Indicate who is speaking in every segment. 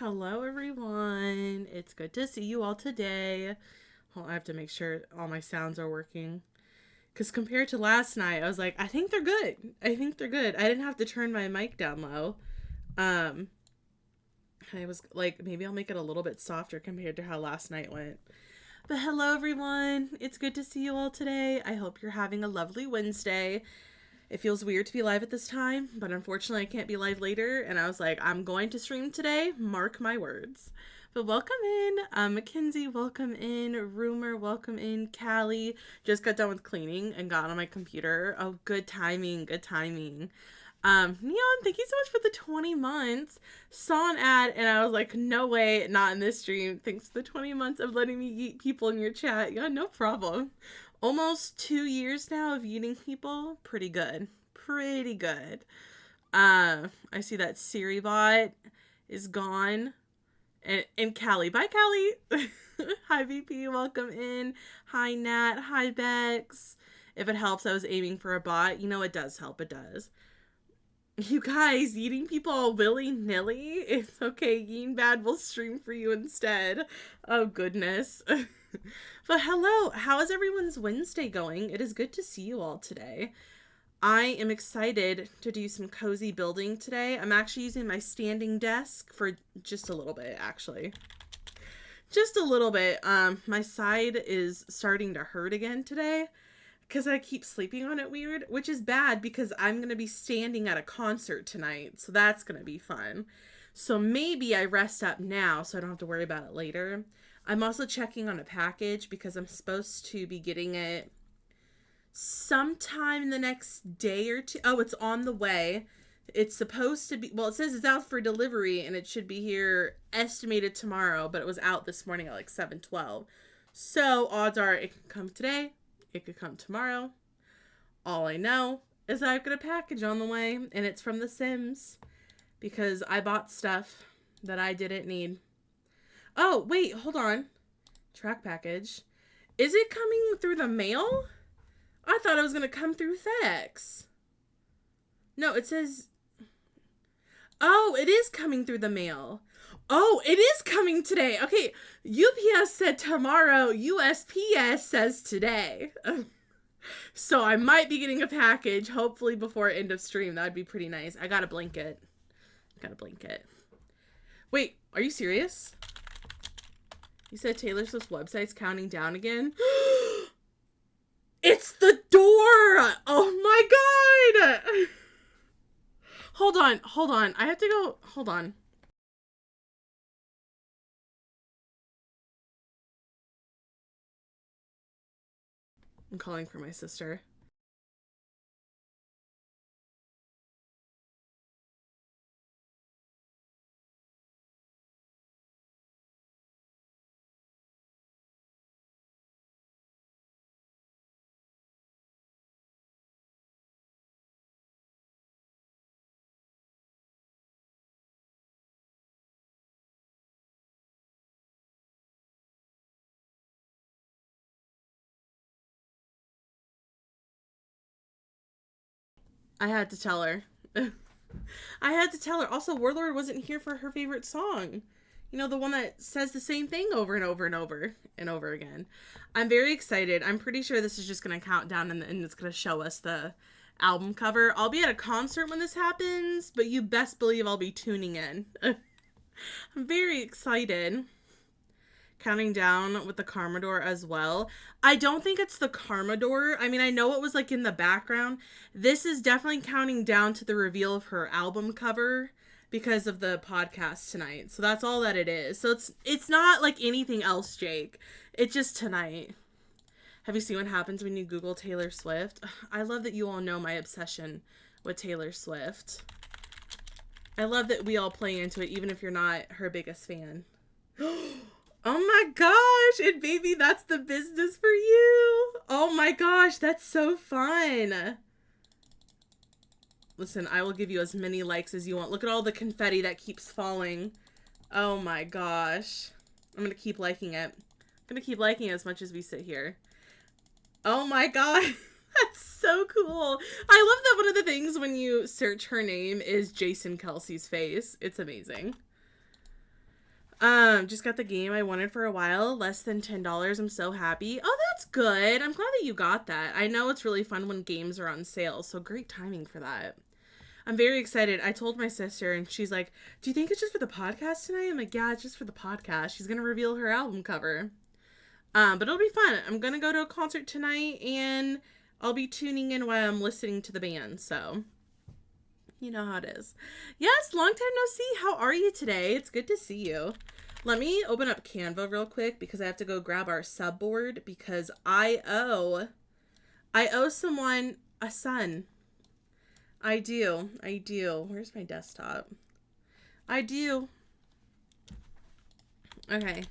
Speaker 1: Hello, everyone. It's good to see you all today. Well, I have to make sure all my sounds are working. Because compared to last night, I was like, I think they're good. I think they're good. I didn't have to turn my mic down low. Um, I was like, maybe I'll make it a little bit softer compared to how last night went. But hello, everyone. It's good to see you all today. I hope you're having a lovely Wednesday. It feels weird to be live at this time, but unfortunately I can't be live later, and I was like, I'm going to stream today, mark my words. But welcome in, Mackenzie, welcome in, Rumor, welcome in, Callie. Just got done with cleaning and got on my computer. Oh, good timing, good timing. Neon, thank you so much for the 20 months. Saw an ad and I was like, no way, not in this stream. Thanks for the 20 months of letting me eat people in your chat. Yeah, no problem. Almost 2 years now of eating people. Pretty good. Pretty good. I see that Siri bot is gone. And Callie. Bye, Callie. Hi, VP. Welcome in. Hi, Nat. Hi, Bex. If it helps, I was aiming for a bot. You know, it does help. It does. You guys, eating people all willy-nilly? It's okay. Eating Bad will stream for you instead. Oh, goodness. But hello, how is everyone's Wednesday going? It is good to see you all today. I am excited to do some cozy building today. I'm actually using my standing desk for just a little bit, actually. Just a little bit. My side is starting to hurt again today because I keep sleeping on it weird, which is bad because I'm going to be standing at a concert tonight, so that's going to be fun. So maybe I rest up now so I don't have to worry about it later. I'm also checking on a package because I'm supposed to be getting it sometime in the next day or two. Oh, it's on the way. It's supposed to be, well, it says it's out for delivery and it should be here estimated tomorrow, but it was out this morning at like 7:12. So odds are it could come today, it could come tomorrow. All I know is I've got a package on the way and it's from The Sims because I bought stuff that I didn't need. Oh, wait, hold on. Track package. Is it coming through the mail? I thought it was going to come through FedEx. No, it says... Oh, it is coming through the mail. Oh, it is coming today. Okay, UPS said tomorrow. USPS says today. So I might be getting a package, hopefully before end of stream. That would be pretty nice. I got a blanket. Wait, are you serious? You said Taylor Swift's website's counting down again? It's the door! Oh my god! Hold on. I have to go. Hold on. I'm calling for my sister. I had to tell her. I had to tell her. Also, Warlord wasn't here for her favorite song. You know, the one that says the same thing over and over and over and over again. I'm very excited. I'm pretty sure this is just going to count down and it's going to show us the album cover. I'll be at a concert when this happens, but you best believe I'll be tuning in. I'm very excited. Counting down with the Karmador as well. I don't think it's the Karmador. I mean, I know it was like in the background. This is definitely counting down to the reveal of her album cover because of the podcast tonight. So that's all that it is. So it's not like anything else, Jake. It's just tonight. Have you seen what happens when you Google Taylor Swift? I love that you all know my obsession with Taylor Swift. I love that we all play into it, even if you're not her biggest fan. Oh my gosh, and baby, that's the business for you. Oh my gosh, that's so fun. Listen, I will give you as many likes as you want. Look at all the confetti that keeps falling. Oh my gosh. I'm going to keep liking it. I'm going to keep liking it as much as we sit here. Oh my god. That's so cool. I love that one of the things when you search her name is Jason Kelsey's face. It's amazing. Just got the game I wanted for a while. Less than $10. I'm so happy. Oh, that's good. I'm glad that you got that. I know it's really fun when games are on sale, so great timing for that. I'm very excited. I told my sister, and she's like, do you think it's just for the podcast tonight? I'm like, yeah, it's just for the podcast. She's going to reveal her album cover. But it'll be fun. I'm going to go to a concert tonight, and I'll be tuning in while I'm listening to the band, so you know how it is. Yes, long time no see. How are you today? It's good to see you. Let me open up Canva real quick because I have to go grab our subboard because I owe someone a son. I do. Where's my desktop? I do. Okay.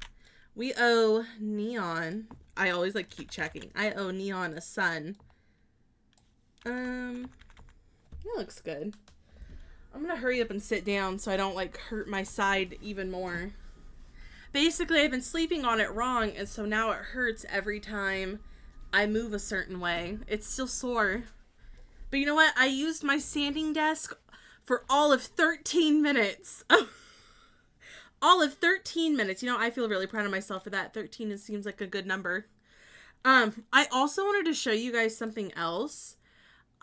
Speaker 1: We owe Neon. I always keep checking. I owe Neon a son. That looks good. I'm gonna hurry up and sit down so I don't hurt my side even more. Basically, I've been sleeping on it wrong, and so now it hurts every time I move a certain way. It's still sore. But you know what? I used my standing desk for all of 13 minutes. All of 13 minutes. You know, I feel really proud of myself for that. 13 seems like a good number. I also wanted to show you guys something else.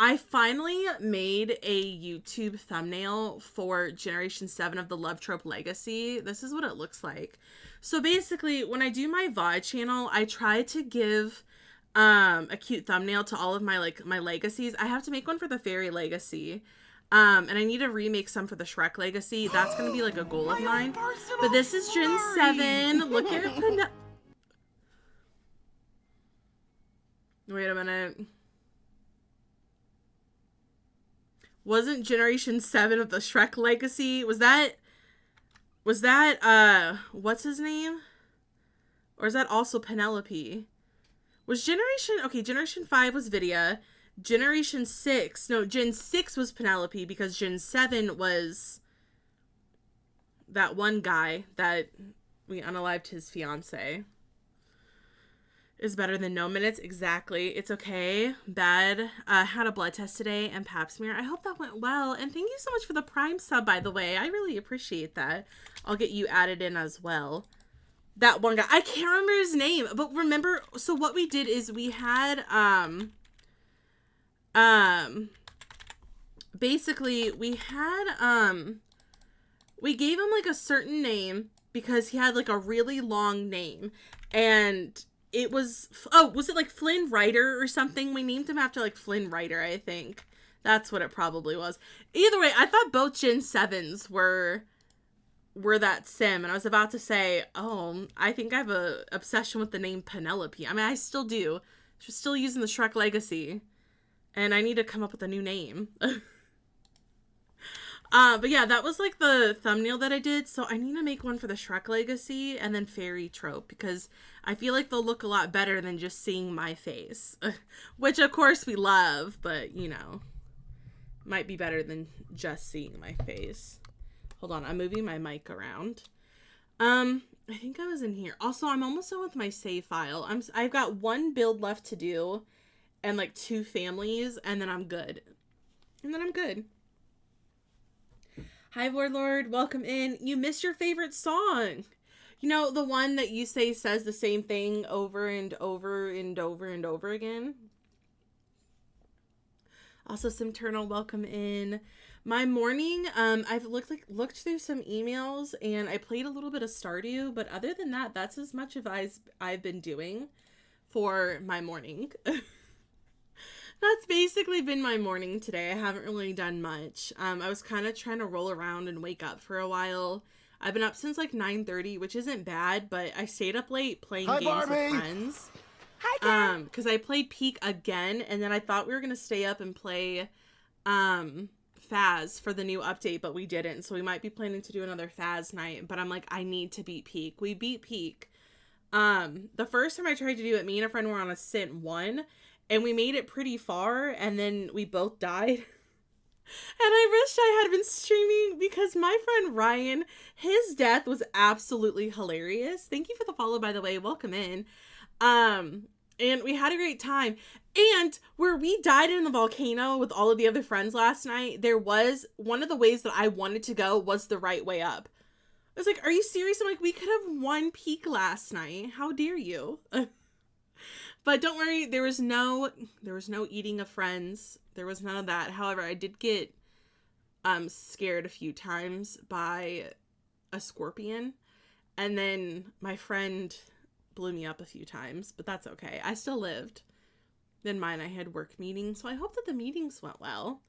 Speaker 1: I finally made a YouTube thumbnail for Generation 7 of the Love Trope Legacy. This is what it looks like. So basically, when I do my VOD channel, I try to give a cute thumbnail to all of my my legacies. I have to make one for the Fairy Legacy. And I need to remake some for the Shrek Legacy. That's going to be a goal of mine. But this is Gen 7. Look at it. Wait a minute. Wasn't Generation 7 of the Shrek Legacy? Was that, what's his name? Or is that also Penelope? Was Generation 5 was Vidya. Gen 6 was Penelope because Gen 7 was that one guy that we unalived his fiance. Is better than no minutes. Exactly. It's okay. Bad. Had a blood test today and pap smear. I hope that went well. And thank you so much for the Prime sub, by the way. I really appreciate that. I'll get you added in as well. That one guy. I can't remember his name. But remember, so what we did is we had, basically, we gave him, a certain name because he had, a really long name. And it was, was it Flynn Rider or something? We named him after Flynn Rider, I think. That's what it probably was. Either way, I thought both Gen 7s were that sim. And I was about to say, I think I have a obsession with the name Penelope. I mean, I still do. She's still using the Shrek Legacy. And I need to come up with a new name. But yeah, that was the thumbnail that I did. So I need to make one for the Shrek Legacy and then Fairy Trope because I feel they'll look a lot better than just seeing my face. Which of course we love, but might be better than just seeing my face. Hold on, I'm moving my mic around. I think I was in here. Also, I'm almost done with my save file. I've got one build left to do and 2 families and then I'm good. Hi, Warlord. Welcome in. You missed your favorite song. You know, the one that you say says the same thing over and over and over and over again. Also, Simternal, welcome in. My morning, I've looked through some emails and I played a little bit of Stardew, but other than that, that's as much of I've been doing for my morning. That's basically been my morning today. I haven't really done much. I was kind of trying to roll around and wake up for a while. I've been up since 9:30, which isn't bad, but I stayed up late playing games with friends.
Speaker 2: Hi, Dad.
Speaker 1: Because I played Peak again, and then I thought we were going to stay up and play Faz for the new update, but we didn't. So we might be planning to do another Faz night, but I'm I need to beat Peak. We beat Peak. The first time I tried to do it, me and a friend were on a Sint 1, and we made it pretty far, and then we both died. And I wish I had been streaming because my friend Ryan, his death was absolutely hilarious. Thank you for the follow, by the way. Welcome in. And we had a great time. And where we died in the volcano with all of the other friends last night, there was one of the ways that I wanted to go was the right way up. was like, are you serious? I'm like, we could have one peak last night. How dare you? But don't worry, there was no eating of friends. There was none of that. However, I did get scared a few times by a scorpion. And then my friend blew me up a few times, but that's okay. I still lived. Then mine, I had work meetings, so I hope that the meetings went well.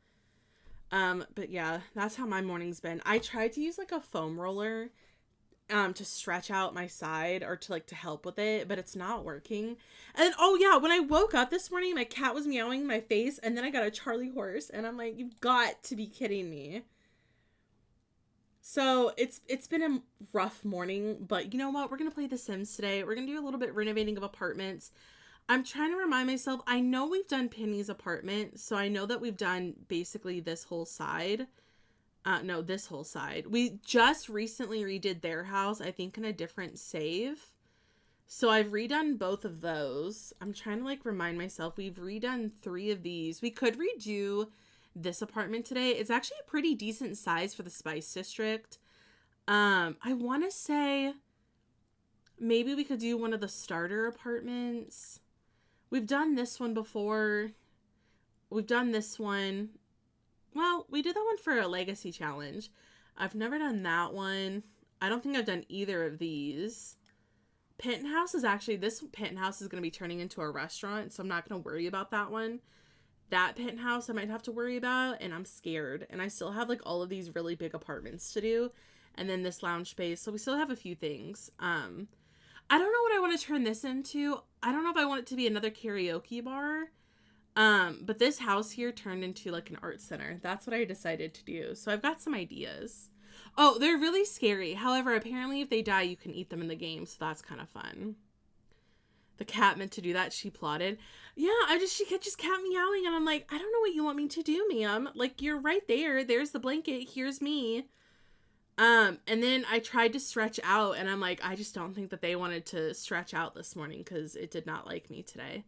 Speaker 1: But yeah, that's how my morning's been. I tried to use like a foam roller to stretch out my side or to like to help with it, but it's not working. And then, oh yeah, when I woke up this morning, my cat was meowing in my face, and then I got a Charlie horse, and I'm like, you've got to be kidding me. So it's been a rough morning, but you know what? We're going to play The Sims today. We're going to do a little bit renovating of apartments. I'm trying to remind myself, I know we've done Penny's apartment, so I know that we've done basically this whole side. No, this whole side. We just recently redid their house, I think in a different save. So I've redone both of those. I'm trying to like remind myself, we've redone 3 of these. We could redo this apartment today. It's actually a pretty decent size for the Spice District. I want to say maybe we could do one of the starter apartments. We've done this one before. We've done this one. Well, we did that one for a legacy challenge. I've never done that one. I don't think I've done either of these. Penthouse is actually, this penthouse is going to be turning into a restaurant, so I'm not going to worry about that one. That penthouse I might have to worry about, and I'm scared. And I still have like all of these really big apartments to do. And then this lounge space. So we still have a few things. I don't know what I want to turn this into. I don't know if I want it to be another karaoke bar. But this house here turned into like an art center. That's what I decided to do. So I've got some ideas. Oh, they're really scary. However, apparently if they die, you can eat them in the game. So that's kind of fun. The cat meant to do that. She plotted. Yeah, she just kept meowing, and I'm like, I don't know what you want me to do, ma'am. Like, you're right there. There's the blanket. Here's me. And then I tried to stretch out, and I'm like, I just don't think that they wanted to stretch out this morning because it did not like me today.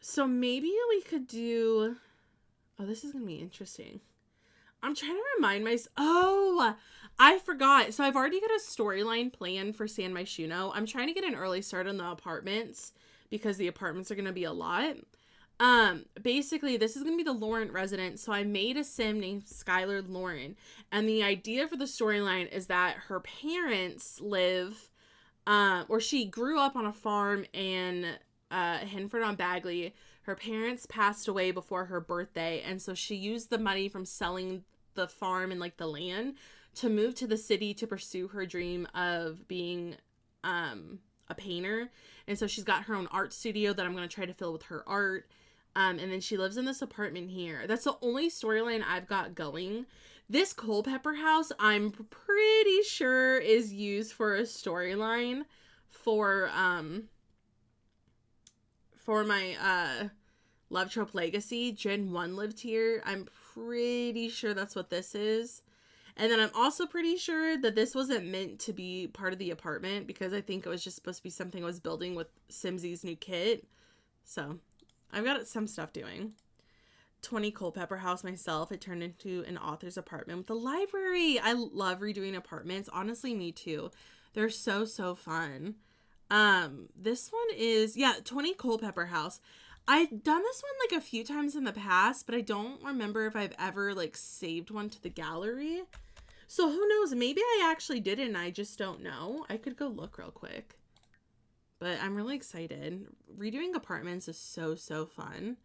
Speaker 1: So maybe we could do, oh, this is going to be interesting. I'm trying to remind myself. Oh, I forgot. So I've already got a storyline planned for San Myshuno. I'm trying to get an early start on the apartments because the apartments are going to be a lot. Basically, this is going to be the Laurent residence. So I made a sim named Skylar Lauren. And the idea for the storyline is that her parents live, or she grew up on a farm in Henford on Bagley. Her parents passed away before her birthday, and so she used the money from selling the farm and like the land to move to the city to pursue her dream of being a painter. And so she's got her own art studio that I'm going to try to fill with her art. And then she lives in this apartment here. That's the only storyline I've got going. This Culpeper house, I'm pretty sure is used for a storyline for my Love Trope Legacy. Gen 1 lived here. I'm pretty sure that's what this is. And then I'm also pretty sure that this wasn't meant to be part of the apartment because I think it was just supposed to be something I was building with Simsy's new kit. So I've got some stuff doing. 20 Culpeper house myself. It turned into an author's apartment with a library. I love redoing apartments. Honestly, me too. They're so fun. This one is, 20 Culpeper house. I've done this one like a few times in the past, but I don't remember if I've ever like saved one to the gallery. So who knows? Maybe I actually did it and I just don't know. I could go look real quick. But I'm really excited. Redoing apartments is so fun.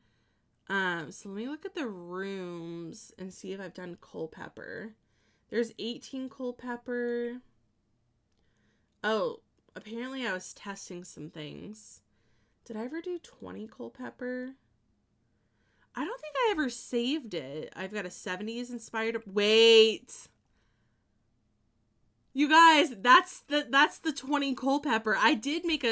Speaker 1: So let me look at the rooms and see if I've done Culpeper. There's 18 Culpeper. Oh, apparently I was testing some things. Did I ever do 20 Culpeper? I don't think I ever saved it. I've got a 70s inspired. Wait. You guys, that's the 20 Culpeper. I did make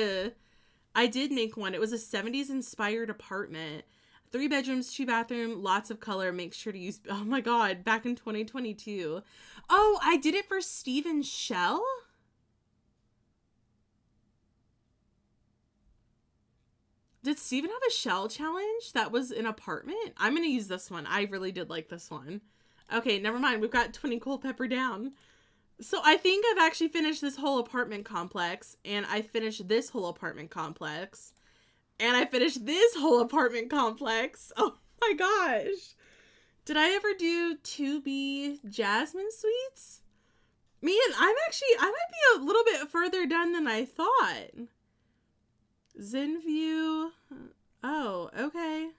Speaker 1: one. It was a 70s inspired apartment. 3 bedrooms, 2 bathroom, lots of color. Make sure to use, oh my God, back in 2022. Oh, I did it for Steven Shell? Did Steven have a shell challenge that was an apartment? I'm going to use this one. I really did like this one. Okay, never mind. We've got 20 Culpeper down. So I think I've actually finished this whole apartment complex, and I finished this whole apartment complex, and I finished this whole apartment complex. Oh my gosh. Did I ever do 2B Jasmine Suites? Man, I might be a little bit further done than I thought. Zen View. Oh, okay.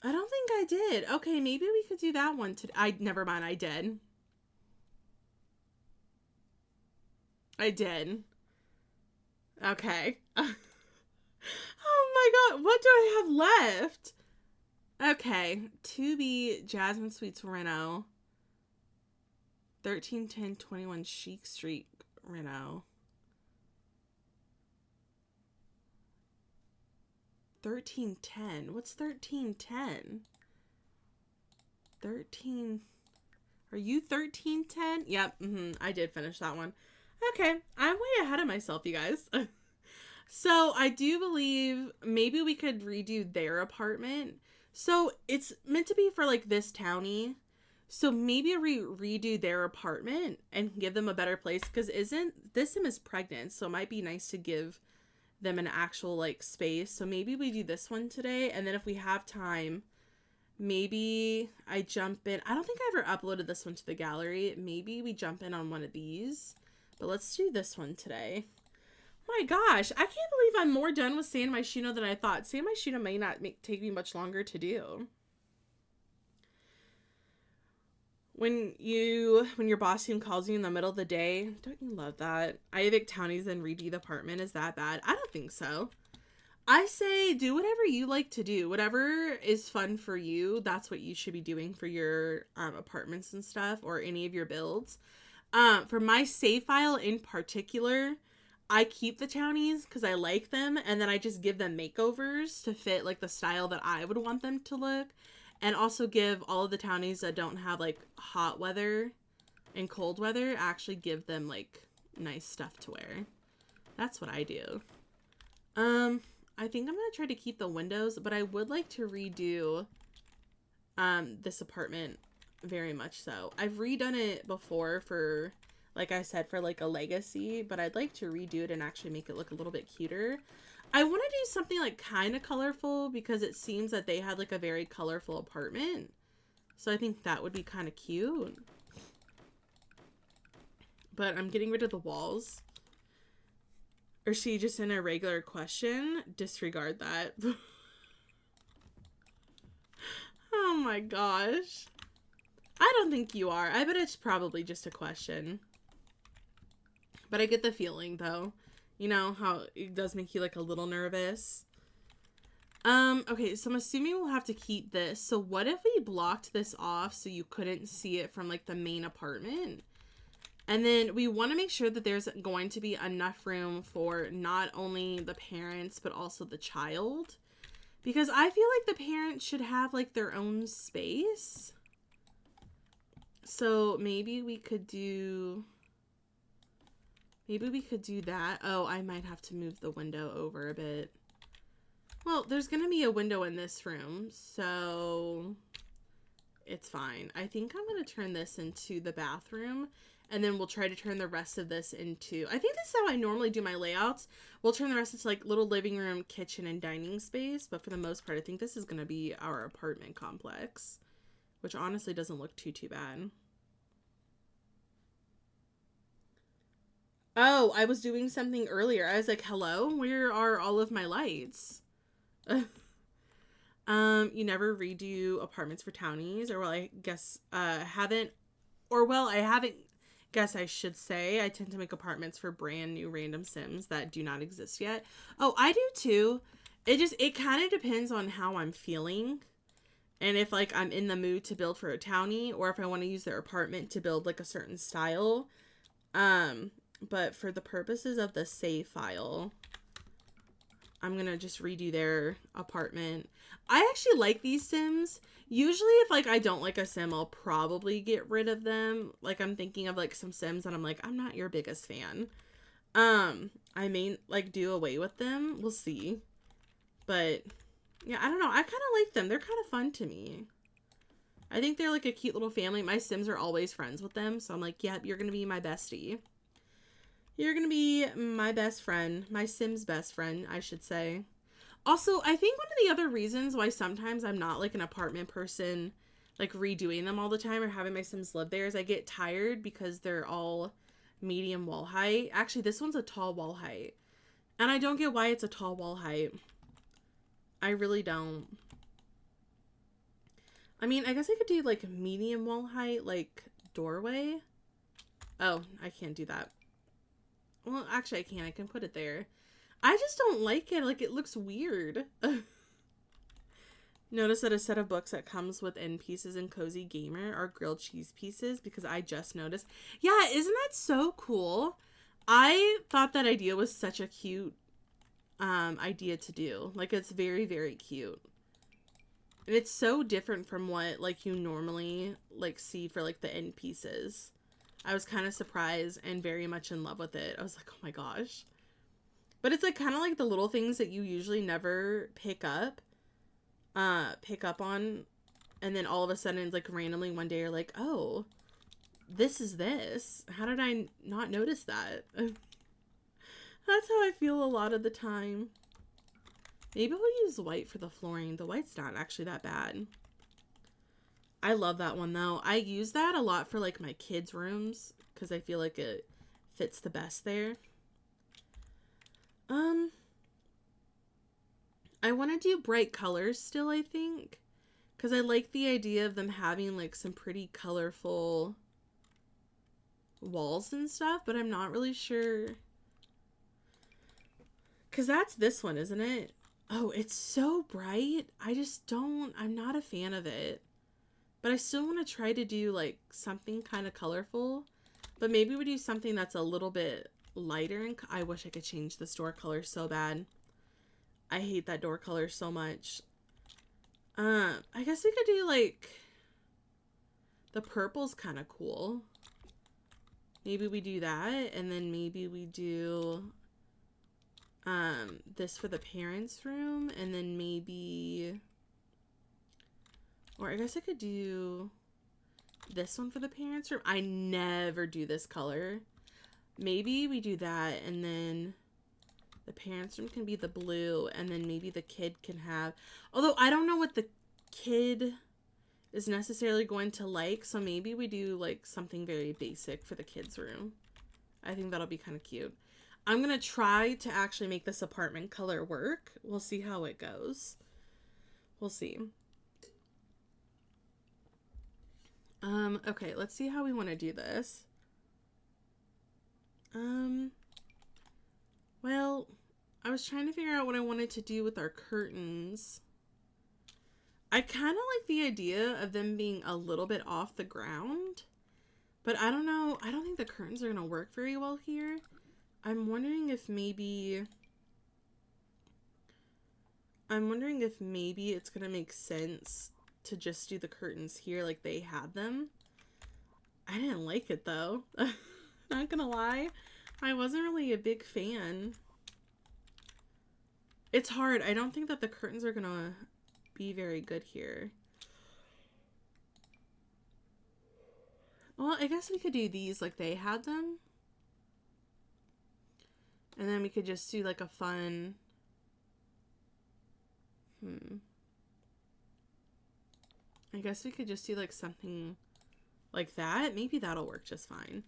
Speaker 1: I don't think I did. Okay, maybe we could do that one today. Never mind, I did. I did. Okay. Oh my god, what do I have left? Okay, 2B Jasmine Suites Reno. 131021 Chic Street Reno. 1310. What's 1310? 13. Are you 1310? Yep. I did finish that one. Okay. I'm way ahead of myself, you guys. So I do believe maybe we could redo their apartment. So it's meant to be for like this townie. So maybe redo their apartment and give them a better place. Because this sim is pregnant. So it might be nice to give them an actual like space. So maybe we do this one today, and then if we have time, maybe I jump in. I don't think I ever uploaded this one to the gallery. Maybe we jump in on one of these, but let's do this one today. My gosh, I can't believe I'm more done with San Myshuno than I thought. San Myshuno may not take me much longer to do. When your boss team calls you in the middle of the day, don't you love that? I evict townies and redo the apartment. Is that bad? I don't think so. I say do whatever you like to do. Whatever is fun for you, that's what you should be doing for your apartments and stuff, or any of your builds. For my save file in particular, I keep the townies because I like them, and then I just give them makeovers to fit like the style that I would want them to look. And also give all of the townies that don't have like hot weather and cold weather, actually give them like nice stuff to wear. That's what I do. I think I'm going to try to keep the windows, but I would like to redo this apartment very much so. I've redone it before for, like I said, for like a legacy, but I'd like to redo it and actually make it look a little bit cuter. I want to do something like kind of colorful because it seems that they had like a very colorful apartment. So I think that would be kind of cute. But I'm getting rid of the walls. Or she just in a regular question? Disregard that. Oh my gosh. I don't think you are. I bet it's probably just a question. But I get the feeling though. You know how it does make you like a little nervous. Okay, so I'm assuming we'll have to keep this. So what if we blocked this off so you couldn't see it from like the main apartment? And then we want to make sure that there's going to be enough room for not only the parents, but also the child. Because I feel like the parents should have like their own space. So maybe we could do that. Oh, I might have to move the window over a bit. Well, there's going to be a window in this room, so it's fine. I think I'm going to turn this into the bathroom, and then we'll try to turn the rest of this into, I think this is how I normally do my layouts. We'll turn the rest into like little living room, kitchen, and dining space, but for the most part, I think this is going to be our apartment complex, which honestly doesn't look too bad. Oh, I was doing something earlier. I was like, hello, where are all of my lights? You never redo apartments for townies, or well, I guess, haven't, or well, I haven't, guess I should say, I tend to make apartments for brand new random sims that do not exist yet. Oh, I do too. It kind of depends on how I'm feeling. And if like I'm in the mood to build for a townie, or if I want to use their apartment to build like a certain style. But for the purposes of the save file, I'm going to just redo their apartment. I actually like these sims. Usually if like I don't like a sim, I'll probably get rid of them. Like I'm thinking of like some sims that I'm like, I'm not your biggest fan. I may like do away with them. We'll see. But yeah, I don't know. I kind of like them. They're kind of fun to me. I think they're like a cute little family. My Sims are always friends with them. So I'm like, yep, you're going to be my bestie. You're going to be my best friend. My Sim's best friend, I should say. Also, I think one of the other reasons why sometimes I'm not like an apartment person, like redoing them all the time or having my Sims live there, is I get tired because they're all medium wall height. Actually, this one's a tall wall height. And I don't get why it's a tall wall height. I really don't. I mean, I guess I could do like medium wall height, like doorway. Oh, I can't do that. Well, actually I can. I can put it there. I just don't like it. Like, it looks weird. Notice that a set of books that comes with end pieces in Cozy Gamer are grilled cheese pieces, because I just noticed. Yeah, isn't that so cool? I thought that idea was such a cute idea to do. Like, it's very, very cute. And it's so different from what, like, you normally, like, see for, like, the end pieces. I was kind of surprised and very much in love with it. I was like, oh my gosh. But it's like kind of like the little things that you usually never pick up on, and then all of a sudden, like randomly one day you're like, oh, this is this. How did I not notice that? That's how I feel a lot of the time. Maybe we'll use white for the flooring. The white's not actually that bad. I love that one though. I use that a lot for like my kids' rooms because I feel like it fits the best there. I want to do bright colors still, I think, because I like the idea of them having like some pretty colorful walls and stuff, but I'm not really sure, because that's this one, isn't it? Oh, it's so bright. I'm not a fan of it, but I still want to try to do like something kind of colorful, but maybe we do something that's a little bit lighter. And I wish I could change the store color so bad. I hate that door color so much. I guess we could do like the purple's kind of cool. Maybe we do that, and then maybe we do this for the parents' room, and then maybe, or I guess I could do this one for the parents' room. I never do this color. Maybe we do that, and then the parents' room can be the blue, and then maybe the kid can have... Although, I don't know what the kid is necessarily going to like, so maybe we do, like, something very basic for the kids' room. I think that'll be kind of cute. I'm going to try to actually make this apartment color work. We'll see how it goes. We'll see. Okay, let's see how we want to do this. Well, I was trying to figure out what I wanted to do with our curtains. I kind of like the idea of them being a little bit off the ground, but I don't know. I don't think the curtains are going to work very well here. I'm wondering if maybe it's going to make sense to just do the curtains here like they had them. I didn't like it though. Not gonna lie. I wasn't really a big fan. It's hard. I don't think that the curtains are gonna be very good here. Well, I guess we could do these like they had them. And then we could just do like a fun... I guess we could just do like something like that. Maybe that'll work just fine.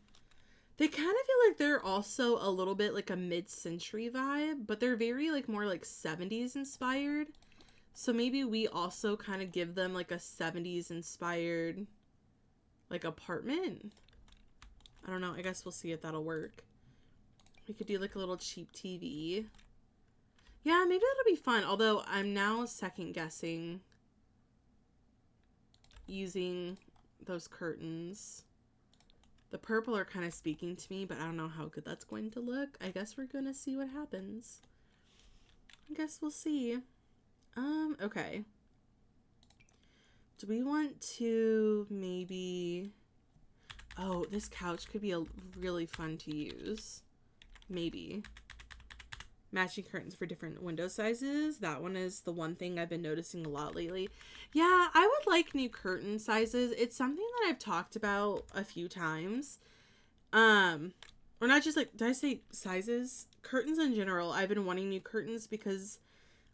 Speaker 1: They kind of feel like they're also a little bit like a mid-century vibe, but they're very like more like 70s inspired. So maybe we also kind of give them like a 70s inspired like apartment. I don't know. I guess we'll see if that'll work. We could do like a little cheap TV. Yeah, maybe that'll be fun. Although I'm now second guessing using those curtains. The purple are kind of speaking to me, but I don't know how good that's going to look. I guess we're going to see what happens. I guess we'll see. Okay. Do we want to maybe... Oh, this couch could be really fun to use. Maybe matching curtains for different window sizes. That one is the one thing I've been noticing a lot lately. Yeah, I would like new curtain sizes. It's something that I've talked about a few times. Or not just like, did I say sizes? Curtains in general. I've been wanting new curtains because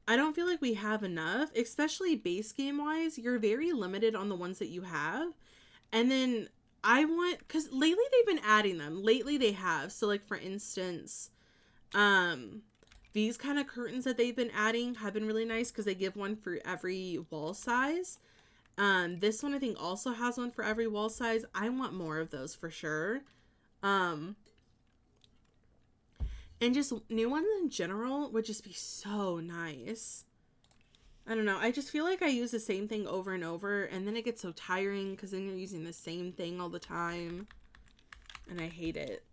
Speaker 1: I don't feel like we have enough, especially base game wise. You're very limited on the ones that you have. And then I want, because lately they've been adding them. Lately they have. So like for instance, these kind of curtains that they've been adding have been really nice because they give one for every wall size. This one I think also has one for every wall size. I want more of those for sure. And just new ones in general would just be so nice. I don't know. I just feel like I use the same thing over and over, and then it gets so tiring because then you're using the same thing all the time. And I hate it.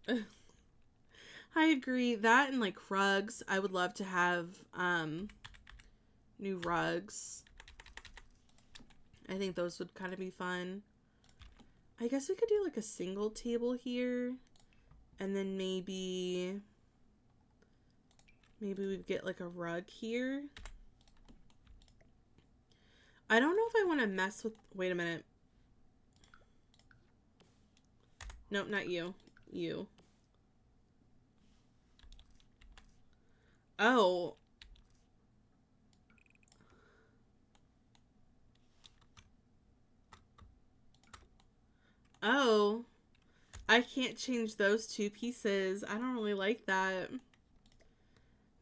Speaker 1: I agree. That and like rugs. I would love to have new rugs. I think those would kind of be fun. I guess we could do like a single table here. And then maybe we get like a rug here. I don't know if I want to mess with... Wait a minute. Nope, not you. You. Oh. Oh. I can't change those two pieces. I don't really like that.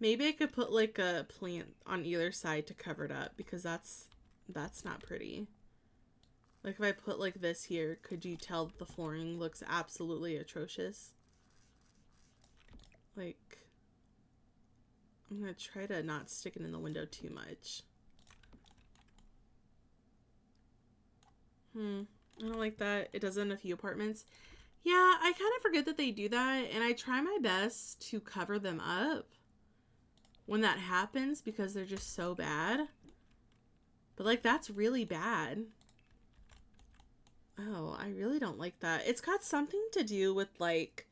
Speaker 1: Maybe I could put like a plant on either side to cover it up because that's not pretty. Like if I put like this here, could you tell the flooring looks absolutely atrocious? Like, I'm gonna try to not stick it in the window too much. I don't like that. It does it in a few apartments. Yeah, I kind of forget that they do that, and I try my best to cover them up when that happens because they're just so bad. But like, that's really bad. Oh, I really don't like that. It's got something to do with like,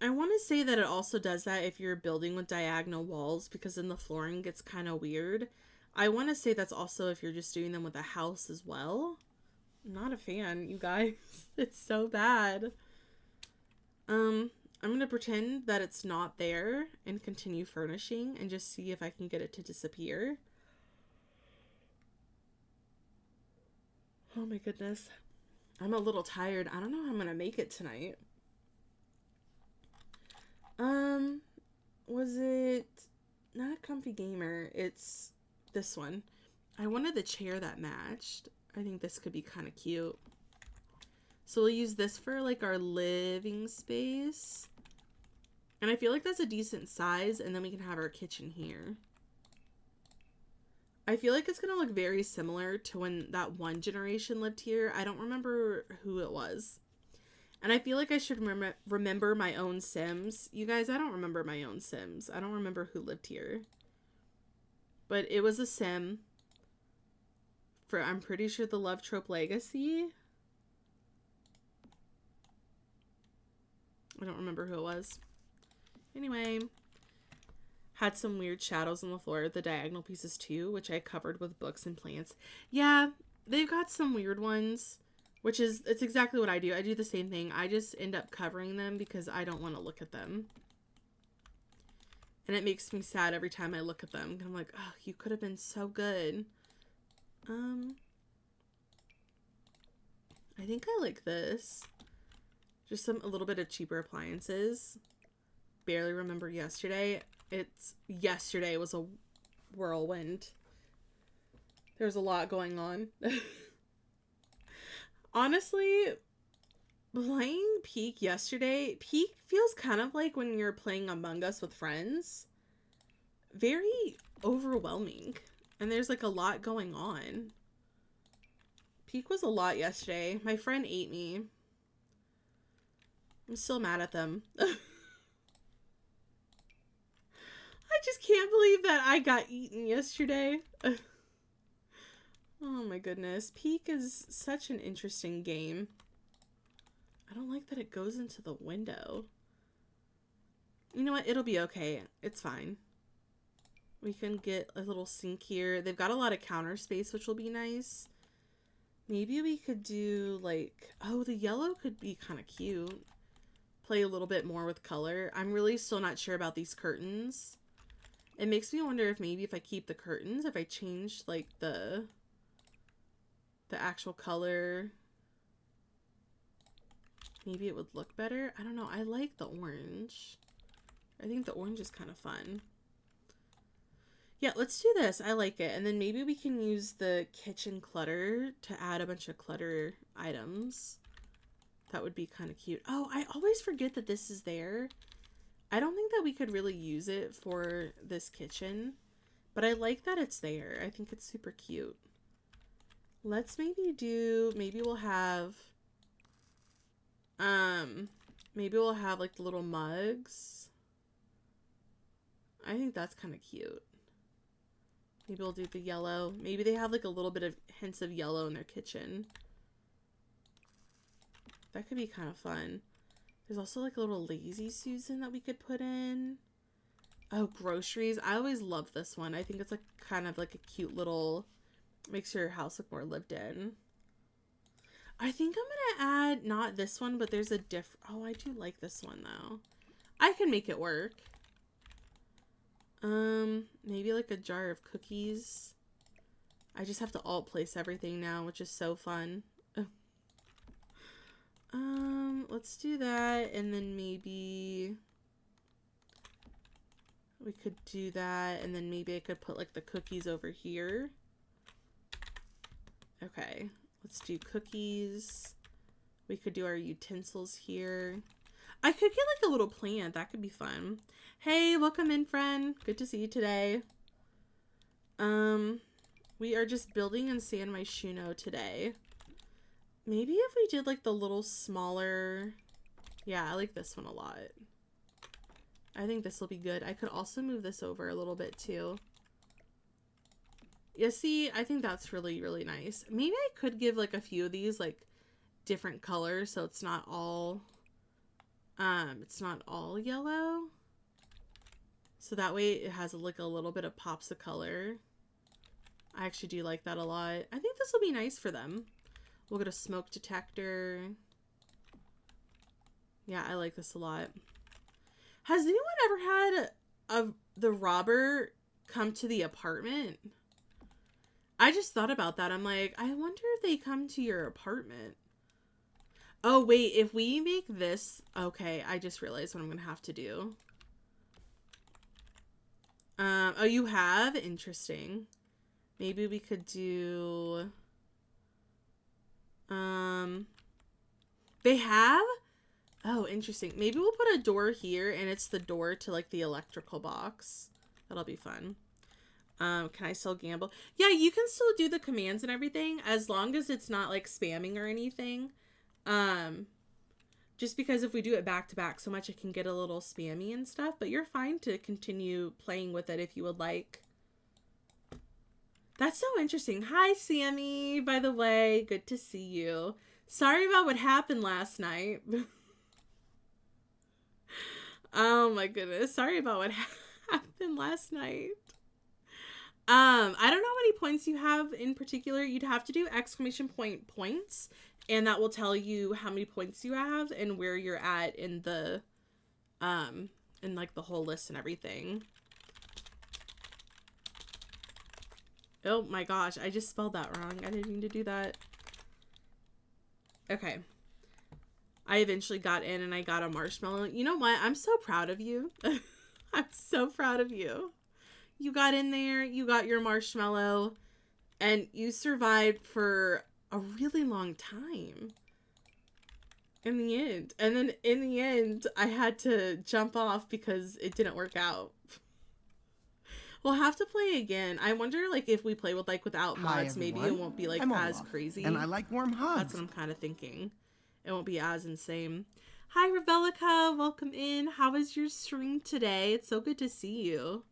Speaker 1: I want to say that it also does that if you're building with diagonal walls because then the flooring gets kind of weird. I want to say that's also if you're just doing them with a house as well. I'm not a fan, you guys. It's so bad. I'm going to pretend that it's not there and continue furnishing and just see if I can get it to disappear. Oh my goodness. I'm a little tired. I don't know how I'm going to make it tonight. Was it not Comfy Gamer? It's this one. I wanted the chair that matched. I think this could be kind of cute. So we'll use this for like our living space. And I feel like that's a decent size, and then we can have our kitchen here. I feel like it's going to look very similar to when that one generation lived here. I don't remember who it was. And I feel like I should remember my own Sims. You guys, I don't remember my own Sims. I don't remember who lived here. But it was a Sim for, I'm pretty sure, the Love Trope Legacy. I don't remember who it was. Anyway, had some weird shadows on the floor, the diagonal pieces too, which I covered with books and plants. Yeah, they've got some weird ones, which is, it's exactly what I do. I do the same thing. I just end up covering them because I don't want to look at them. And it makes me sad every time I look at them. I'm like, oh, you could have been so good. I think I like this. Just a little bit of cheaper appliances. Barely remember yesterday. Yesterday was a whirlwind. There's a lot going on. Honestly, playing Peak yesterday, Peak feels kind of like when you're playing Among Us with friends. Very overwhelming. And there's like a lot going on. Peak was a lot yesterday. My friend ate me. I'm still mad at them. I just can't believe that I got eaten yesterday. Oh my goodness. Peak is such an interesting game. I don't like that it goes into the window. You know what? It'll be okay. It's fine. We can get a little sink here. They've got a lot of counter space, which will be nice. Maybe we could do like, oh, the yellow could be kind of cute. Play a little bit more with color. I'm really still not sure about these curtains. It makes me wonder if maybe if I keep the curtains, if I change like the actual color, maybe it would look better. I don't know. I like the orange. I think the orange is kind of fun. Yeah, let's do this. I like it. And then maybe we can use the kitchen clutter to add a bunch of clutter items. That would be kind of cute. Oh, I always forget that this is there. I don't think that we could really use it for this kitchen, but I like that it's there. I think it's super cute. Let's maybe we'll have, like the little mugs. I think that's kind of cute. Maybe we'll do the yellow. Maybe they have like a little bit of hints of yellow in their kitchen. That could be kind of fun. There's also like a little lazy Susan that we could put in. Oh, groceries. I always love this one. I think it's like kind of like a cute little, makes your house look more lived in. I think I'm gonna add, not this one, but there's a oh, I do like this one though. I can make it work. Maybe like a jar of cookies. I just have to alt place everything now, which is so fun. Let's do that, and then maybe we could do that, and then maybe I could put like the cookies over here. Okay, let's do cookies. We could do our utensils here. I could get like a little plant. That could be fun. Hey, welcome in, friend. Good to see you today. We are just building in San Myshuno today. Maybe if we did like the little smaller, yeah, I like this one a lot. I think this will be good. I could also move this over a little bit too. Yeah, see, I think that's really, really nice. Maybe I could give like a few of these like different colors so it's not all yellow. So that way it has like a little bit of pops of color. I actually do like that a lot. I think this will be nice for them. We'll get a smoke detector. Yeah, I like this a lot. Has anyone ever had the robber come to the apartment? I just thought about that. I'm like, I wonder if they come to your apartment. Oh, wait, if we make this... Okay, I just realized what I'm going to have to do. Oh, you have? Interesting. Maybe we could do... They have? Oh, interesting. Maybe we'll put a door here, and it's the door to, like, the electrical box. That'll be fun. Can I still gamble? Yeah, you can still do the commands and everything, as long as it's not, like, spamming or anything. Just because if we do it back to back so much, it can get a little spammy and stuff, but you're fine to continue playing with it if you would like. That's so interesting. Hi, Sammy, by the way. Good to see you. Sorry about what happened last night. Oh my goodness. Sorry about what happened last night. I don't know how many points you have in particular. You'd have to do exclamation point points, and that will tell you how many points you have and where you're at in the, in like the whole list and everything. Oh my gosh, I just spelled that wrong. I didn't mean to do that. Okay. I eventually got in and I got a marshmallow. You know what? I'm so proud of you. I'm so proud of you. You got in there, you got your marshmallow, and you survived for a really long time. In the end. And then in the end, I had to jump off because it didn't work out. We'll have to play again. I wonder, like, if we play with, like, without mods, maybe it won't be, like, as crazy.
Speaker 2: And I like warm hugs.
Speaker 1: That's what I'm kind of thinking. It won't be as insane. Hi, Rebellica. Welcome in. How was your stream today? It's so good to see you.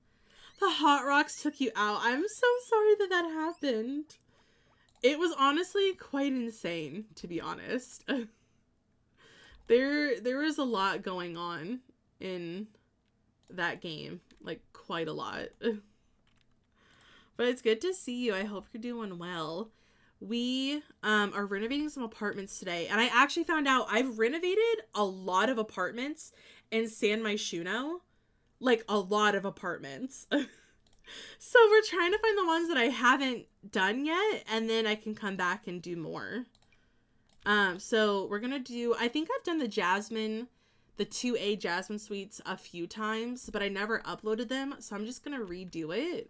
Speaker 1: The Hot Rocks took you out. I'm so sorry that that happened. It was honestly quite insane, to be honest. There was a lot going on in that game, like, quite a lot. But it's good to see you. I hope you're doing well. We are renovating some apartments today, and I actually found out I've renovated a lot of apartments in San Myshuno. Like, a lot of apartments. So we're trying to find the ones that I haven't done yet, and then I can come back and do more. So we're gonna do, I think I've done the 2A Jasmine suites a few times, but I never uploaded them, so I'm just gonna redo it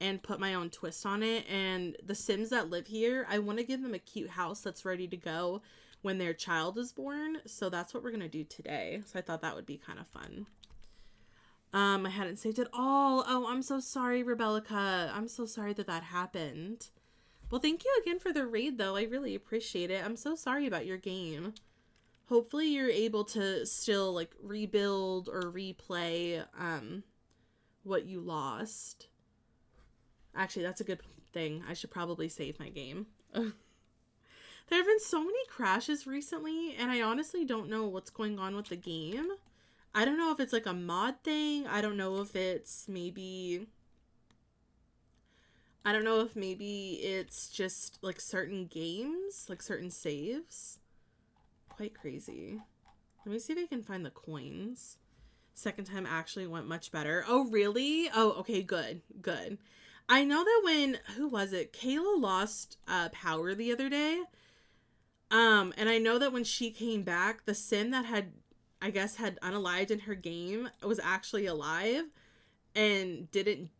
Speaker 1: and put my own twist on it. And the Sims that live here, I want to give them a cute house that's ready to go when their child is born, so that's what we're gonna do today. So I thought that would be kind of fun. I hadn't saved it all. Oh, I'm so sorry, Rebellica. I'm so sorry that happened. Well, thank you again for the raid, though. I really appreciate it. I'm so sorry about your game. Hopefully you're able to still, like, rebuild or replay, what you lost. Actually, that's a good thing. I should probably save my game. There have been so many crashes recently, and I honestly don't know what's going on with the game. I don't know if it's like a mod thing. I don't know if it's maybe... I don't know if maybe it's just like certain games, like certain saves. Quite crazy. Let me see if I can find the coins. Second time actually went much better. Oh, really? Oh, okay, good. Good. I know that when... Who was it? Kayla lost power the other day. And I know that when she came back, the sim that had... I guess had unalived in her game was actually alive and didn't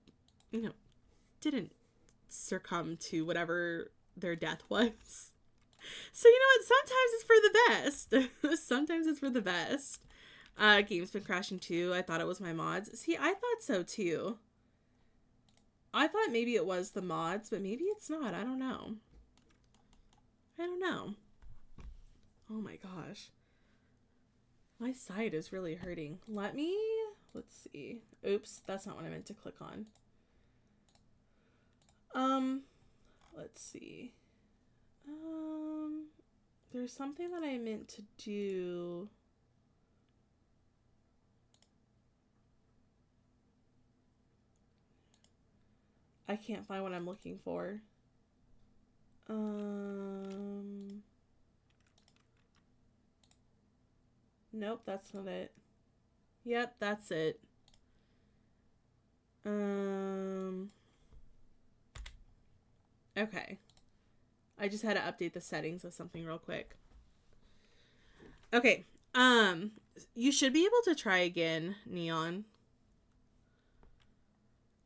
Speaker 1: succumb to whatever their death was. So you know what? Sometimes it's for the best. Sometimes it's for the best. Game's been crashing too. I thought it was my mods. See, I thought so too. I thought maybe it was the mods, but maybe it's not. I don't know. Oh my gosh. My side is really hurting. Let's see. Oops, that's not what I meant to click on. Let's see. There's something that I meant to do. I can't find what I'm looking for. Nope, that's not it. Yep, that's it. Okay. I just had to update the settings of something real quick. Okay. You should be able to try again, Neon.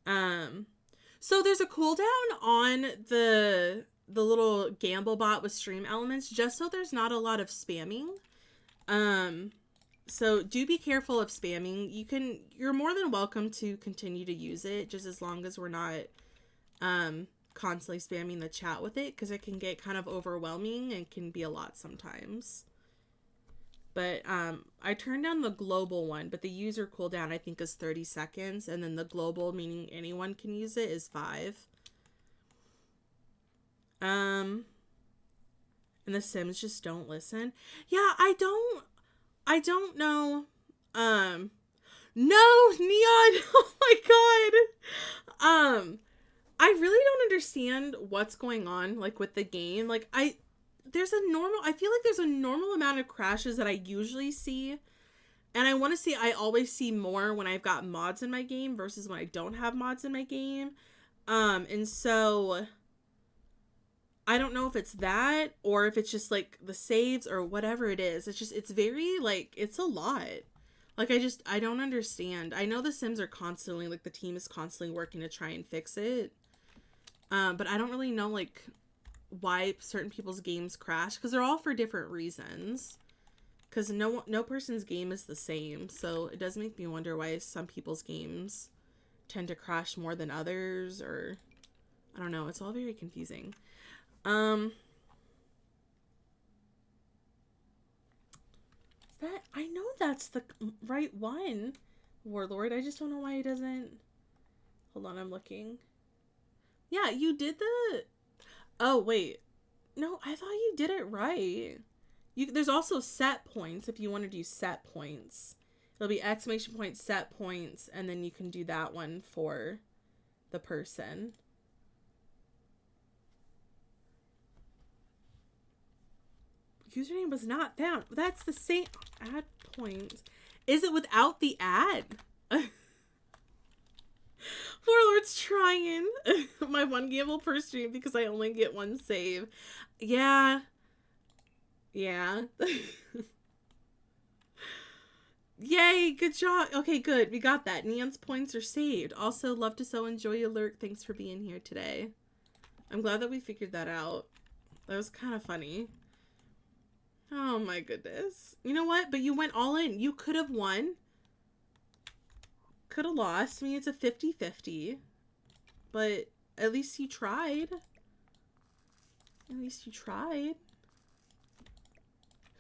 Speaker 1: So there's a cooldown on the little gamble bot with stream elements, just so there's not a lot of spamming. So do be careful of spamming. You're more than welcome to continue to use it, just as long as we're not, constantly spamming the chat with it, because it can get kind of overwhelming and can be a lot sometimes. But, I turned down the global one, but the user cooldown I think is 30 seconds, and then the global, meaning anyone can use it, is 5. And the Sims just don't listen. Yeah, I don't know. No, Neon! Oh my god! I really don't understand what's going on, like, with the game. Like, I feel like there's a normal amount of crashes that I usually see. And I always see more when I've got mods in my game versus when I don't have mods in my game. And so I don't know if it's that or if it's just like the saves or whatever it is. It's very like, it's a lot. Like, I don't understand. I know the Sims are constantly, like, the team is constantly working to try and fix it. But I don't really know, like, why certain people's games crash, because they're all for different reasons. Because no person's game is the same, so it does make me wonder why some people's games tend to crash more than others, or I don't know. It's all very confusing. I know that's the right one, Warlord. I just don't know why it doesn't. Hold on, I'm looking. Yeah, you did the... Oh, wait. No, I thought you did it right. There's also set points if you want to do set points. There'll be exclamation points, set points, and then you can do that one for the person. Username was not found. That's the same. Add points. Is it without the ad? Warlord's trying. My one gamble per stream because I only get one save. Yeah. Yeah. Yay, good job. Okay, good. We got that. Neon's points are saved. Also, love to so enjoy your lurk. Thanks for being here today. I'm glad that we figured that out. That was kind of funny. Oh my goodness. You know what? But you went all in. You could have won. Could have lost. I mean, it's a 50-50. But at least you tried. At least you tried.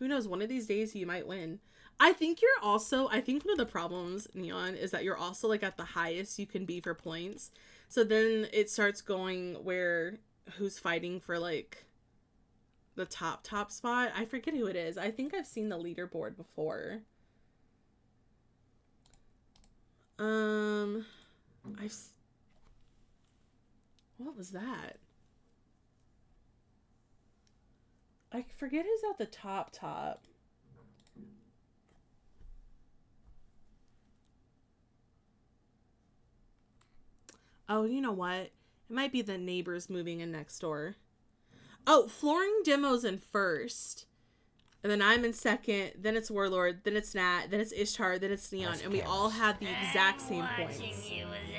Speaker 1: Who knows? One of these days you might win. I think one of the problems, Neon, is that you're also like at the highest you can be for points. So then it starts going where who's fighting for like the top spot. I forget who it is. I think I've seen the leaderboard before. What was that? I forget who's at the top. Oh, you know what? It might be the neighbors moving in next door. Oh, flooring demo's in first. And then I'm in second. Then it's Warlord. Then it's Nat. Then it's Ishtar. Then it's Neon. And we all had the exact same points.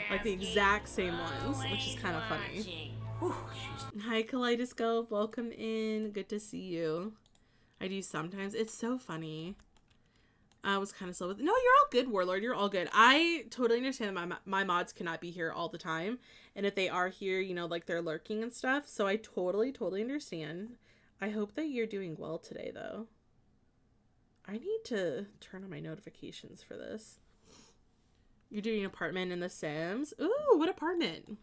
Speaker 1: Like the exact same ones, which is kind of funny. Hi, Kaleidoscope. Welcome in. Good to see you. I do sometimes. It's so funny. I was kind of slow with... No, you're all good, Warlord. You're all good. I totally understand that my mods cannot be here all the time. And if they are here, you know, like they're lurking and stuff. So I totally understand. I hope that you're doing well today, though. I need to turn on my notifications for this. You're doing an apartment in The Sims? Ooh, what apartment?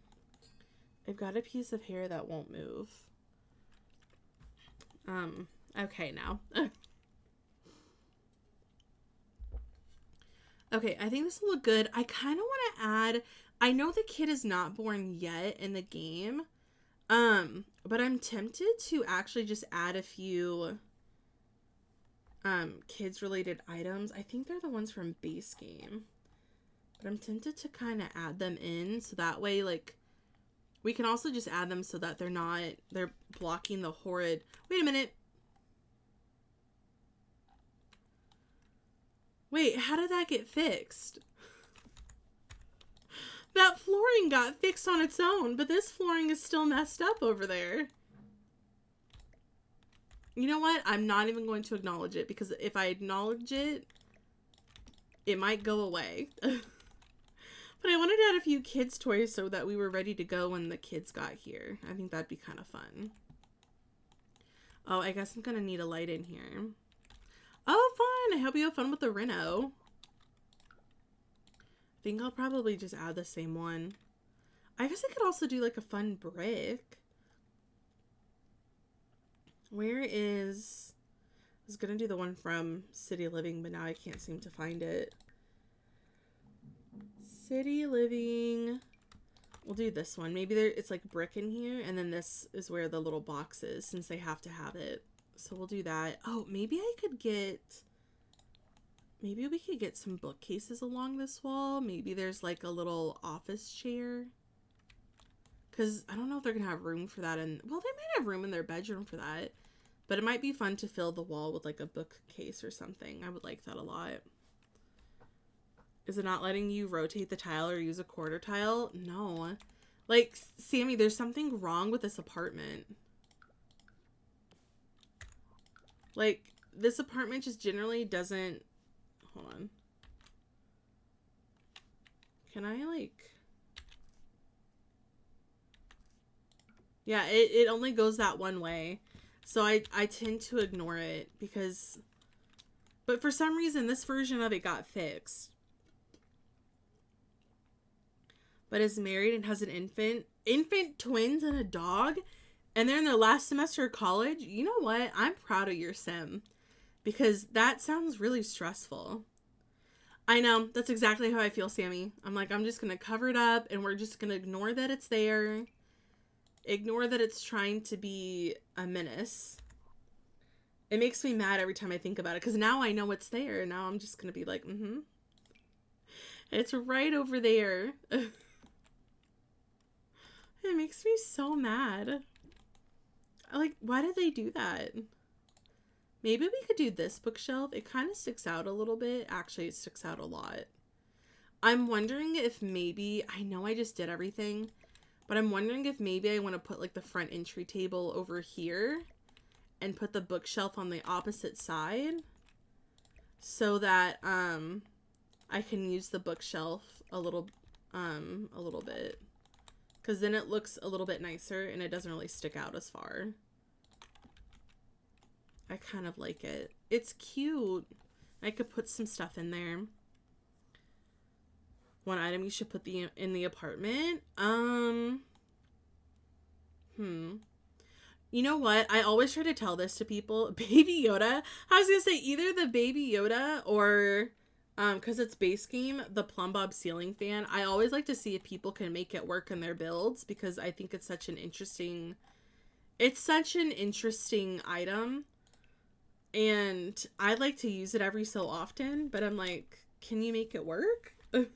Speaker 1: I've got a piece of hair that won't move. Okay, now. Okay, I think this will look good. I kind of want to add... I know the kid is not born yet in the game. But I'm tempted to actually just add a few kids-related items. I think they're the ones from base game. But I'm tempted to kind of add them in so that way, like... We can also just add them so that they're blocking the horrid... Wait a minute. Wait, how did that get fixed? That flooring got fixed on its own, but this flooring is still messed up over there. You know what? I'm not even going to acknowledge it because if I acknowledge it, it might go away. But I wanted to add a few kids' toys so that we were ready to go when the kids got here. I think that'd be kind of fun. Oh, I guess I'm going to need a light in here. Oh, fun! I hope you have fun with the reno. I think I'll probably just add the same one. I guess I could also do like a fun brick. Where is... I was going to do the one from City Living, but now I can't seem to find it. City Living. We'll do this one. Maybe it's like brick in here, and then this is where the little box is, since they have to have it. So we'll do that. Oh, maybe I could get... Maybe we could get some bookcases along this wall. Maybe there's like a little office chair. Because I don't know if they're going to have room for that. Well, they might have room in their bedroom for that. But it might be fun to fill the wall with like a bookcase or something. I would like that a lot. Is it not letting you rotate the tile or use a quarter tile? No. Like, Sammy, there's something wrong with this apartment. Like, this apartment just generally doesn't... Hold on. Can I, like... Yeah, it only goes that one way. So I tend to ignore it because... But for some reason, this version of it got fixed. But is married and has an infant twins and a dog, and they're in their last semester of college. You know what? I'm proud of your sim, because that sounds really stressful. I know. That's exactly how I feel, Sammy. I'm like, I'm just going to cover it up and we're just going to ignore that it's there. Ignore that it's trying to be a menace. It makes me mad every time I think about it because now I know it's there. Now I'm just going to be like, it's right over there. It makes me so mad. Like, why did they do that? Maybe we could do this bookshelf. It kind of sticks out a little bit. Actually, it sticks out a lot. I'm wondering if maybe, I know I just did everything, but I'm wondering if maybe I want to put like the front entry table over here and put the bookshelf on the opposite side so that I can use the bookshelf a little bit. Because then it looks a little bit nicer and it doesn't really stick out as far. I kind of like it. It's cute. I could put some stuff in there. One item you should put in the apartment. You know what? I always try to tell this to people. Baby Yoda. I was going to say either the Baby Yoda or, because it's base game, the Plumb Bob ceiling fan. I always like to see if people can make it work in their builds because I think it's such an interesting item. And I like to use it every so often, but I'm like, can you make it work? Like,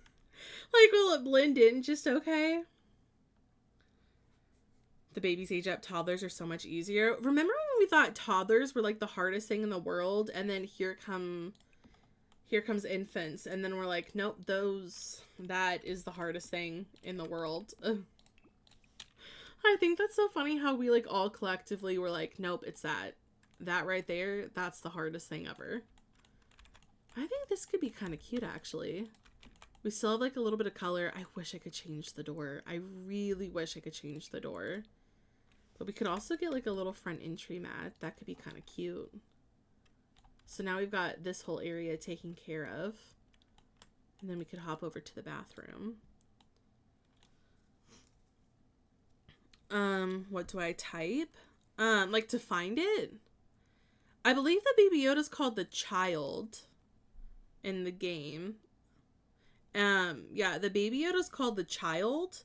Speaker 1: will it blend in just okay? The babies age up. Toddlers are so much easier. Remember when we thought toddlers were like the hardest thing in the world, and then here comes infants, and then we're like, nope, that is the hardest thing in the world. I think that's so funny how we like all collectively were like, nope, it's that right there, that's the hardest thing ever. I think this could be kind of cute, actually. We still have like a little bit of color. I wish I could change the door. I really wish I could change the door. But we could also get like a little front entry mat. That could be kind of cute. So now we've got this whole area taken care of. And then we could hop over to the bathroom. What do I type? Like to find it? I believe the Baby Yoda is called the Child in the game. Yeah, the Baby Yoda is called the Child.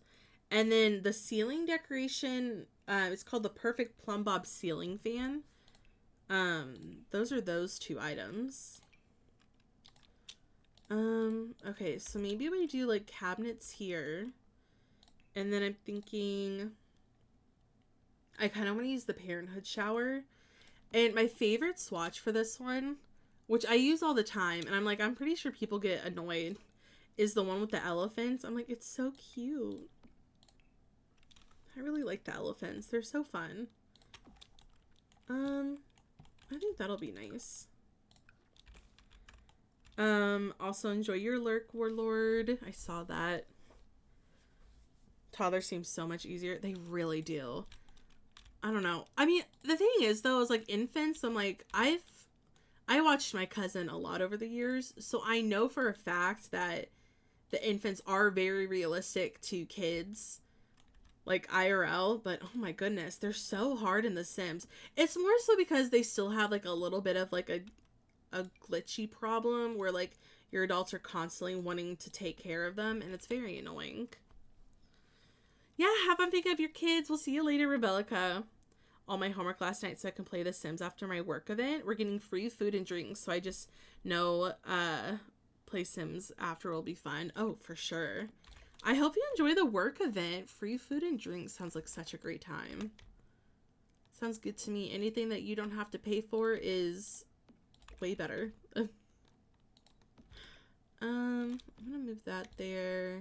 Speaker 1: And then the ceiling decoration, it's called the Perfect Plumb Bob ceiling fan. Those are those two items. Okay, so maybe we do like cabinets here. And then I'm thinking I kind of want to use the Parenthood shower. And my favorite swatch for this one, which I use all the time, and I'm like, I'm pretty sure people get annoyed, is the one with the elephants. I'm like, it's so cute. I really like the elephants. They're so fun. I think that'll be nice. Also enjoy your lurk, Warlord. I saw that. Toddler seems so much easier. They really do. I don't know. I mean, the thing is, though, is like infants, I'm like, I watched my cousin a lot over the years, so I know for a fact that the infants are very realistic to kids, like IRL, but oh my goodness, they're so hard in The Sims. It's more so because they still have like a little bit of like a glitchy problem where like your adults are constantly wanting to take care of them, and it's very annoying. Yeah, have fun thinking of your kids. We'll see you later, Rebellica. All my homework last night so I can play The Sims after my work event. We're getting free food and drinks, so I just know play Sims after will be fun. Oh, for sure. I hope you enjoy the work event. Free food and drinks sounds like such a great time. Sounds good to me. Anything that you don't have to pay for is way better. I'm gonna move that there.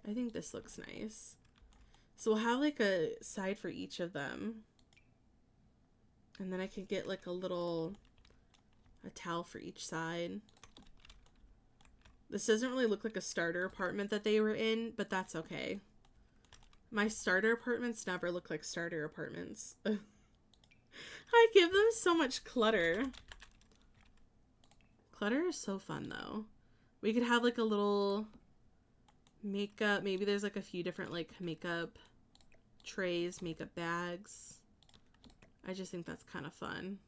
Speaker 1: I think this looks nice. So we'll have like a side for each of them. And then I could get like a towel for each side. This doesn't really look like a starter apartment that they were in, but that's okay. My starter apartments never look like starter apartments. I give them so much clutter. Clutter is so fun though. We could have like a little makeup. Maybe there's like a few different like makeup trays, makeup bags. I just think that's kind of fun.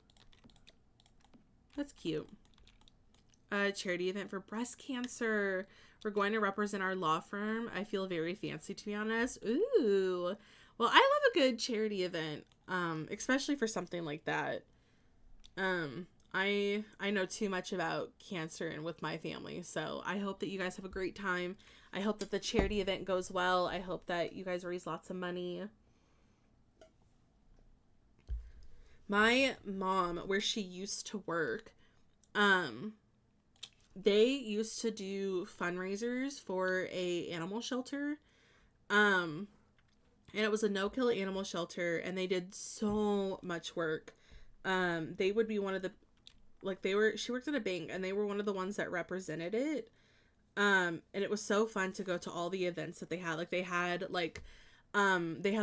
Speaker 1: That's cute. a charity event for breast cancer. We're going to represent our law firm. I feel very fancy, to be honest. Ooh. Well, I love a good charity event, especially for something like that. I know too much about cancer and with my family, so I hope that you guys have a great time. I hope that the charity event goes well. I hope that you guys raise lots of money. My mom, where she used to work, they used to do fundraisers for a animal shelter. And it was a no-kill animal shelter, and they did so much work. They would be one of the, she worked at a bank, and they were one of the ones that represented it. And it was so fun to go to all the events that they had. Like, they had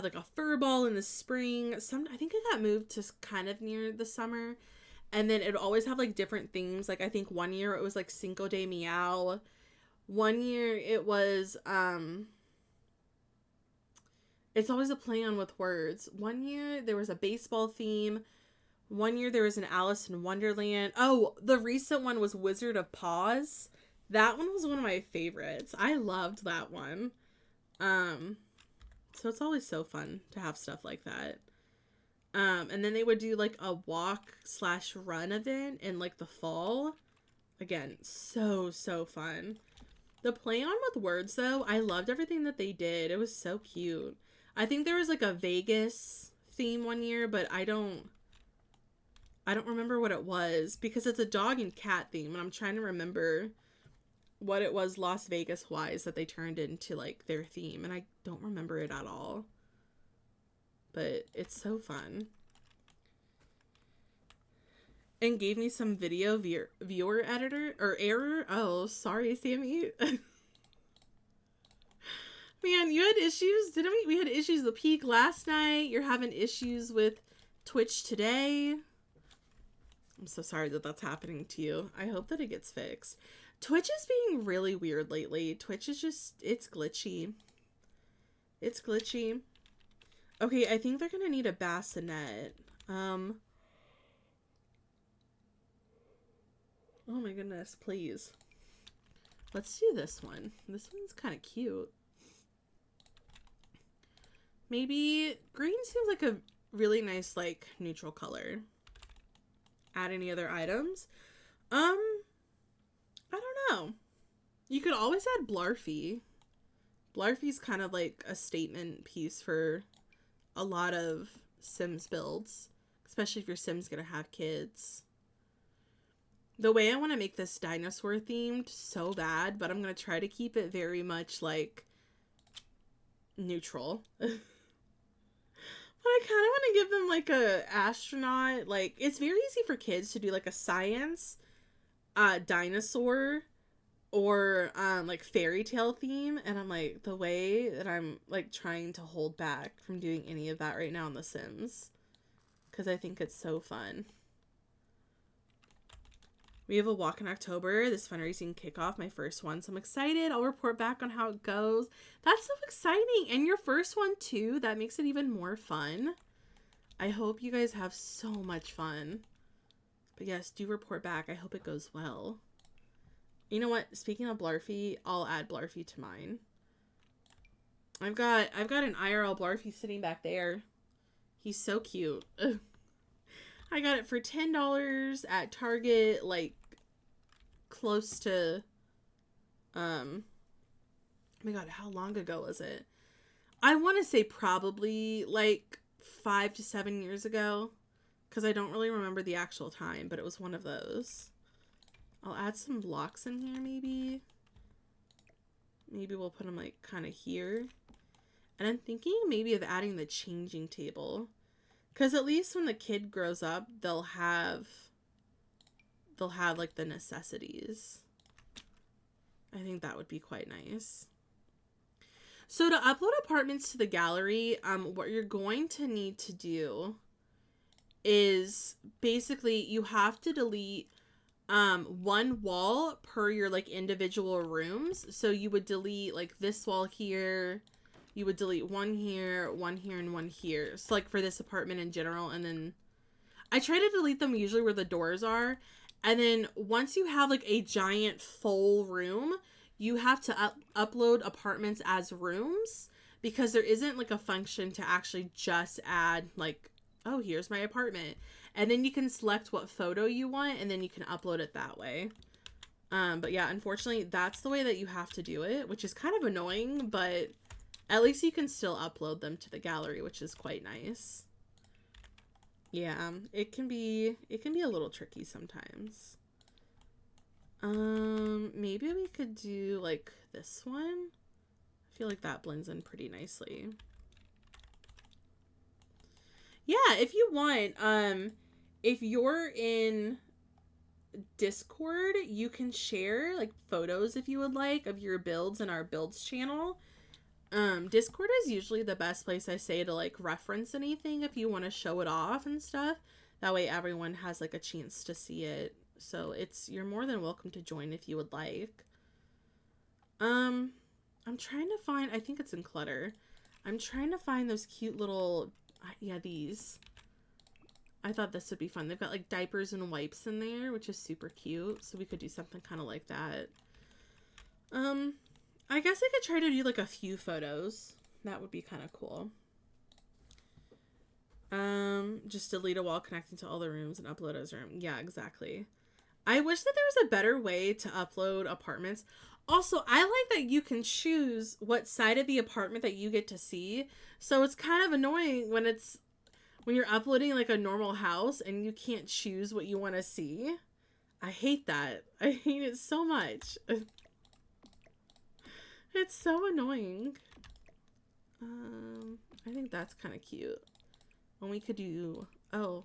Speaker 1: a fur ball in the spring. I think it got moved to kind of near the summer. And then it would always have, like, different themes. Like, I think one year it was, like, Cinco de Meow. One year it was, it's always a play on with words. One year there was a baseball theme. One year there was an Alice in Wonderland. Oh, the recent one was Wizard of Paws. That one was one of my favorites. I loved that one. So it's always so fun to have stuff like that. And then they would do like a walk/run event in like the fall. Again, so fun. The play on with words though, I loved everything that they did. It was so cute. I think there was like a Vegas theme one year, but I don't remember what it was because it's a dog and cat theme, and I'm trying to remember what it was Las Vegas wise that they turned into like their theme, and I don't remember it at all. But it's so fun. And gave me some video viewer editor or error. Oh, sorry, Sammy. Man, you had issues, didn't we? We had issues with Peak last night. You're having issues with Twitch today. I'm so sorry that that's happening to you. I hope that it gets fixed. Twitch is being really weird lately. Twitch is just, it's glitchy. It's glitchy. Okay, I think they're gonna need a bassinet. Oh my goodness, please. Let's do this one. This one's kind of cute. Maybe green seems like a really nice, like, neutral color. Add any other items? I don't know. You could always add Blarfy. Blarfy's kind of like a statement piece for a lot of Sims builds, especially if your Sim's gonna have kids. The way I want to make this dinosaur themed so bad, but I'm gonna try to keep it very much like neutral. But I kind of want to give them like a astronaut, like it's very easy for kids to do like a science dinosaur or like fairy tale theme, and I'm like, the way that I'm like trying to hold back from doing any of that right now in The Sims, because I think it's so fun. We have a walk in October, this fundraising kickoff, my first one, so I'm excited. I'll report back on how it goes. That's so exciting. And your first one too, that makes it even more fun. I hope you guys have so much fun. But yes, do report back. I hope it goes well. You know what? Speaking of Blarfy, I'll add Blarfy to mine. I've got an IRL Blarfy sitting back there. He's so cute. I got it for $10 at Target, like close to oh my god, how long ago was it? I want to say probably like 5 to 7 years ago, because I don't really remember the actual time, but it was one of those. I'll add some blocks in here, maybe we'll put them like kind of here. And I'm thinking maybe of adding the changing table, because at least when the kid grows up, they'll have like the necessities. I think that would be quite nice. So to upload apartments to the gallery, what you're going to need to do is basically you have to delete one wall per your like individual rooms. So you would delete like this wall here, you would delete one here, and one here. So like for this apartment in general, and then I try to delete them usually where the doors are. And then once you have like a giant full room, you have to upload apartments as rooms, because there isn't like a function to actually just add like, oh, here's my apartment. And then you can select what photo you want, and then you can upload it that way. But yeah, unfortunately, that's the way that you have to do it, which is kind of annoying, but at least you can still upload them to the gallery, which is quite nice. Yeah, it can be a little tricky sometimes. Maybe we could do like this one. I feel like that blends in pretty nicely. Yeah, if you want, if you're in Discord, you can share like photos if you would like of your builds in our builds channel. Discord is usually the best place, I say, to like reference anything if you want to show it off and stuff. That way everyone has like a chance to see it. So you're more than welcome to join if you would like. I'm trying to find, I think it's in Clutter. I'm trying to find those cute little, yeah, these. I thought this would be fun. They've got like diapers and wipes in there, which is super cute. So we could do something kind of like that. I guess I could try to do like a few photos. That would be kind of cool. Just delete a wall connecting to all the rooms and upload as a room. Yeah, exactly. I wish that there was a better way to upload apartments. Also, I like that you can choose what side of the apartment that you get to see. So it's kind of annoying when you're uploading like a normal house and you can't choose what you want to see. I hate that. I hate it so much. It's so annoying. I think that's kind of cute. And we could do, oh,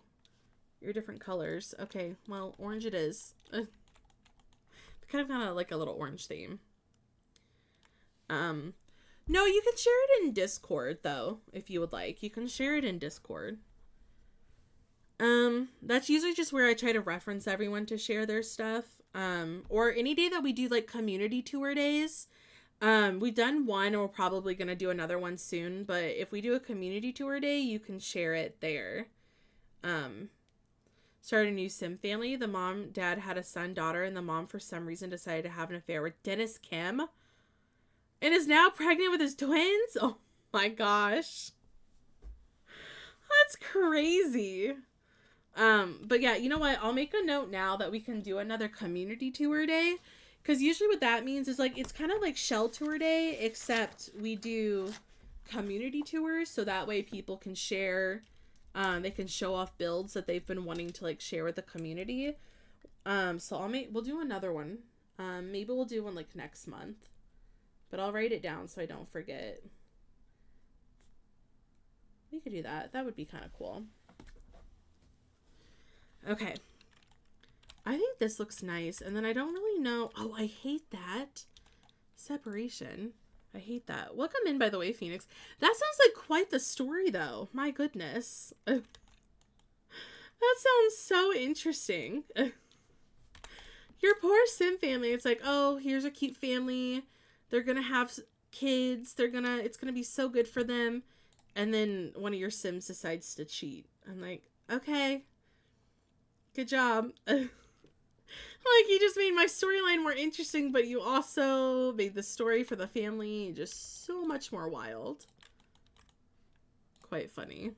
Speaker 1: your different colors. Okay, well, orange it is. Kind of like a little orange theme. No, you can share it in Discord though, if you would like. You can share it in Discord. That's usually just where I try to reference everyone to share their stuff. Or any day that we do like community tour days. We've done one, and we're probably gonna do another one soon, but if we do a community tour day, you can share it there. Started a new sim family. The mom, dad had a son, daughter, and the mom for some reason decided to have an affair with Dennis Kim and is now pregnant with his twins. Oh my gosh. That's crazy. But yeah, you know what? I'll make a note now that we can do another community tour day. Because usually what that means is like, it's kind of like shell tour day, except we do community tours. So that way people can share, they can show off builds that they've been wanting to like share with the community. So we'll do another one. Maybe we'll do one like next month, but I'll write it down so I don't forget. We could do that. That would be kind of cool. Okay. I think this looks nice. And then I don't really know. Oh, I hate that. Separation. I hate that. Welcome in, by the way, Phoenix. That sounds like quite the story, though. My goodness. That sounds so interesting. Your poor sim family. It's like, oh, here's a cute family. They're going to have kids. It's going to be so good for them. And then one of your sims decides to cheat. I'm like, okay. Good job. Like, you just made my storyline more interesting, but you also made the story for the family just so much more wild. Quite funny.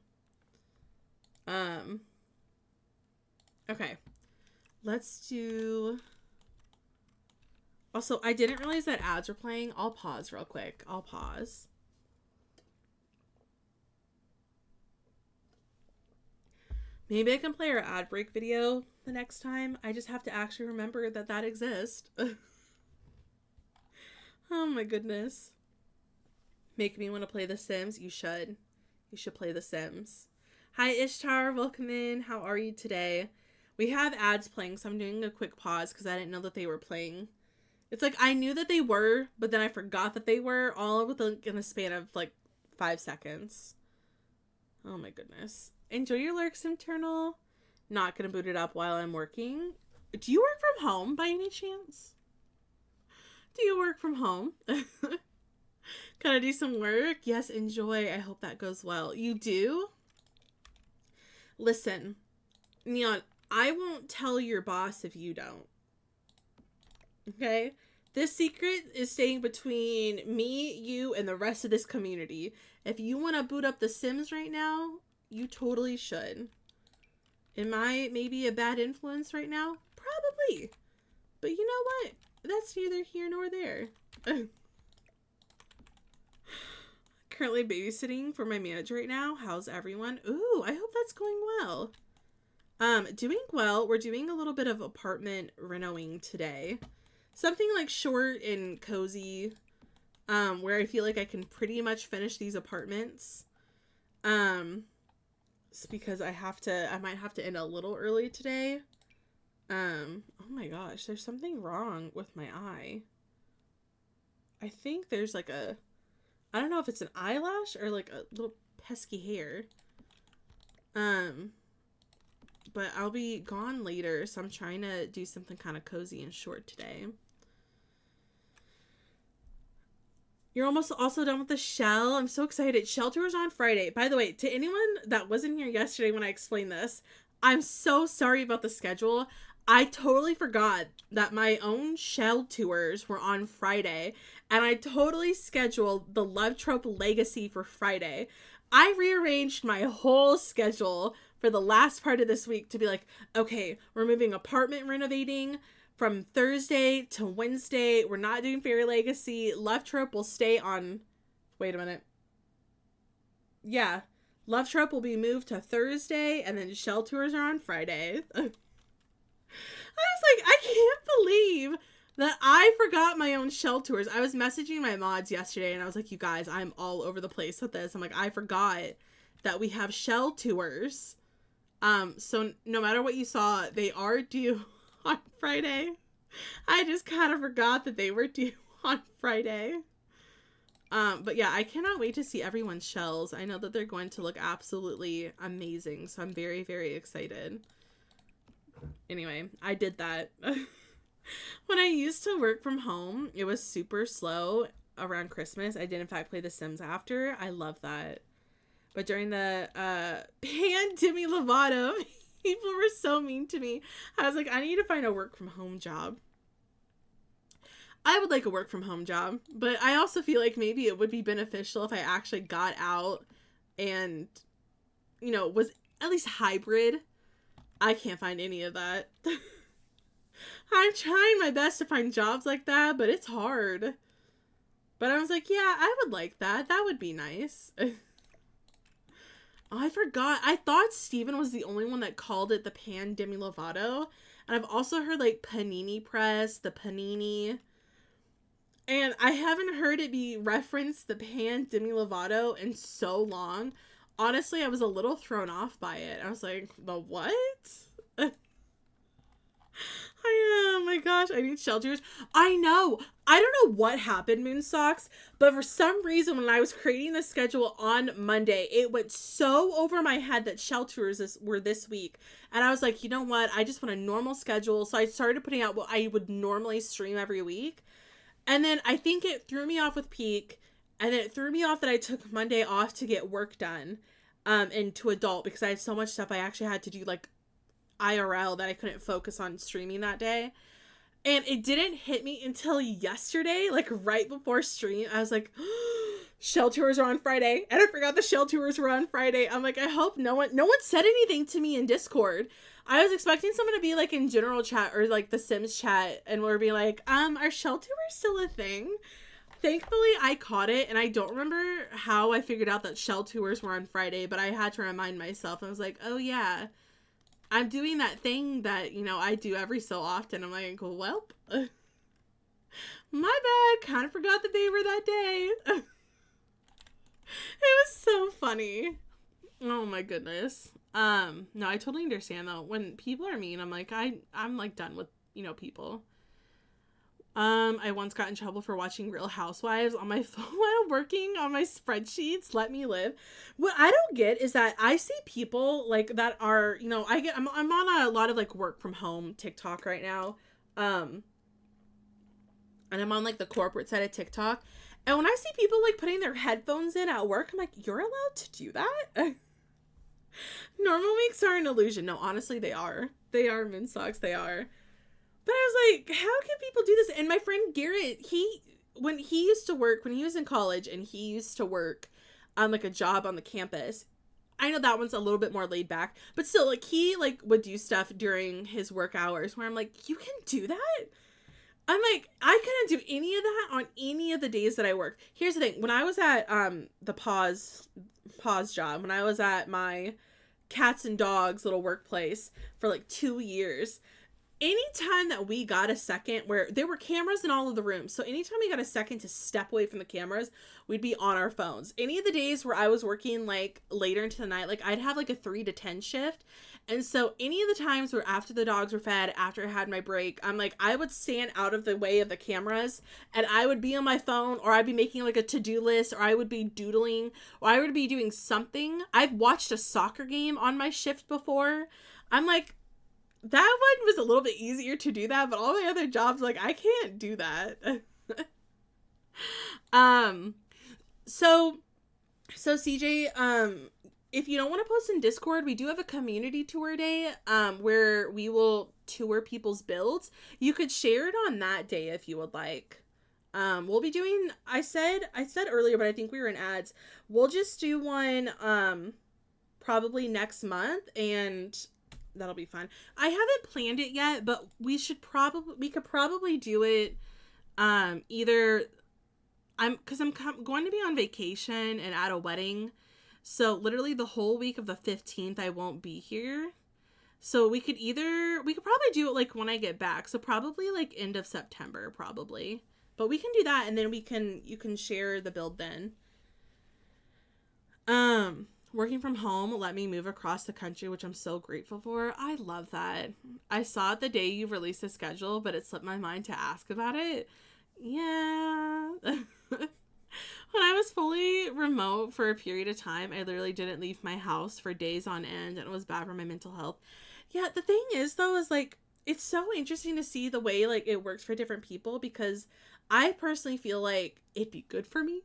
Speaker 1: Okay. Let's do... Also, I didn't realize that ads were playing. I'll pause real quick. I'll pause. Maybe I can play our ad break video the next time. I just have to actually remember that exists. Oh my goodness. Make me want to play The Sims? You should. You should play The Sims. Hi Ishtar, welcome in. How are you today? We have ads playing, so I'm doing a quick pause because I didn't know that they were playing. It's like I knew that they were, but then I forgot that they were, all in the span of like 5 seconds. Oh my goodness. Enjoy your lurks, Internal. Not gonna boot it up while I'm working. Do you work from home by any chance? Do you work from home? Gotta do some work? Yes, enjoy. I hope that goes well. You do? Listen, Neon, I won't tell your boss if you don't. Okay? This secret is staying between me, you, and the rest of this community. If you want to boot up The Sims right now, you totally should. Am I maybe a bad influence right now? Probably. But you know what? That's neither here nor there. Currently babysitting for my manager right now. How's everyone? Ooh, I hope that's going well. Doing well. We're doing a little bit of apartment renoing today. Something like short and cozy, where I feel like I can pretty much finish these apartments. It's because I might have to end a little early today. Oh my gosh, there's something wrong with my eye. I think there's like I don't know if it's an eyelash or like a little pesky hair. But I'll be gone later, so I'm trying to do something kind of cozy and short today. You're almost also done with the shell. I'm so excited. Shell tour's on Friday. By the way, to anyone that wasn't here yesterday when I explained this, I'm so sorry about the schedule. I totally forgot that my own shell tours were on Friday, and I totally scheduled the Love Trope Legacy for Friday. I rearranged my whole schedule for the last part of this week to be like, okay, we're moving apartment renovating from Thursday to Wednesday. We're not doing Fairy Legacy. Love Trope will stay on... Wait a minute. Yeah. Love Trope will be moved to Thursday, and then Shell Tours are on Friday. I was like, I can't believe that I forgot my own Shell Tours. I was messaging my mods yesterday, and I was like, you guys, I'm all over the place with this. I'm like, I forgot that we have Shell Tours. So no matter what you saw, they are due on Friday. I just kind of forgot that they were due on Friday. But yeah, I cannot wait to see everyone's shells. I know that they're going to look absolutely amazing, so I'm very, very excited. Anyway, I did that. When I used to work from home, it was super slow around Christmas. I did in fact play The Sims after. I love that. But during the pandemic Lovato, people were so mean to me. I was like, I need to find a work from home job. I would like a work from home job, but I also feel like maybe it would be beneficial if I actually got out and, you know, was at least hybrid. I can't find any of that. I'm trying my best to find jobs like that, but it's hard. But I was like, yeah, I would like that. That would be nice. I forgot. I thought Steven was the only one that called it the Pan Demi Lovato. And I've also heard like Panini Press, the Panini. And I haven't heard it be referenced, the Pan Demi Lovato, in so long. Honestly, I was a little thrown off by it. I was like, the what? Oh my gosh, I need shelters. I know. I don't know what happened, Moon Socks, but for some reason when I was creating the schedule on Monday, it went so over my head that shelters were this week. And I was like, you know what? I just want a normal schedule. So I started putting out what I would normally stream every week. And then I think it threw me off with Peak. And then it threw me off that I took Monday off to get work done and to adult because I had so much stuff I actually had to do like IRL that I couldn't focus on streaming that day. And it didn't hit me until yesterday, like right before stream. I was like, shell tours are on Friday. And I forgot the shell tours were on Friday. I'm like, I hope no one said anything to me in Discord. I was expecting someone to be like in general chat or like the Sims chat and we're being like, are shell tours still a thing? Thankfully, I caught it, and I don't remember how I figured out that shell tours were on Friday, but I had to remind myself. I was like, oh yeah, I'm doing that thing that, you know, I do every so often. I'm like, welp. My bad. Kind of forgot that they were that day. It was so funny. Oh my goodness. No, I totally understand though. When people are mean, I'm like, I'm like done with, you know, people. I once got in trouble for watching Real Housewives on my phone while working on my spreadsheets. Let me live. What I don't get is that I see people like that are, you know, I'm on a lot of like work from home TikTok right now. And I'm on like the corporate side of TikTok. And when I see people like putting their headphones in at work, I'm like, you're allowed to do that? Normal weeks are an illusion. No, honestly, they are. They are min socks. They are. But I was like, how can people do this? And my friend Garrett, when he used to work, when he was in college and he used to work on like a job on the campus, I know that one's a little bit more laid back, but still, like, he like would do stuff during his work hours where I'm like, you can do that? I'm like, I couldn't do any of that on any of the days that I work. Here's the thing. When I was at the pause job, when I was at my cats and dogs little workplace for like 2 years, anytime that we got a second, where there were cameras in all of the rooms, so anytime we got a second to step away from the cameras, we'd be on our phones. Any of the days where I was working like later into the night, like I'd have like a 3 to 10 shift, and so any of the times where after the dogs were fed, after I had my break, I'm like, I would stand out of the way of the cameras and I would be on my phone, or I'd be making like a to-do list, or I would be doodling, or I would be doing something. I've watched a soccer game on my shift before. I'm like, that one was a little bit easier to do that, but all my other jobs, like, I can't do that. So CJ, if you don't want to post in Discord, we do have a community tour day, where we will tour people's builds. You could share it on that day if you would like. We'll be doing, I said earlier, but I think we were in ads. We'll just do one, probably next month, and that'll be fun. I haven't planned it yet, but we could probably do it, either, because I'm going to be on vacation and at a wedding. So literally the whole week of the 15th, I won't be here. So we could probably do it like when I get back. So probably like end of September, probably. But we can do that, and then you can share the build then. Working from home let me move across the country, which I'm so grateful for. I love that. I saw it the day you released the schedule, but it slipped my mind to ask about it. Yeah. When I was fully remote for a period of time, I literally didn't leave my house for days on end, and it was bad for my mental health. Yeah, the thing is, though, is like, it's so interesting to see the way like it works for different people, because I personally feel like it'd be good for me.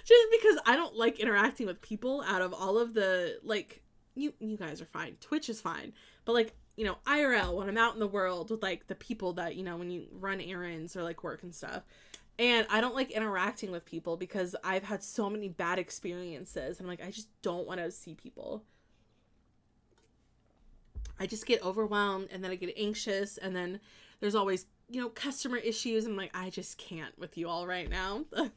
Speaker 1: Just because I don't like interacting with people out of all of the, like, you guys are fine. Twitch is fine. But, like, you know, IRL, when I'm out in the world with, like, the people that, you know, when you run errands or, like, work and stuff. And I don't like interacting with people because I've had so many bad experiences. I'm like, I just don't want to see people. I just get overwhelmed, and then I get anxious, and then there's always, you know, customer issues. I'm like, I just can't with you all right now. But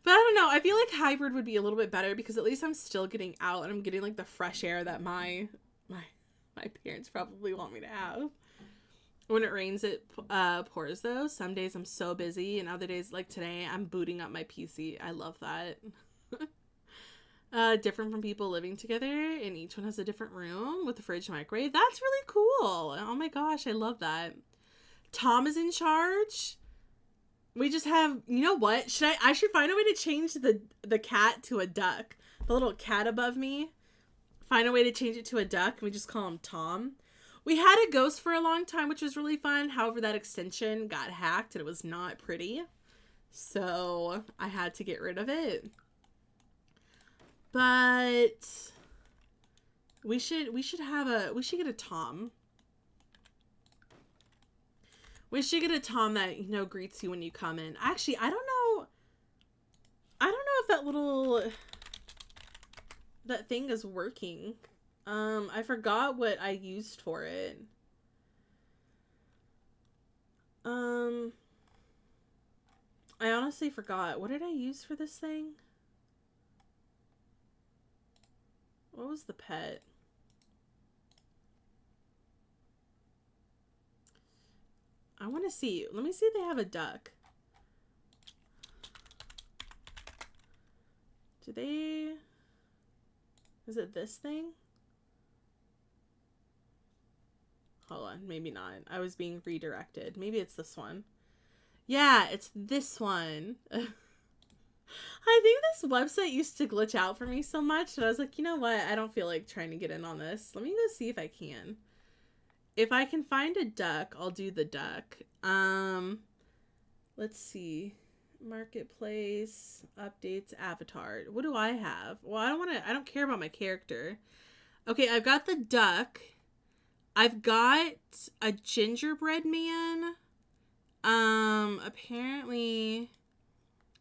Speaker 1: I don't know. I feel like hybrid would be a little bit better, because at least I'm still getting out and I'm getting like the fresh air that my parents probably want me to have. When it rains, it pours though. Some days I'm so busy, and other days like today I'm booting up my PC. I love that. Different from people living together, and each one has a different room with a fridge and microwave. That's really cool. Oh my gosh, I love that. Tom is in charge. We just have, you know what? I should find a way to change the cat to a duck. The little cat above me. Find a way to change it to a duck, and we just call him Tom. We had a ghost for a long time, which was really fun. However, that extension got hacked, and it was not pretty. So I had to get rid of it. But we should get a Tom. We should get a Tom that, you know, greets you when you come in. Actually, I don't know if that thing is working. I forgot what I used for it. I honestly forgot. What did I use for this thing? What was the pet? I want to see. Let me see if they have a duck. Do they... Is it this thing? Hold on. Maybe not. I was being redirected. Maybe it's this one. Yeah, it's this one. I think this website used to glitch out for me so much that I was like, you know what? I don't feel like trying to get in on this. Let me go see if I can. If I can find a duck, I'll do the duck. Let's see. Marketplace, updates, avatar. What do I have? Well, I don't care about my character. Okay, I've got the duck. I've got a gingerbread man. Apparently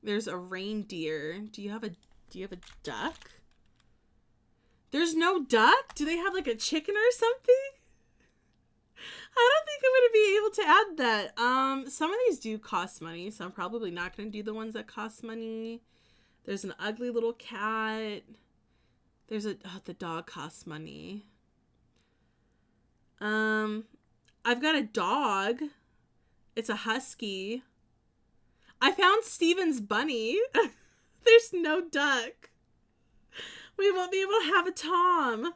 Speaker 1: there's a reindeer. Do you have a duck? There's no duck? Do they have like a chicken or something? I don't think I'm going to be able to add that. Some of these do cost money, so I'm probably not going to do the ones that cost money. There's an ugly little cat. There's the dog costs money. I've got a dog. It's a husky. I found Steven's bunny. There's no duck. We won't be able to have a Tom.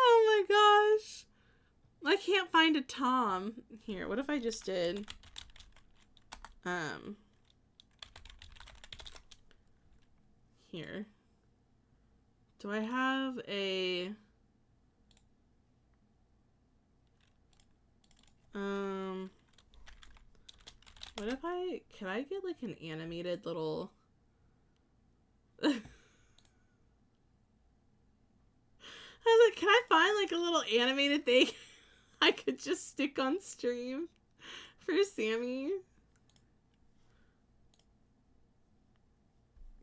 Speaker 1: Oh my gosh. I can't find a Tom. Here, what if I just did here. Do I have a what if can I get like an animated little I was like, can I find like a little animated thing I could just stick on stream for Sammy?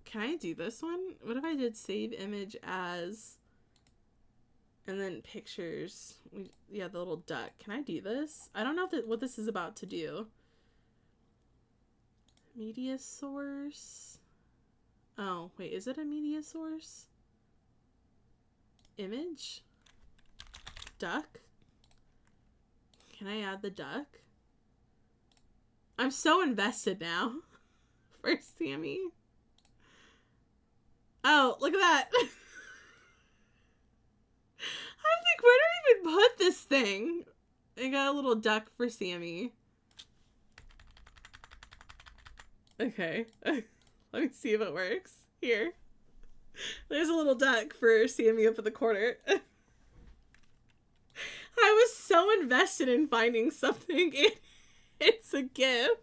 Speaker 1: Can I do this one? What if I did save image as and then pictures? Yeah, the little duck. Can I do this? I don't know what this is about to do. Media source. Oh, wait, is it a media source? Image? Duck? Can I add the duck? I'm so invested now for Sammy. Oh, look at that. I'm like, where do I even put this thing? I got a little duck for Sammy. Okay. Let me see if it works. Here. There's a little duck for Sammy up in the corner. I was so invested in finding something. It's a gift.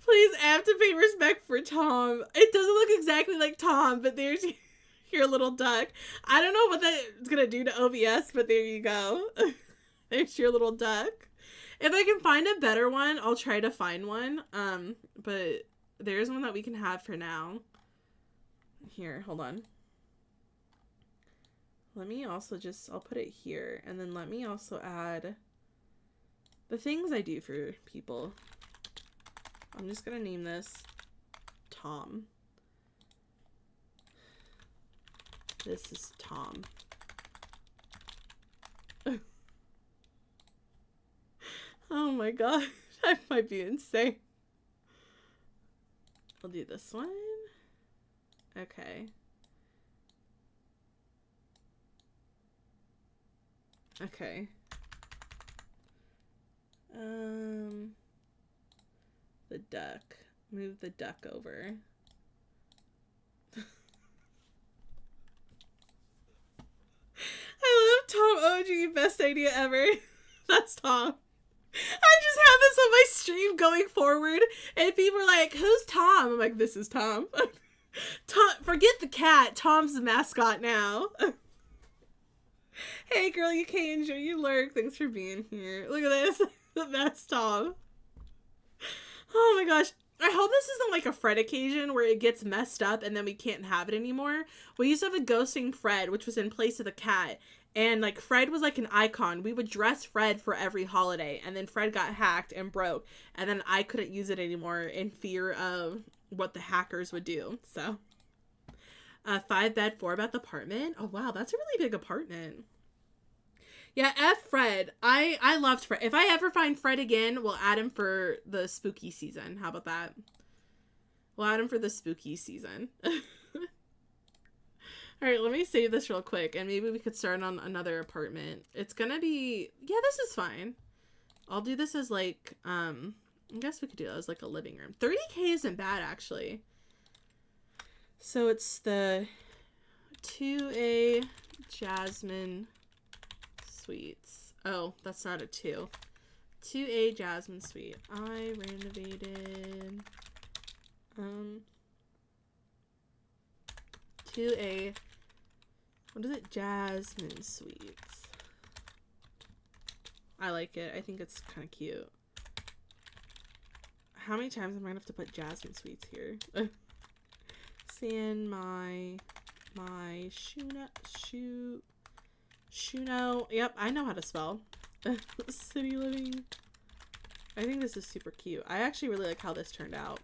Speaker 1: Please, I have to pay respect for Tom. It doesn't look exactly like Tom, but there's your little duck. I don't know what that's going to do to OBS, but there you go. There's your little duck. If I can find a better one, I'll try to find one. But there's one that we can have for now. Here, hold on. Let me also I'll put it here. And then let me also add the things I do for people. I'm just going to name this Tom. This is Tom. Oh my gosh, I might be insane. I'll do this one. Okay. Okay. The duck. Move the duck over. I love Tom OG. Best idea ever. That's Tom. I just have this on my stream going forward, and people are like, "Who's Tom?" I'm like, "This is Tom." Tom, forget the cat. Tom's the mascot now. Hey, girl, you can't enjoy your lurk. Thanks for being here. Look at this. That's Tom. Oh my gosh. I hope this isn't like a Fred occasion where it gets messed up and then we can't have it anymore. We used to have a ghosting Fred, which was in place of the cat. And like Fred was like an icon. We would dress Fred for every holiday. And then Fred got hacked and broke. And then I couldn't use it anymore in fear of what the hackers would do. So 5-bed, 4-bath apartment. Oh wow, that's a really big apartment. Yeah, F Fred. I loved Fred. If I ever find Fred again, we'll add him for the spooky season. How about that? We'll add him for the spooky season. All right, let me save this real quick, and maybe we could start on another apartment. It's gonna be, yeah, this is fine. I'll do this as like, I guess we could do that as like a living room. 30K isn't bad, actually. So it's the 2A Jasmine Suites. Oh, that's not a 2. 2A Jasmine Suite. I renovated 2A, what is it? Jasmine Suites. I like it. I think it's kind of cute. How many times am I gonna have to put Jasmine Suites here? San Myshuno. Yep, I know how to spell. City living. I think this is super cute. I actually really like how this turned out.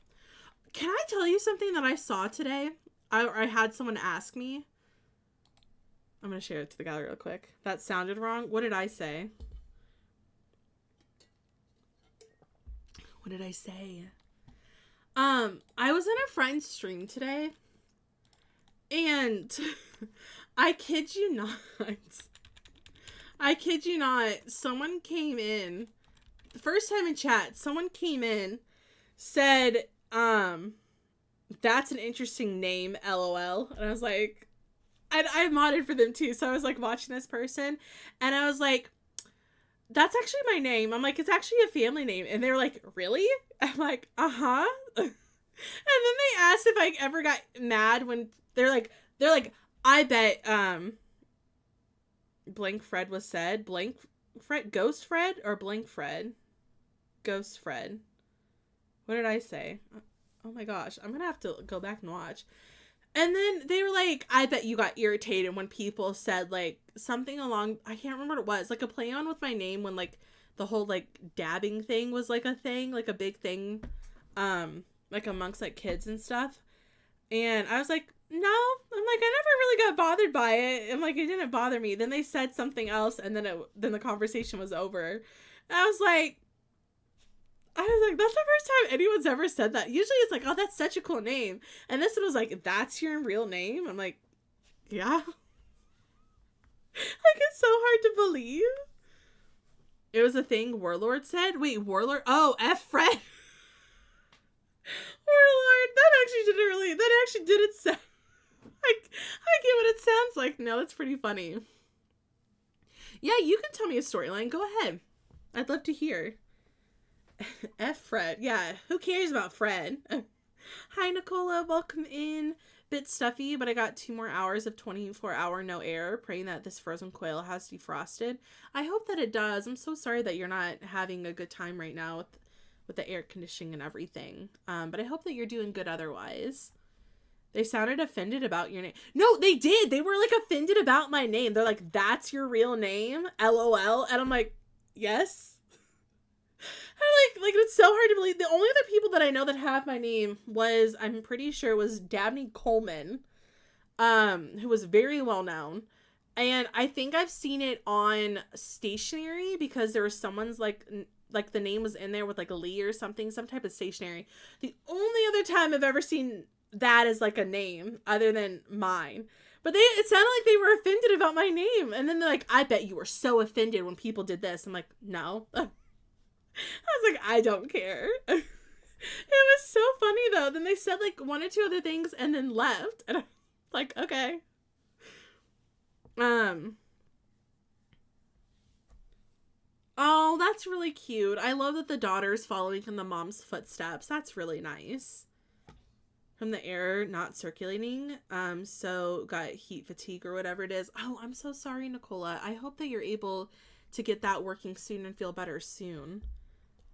Speaker 1: Can I tell you something that I saw today? I had someone ask me. I'm going to share it to the gallery real quick. That sounded wrong. What did I say? What did I say? I was in a friend's stream today, and I kid you not. I kid you not. Someone came in. The first time in chat, someone came in, said, that's an interesting name, LOL. And I was like, I modded for them too. So I was like watching this person, and I was like, that's actually my name. I'm like, it's actually a family name. And they were like, really? I'm like, uh-huh. And then they asked if I ever got mad when they're like, I bet, blank Fred was said. Blank Fred, Ghost Fred or blank Fred? Ghost Fred. What did I say? Oh my gosh. I'm gonna have to go back and watch. And then they were like, I bet you got irritated when people said like something along, I can't remember what it was, like a play on with my name when like the whole like dabbing thing was like a thing, like a big thing, like amongst like kids and stuff. And I was like, no, I'm like, I never really got bothered by it. I'm like, it didn't bother me. Then they said something else, and then the conversation was over. And I was like, that's the first time anyone's ever said that. Usually it's like, oh, that's such a cool name. And this one was like, that's your real name? I'm like, yeah. Like, it's so hard to believe. It was a thing Warlord said. Wait, Warlord? Oh, F. Fred. Warlord. That actually didn't sound. I get what it sounds like. No, it's pretty funny. Yeah, you can tell me a storyline. Go ahead. I'd love to hear. F. Fred. Yeah, who cares about Fred? Hi, Nicola. Welcome in. Bit stuffy, but I got 2 more hours of 24-hour no air. Praying that this frozen quail has defrosted. I hope that it does. I'm so sorry that you're not having a good time right now with the air conditioning and everything. But I hope that you're doing good otherwise. They sounded offended about your name. No, they did. They were like offended about my name. They're like, that's your real name? LOL. And I'm like, yes. I'm like it's so hard to believe. The only other people that I know that have my name was, I'm pretty sure, was Dabney Coleman, who was very well known. And I think I've seen it on stationery because there was someone's like the name was in there with like a Lee or something, some type of stationery. The only other time I've ever seen that as like a name other than mine. But it sounded like they were offended about my name. And then they're like, I bet you were so offended when people did this. I'm like, no. I was like, I don't care. It was so funny though. Then they said like 1 or 2 other things and then left. And I'm like, okay. Oh, that's really cute. I love that the daughter's following in the mom's footsteps. That's really nice. From the air not circulating. So got heat fatigue or whatever it is. Oh, I'm so sorry, Nicola. I hope that you're able to get that working soon and feel better soon.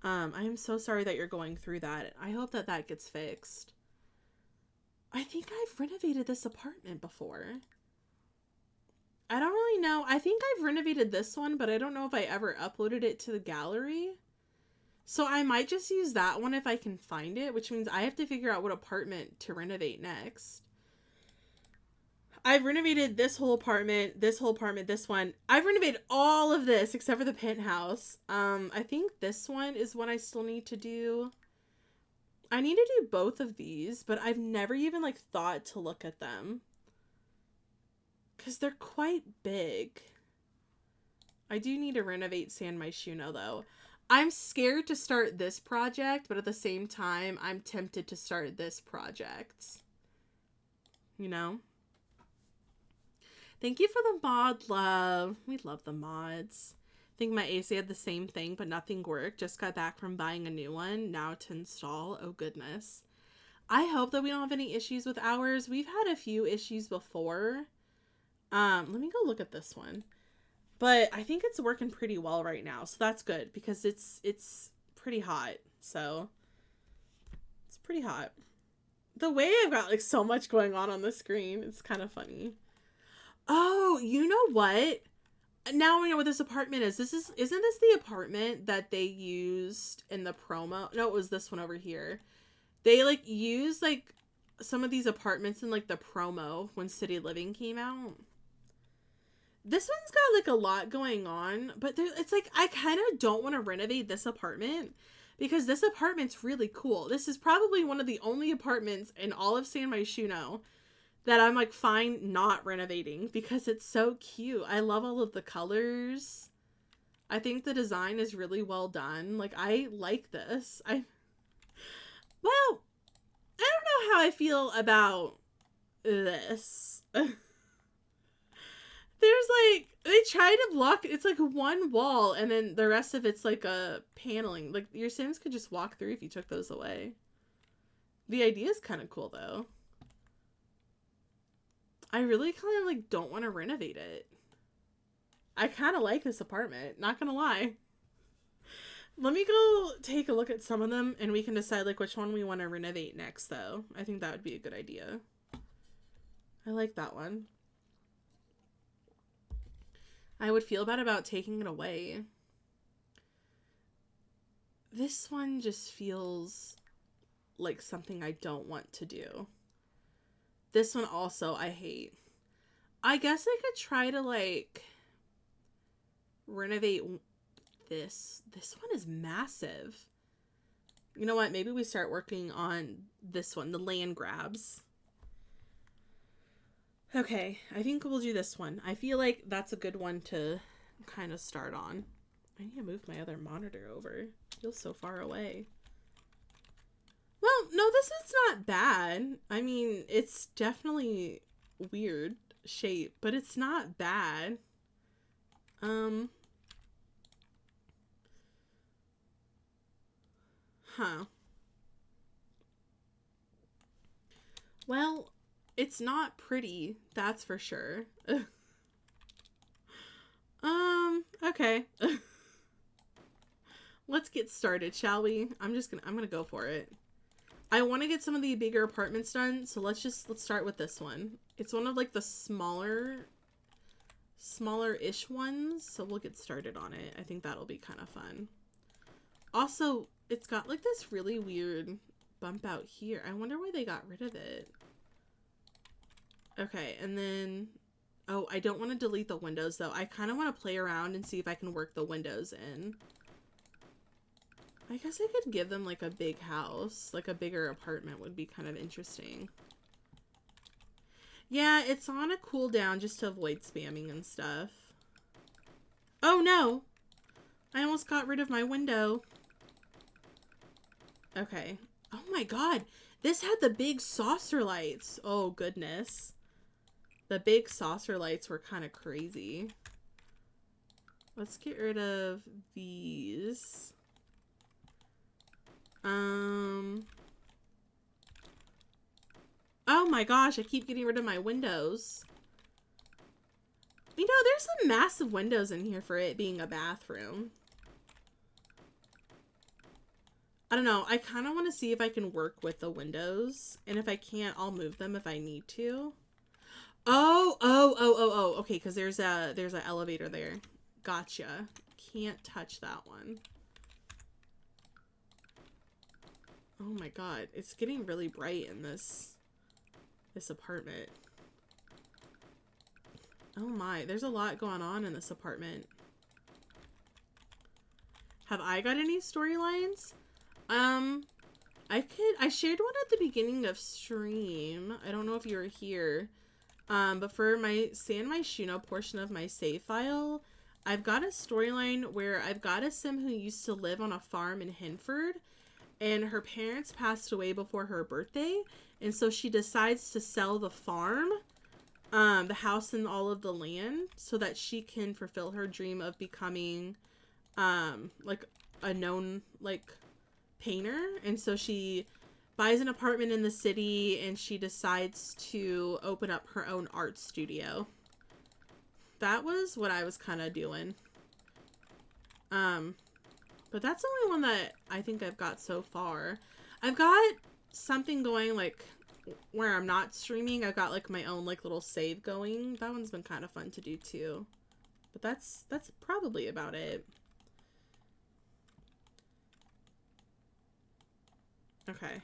Speaker 1: I am so sorry that you're going through that. I hope that that gets fixed. I think I've renovated this apartment before. I don't really know. I think I've renovated this one, but I don't know if I ever uploaded it to the gallery. So I might just use that one if I can find it, which means I have to figure out what apartment to renovate next. I've renovated this whole apartment, this one. I've renovated all of this except for the penthouse. I think this one is what I still need to do. I need to do both of these, but I've never even like thought to look at them. Because they're quite big. I do need to renovate San Myshuno though. I'm scared to start this project, but at the same time, I'm tempted to start this project. You know? Thank you for the mod, love. We love the mods. think my AC had the same thing, but nothing worked. Just got back from buying a new one. Now to install. Oh, goodness. I hope that we don't have any issues with ours. We've had a few issues before. Let me go look at this one. But I think it's working pretty well right now. So that's good because it's pretty hot. So it's pretty hot. The way I've got like so much going on the screen, it's kind of funny. Oh, you know what? Now we know what this apartment is. Isn't this the apartment that they used in the promo? No, it was this one over here. They like used like some of these apartments in like the promo when City Living came out. This one's got like a lot going on, but it's like I kind of don't want to renovate this apartment because this apartment's really cool. This is probably one of the only apartments in all of San Myshuno that I'm like fine not renovating because it's so cute. I love all of the colors. I think the design is really well done. Like I like this. Well, I don't know how I feel about this. There's like, they try to block, it's like one wall and then the rest of it's like a paneling. Like your Sims could just walk through if you took those away. The idea is kind of cool though. I really kind of like don't want to renovate it. I kind of like this apartment, not gonna lie. Let me go take a look at some of them and we can decide like which one we want to renovate next though. I think that would be a good idea. I like that one. I would feel bad about taking it away. This one just feels like something I don't want to do. This one also I hate. I guess I could try to like renovate this. This one is massive. You know what? Maybe we start working on this one, the land grabs. Okay, I think we'll do this one. I feel like that's a good one to kind of start on. I need to move my other monitor over. It feels so far away. Well, no, this is not bad. I mean, it's definitely weird shape, but it's not bad. Huh. Well, it's not pretty, that's for sure. Okay. Let's get started, shall we? I'm gonna go for it. I want to get some of the bigger apartments done, so let's start with this one. It's one of like the smaller-ish ones, so we'll get started on it. I think that'll be kind of fun. Also, it's got like this really weird bump out here. I wonder why they got rid of it. Okay, and then, oh, I don't want to delete the windows though. I kind of want to play around and see if I can work the windows in. I guess I could give them like a big house, like a bigger apartment would be kind of interesting. Yeah, it's on a cooldown just to avoid spamming and stuff. Oh no! I almost got rid of my window. Okay. Oh my god! This had the big saucer lights! Oh goodness. The big saucer lights were kind of crazy. Let's get rid of these. Oh my gosh, I keep getting rid of my windows. You know, there's some massive windows in here for it being a bathroom. I don't know. I kind of want to see if I can work with the windows. And if I can't, I'll move them if I need to. Oh. Okay, because there's an elevator there. Gotcha. Can't touch that one. Oh my god. It's getting really bright in this apartment. Oh my. There's a lot going on in this apartment. Have I got any storylines? I shared one at the beginning of stream. I don't know if you were here. But for my San Myshuno portion of my save file, I've got a storyline where I've got a sim who used to live on a farm in Hinford, and her parents passed away before her birthday, and so she decides to sell the farm the house and all of the land so that she can fulfill her dream of becoming like a known like painter. And so she buys an apartment in the city and she decides to open up her own art studio. That was what I was kind of doing. But that's the only one that I think I've got so far. I've got something going like where I'm not streaming. I've got like my own like little save going. That one's been kind of fun to do too. But that's probably about it. Okay.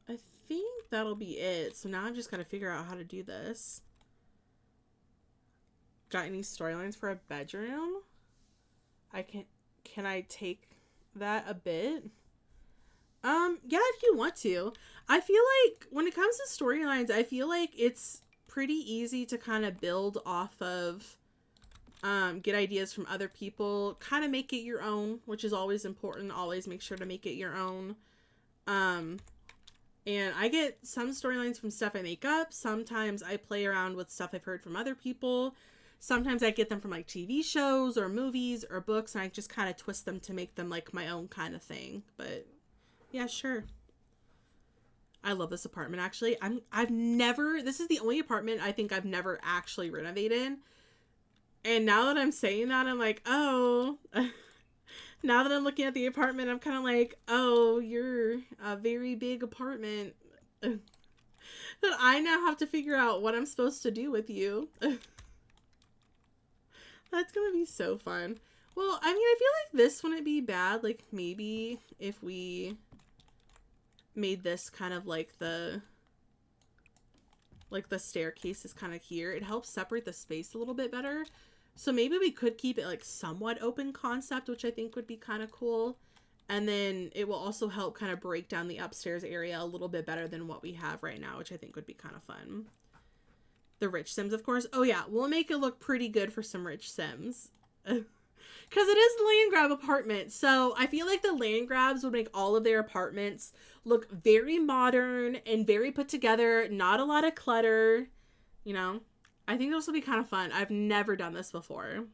Speaker 1: I think that'll be it. So now I've just got to figure out how to do this. Got any storylines for a bedroom? Can I take that a bit? Yeah, if you want to. I feel like when it comes to storylines, I feel like it's pretty easy to kind of build off of, get ideas from other people, kind of make it your own, which is always important. Always make sure to make it your own. And I get some storylines from stuff I make up. Sometimes I play around with stuff I've heard from other people. Sometimes I get them from like TV shows or movies or books, and I just kind of twist them to make them like my own kind of thing. But yeah, sure. I love this apartment actually. This is the only apartment I think I've never actually renovated. And now that I'm saying that, I'm like, oh, now that I'm looking at the apartment, I'm kind of like, oh, you're a very big apartment that I now have to figure out what I'm supposed to do with you. That's gonna be so fun. Well, I mean, I feel like this wouldn't be bad. Like, maybe if we made this kind of like the staircase is kind of here. It helps separate the space a little bit better. So maybe we could keep it like somewhat open concept, which I think would be kind of cool. And then it will also help kind of break down the upstairs area a little bit better than what we have right now, which I think would be kind of fun. The rich Sims, of course. Oh yeah, we'll make it look pretty good for some rich Sims. Because it is the land grab apartment. So I feel like the land grabs would make all of their apartments look very modern and very put together. Not a lot of clutter. You know? I think this will be kind of fun. I've never done this before.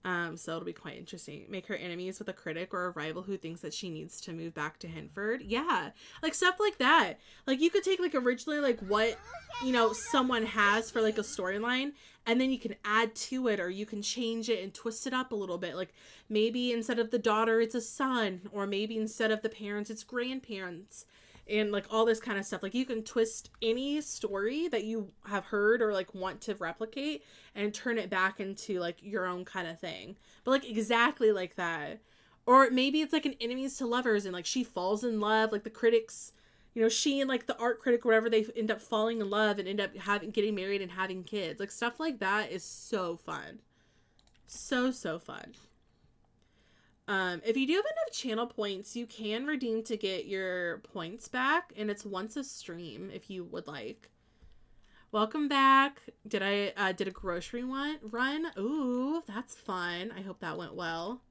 Speaker 1: So it'll be quite interesting. Make her enemies with a critic or a rival who thinks that she needs to move back to Hinford. Yeah. Like stuff like that. Like you could take like originally like what, you know, someone has for like a storyline, and then you can add to it, or you can change it and twist it up a little bit. Like maybe instead of the daughter, it's a son, or maybe instead of the parents, it's grandparents. And like all this kind of stuff. Like you can twist any story that you have heard or like want to replicate and turn it back into like your own kind of thing. But like exactly like that. Or maybe it's like an enemies to lovers and like she falls in love, like the critics, you know, she and like the art critic or whatever, they end up falling in love and end up getting married and having kids. Like stuff like that is so fun. So fun. If you do have enough channel points, you can redeem to get your points back, and it's once a stream if you would like. Welcome back. Did a grocery run? Ooh, that's fun. I hope that went well.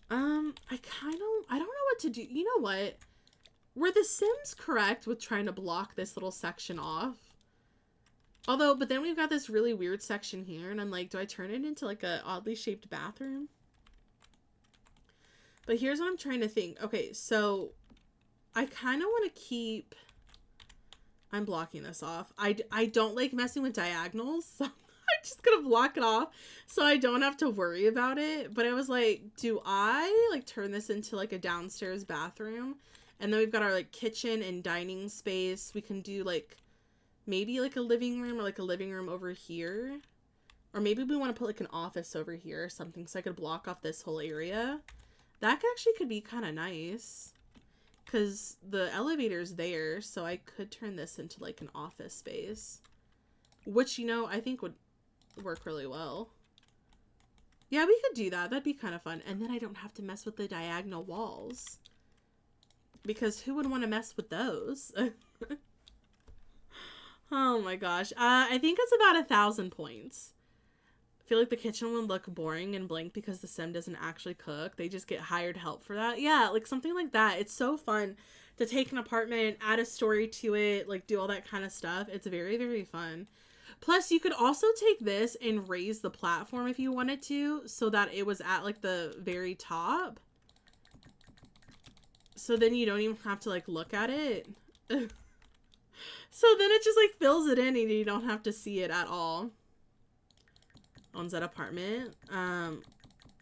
Speaker 1: I don't know what to do. You know what? Were the Sims correct with trying to block this little section off? Although, but then we've got this really weird section here, and I'm like, do I turn it into like a oddly shaped bathroom? But here's what I'm trying to think. Okay, so I kind of want to keep... I'm blocking this off. I don't like messing with diagonals, so I'm just going to block it off so I don't have to worry about it. But I was like, do I like turn this into like a downstairs bathroom? And then we've got our like kitchen and dining space. We can do like maybe like a living room or like a living room over here. Or maybe we want to put like an office over here or something so I could block off this whole area. That could be kind of nice because the elevator's there, so I could turn this into like an office space, which, you know, I think would work really well. Yeah, we could do that. That'd be kind of fun. And then I don't have to mess with the diagonal walls because who would want to mess with those? Oh my gosh. I think it's about 1,000 points. I feel like the kitchen would look boring and blank because the sim doesn't actually cook. They just get hired help for that. Yeah, like something like that. It's so fun to take an apartment, add a story to it, like do all that kind of stuff. It's very, very fun. Plus, you could also take this and raise the platform if you wanted to so that it was at like the very top. So then you don't even have to like look at it. So then it just like fills it in and you don't have to see it at all. Owns that apartment.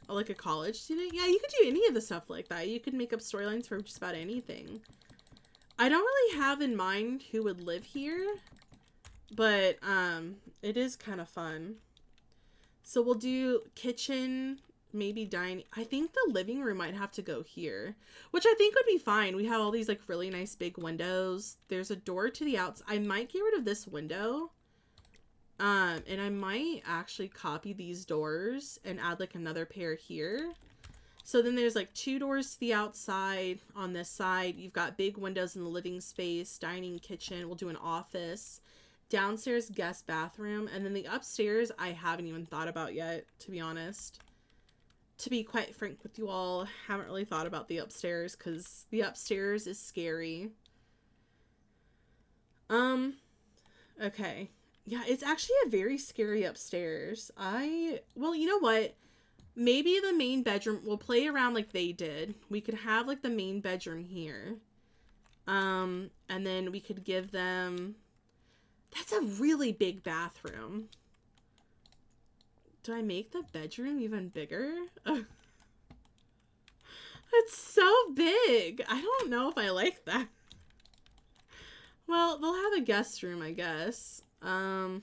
Speaker 1: Like a college student. Yeah, you could do any of the stuff like that. You could make up storylines for just about anything. I don't really have in mind who would live here, but it is kind of fun. So we'll do kitchen, maybe dining. I think the living room might have to go here, which I think would be fine. We have all these like really nice big windows. There's a door to the outside. I might get rid of this window. And I might actually copy these doors and add like another pair here. So then there's like 2 doors to the outside on this side. You've got big windows in the living space, dining, kitchen. We'll do an office, downstairs guest bathroom. And then the upstairs, I haven't even thought about yet, to be honest. To be quite frank with you all, haven't really thought about the upstairs because the upstairs is scary. Okay. Yeah, it's actually a very scary upstairs. Well, you know what? Maybe the main bedroom, we'll play around like they did. We could have like the main bedroom here. And then we could give them, that's a really big bathroom. Do I make the bedroom even bigger? It's so big. I don't know if I like that. Well, they'll have a guest room, I guess. I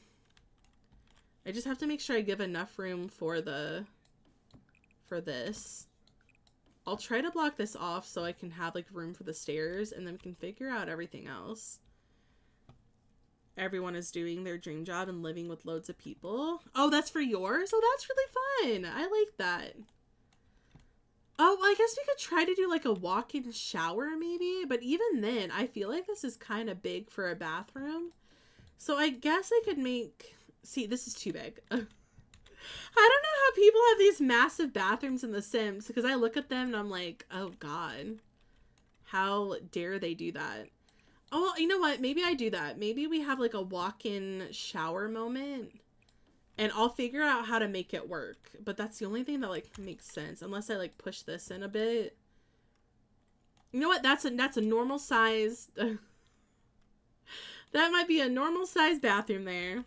Speaker 1: just have to make sure I give enough room for this. I'll try to block this off so I can have like room for the stairs and then we can figure out everything else. Everyone is doing their dream job and living with loads of people. Oh, that's for yours? Oh, that's really fun. I like that. Oh, well, I guess we could try to do like a walk-in shower maybe, but even then, I feel like this is kind of big for a bathroom. So I guess I could make, see, this is too big. I don't know how people have these massive bathrooms in The Sims because I look at them and I'm like, oh God, how dare they do that? Oh, well, you know what? Maybe I do that. Maybe we have like a walk-in shower moment and I'll figure out how to make it work. But that's the only thing that like makes sense unless I like push this in a bit. You know what? That's a normal size. That might be a normal size bathroom there.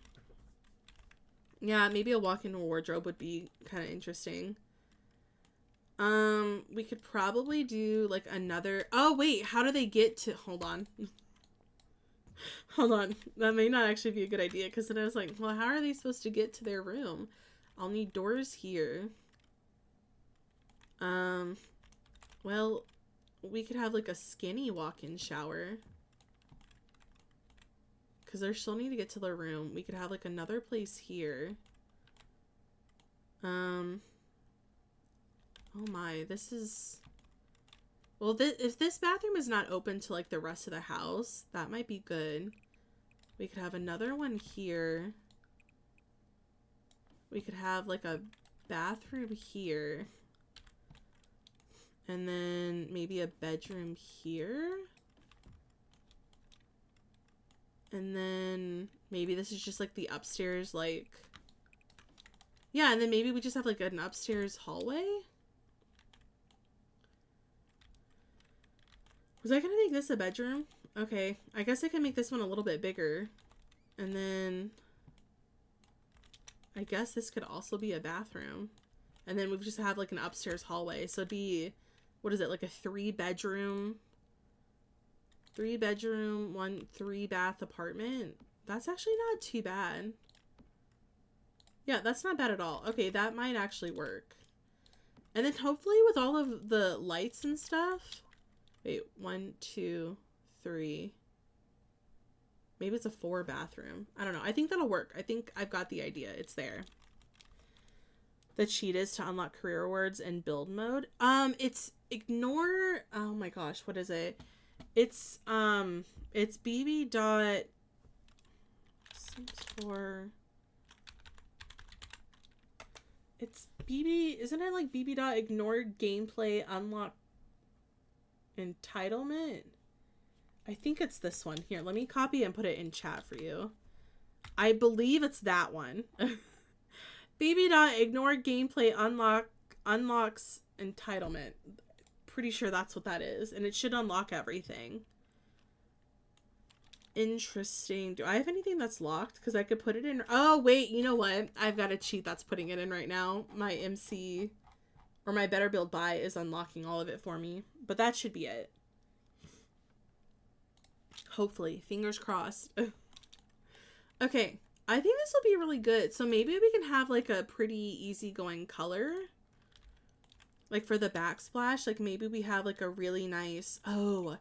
Speaker 1: Yeah, maybe a walk-in wardrobe would be kind of interesting. We could probably do like another, oh wait, how do they get to, hold on. Hold on. That may not actually be a good idea because then I was like, well, how are they supposed to get to their room? I'll need doors here. Well, we could have like a skinny walk-in shower. Because they still need to get to their room. We could have like another place here. Oh my, this is... Well, if this bathroom is not open to like the rest of the house, that might be good. We could have another one here. We could have like a bathroom here. And then maybe a bedroom here. And then maybe this is just like the upstairs, like... Yeah, and then maybe we just have like an upstairs hallway. Was I gonna make this a bedroom? Okay, I guess I can make this one a little bit bigger. And then I guess this could also be a bathroom. And then we just have like an upstairs hallway. So it'd be, what is it, like a 3-bedroom, 3-bath apartment. That's actually not too bad. Yeah, that's not bad at all. Okay, that might actually work. And then hopefully with all of the lights and stuff. Wait, 1, 2, 3. Maybe it's a 4-bathroom. I don't know. I think that'll work. I think I've got the idea. It's there. The cheat is to unlock career rewards and build mode. It's ignore. Oh my gosh, what is it? It's bb dot Sims 4. It's BB, isn't it like BB dot ignore gameplay unlock entitlement? I think it's this one. Here, let me copy and put it in chat for you. I believe it's that one. BB dot ignore gameplay unlocks entitlement. Pretty sure that's what that is, and it should unlock everything. Interesting. Do I have anything that's locked? Because I could put it in. Oh, wait. You know what? I've got a cheat that's putting it in right now. My MC or my Better Build Buy is unlocking all of it for me. But that should be it. Hopefully. Fingers crossed. Okay. I think this will be really good. So maybe we can have like a pretty easygoing color. Like for the backsplash. Like maybe we have like a really nice... Oh...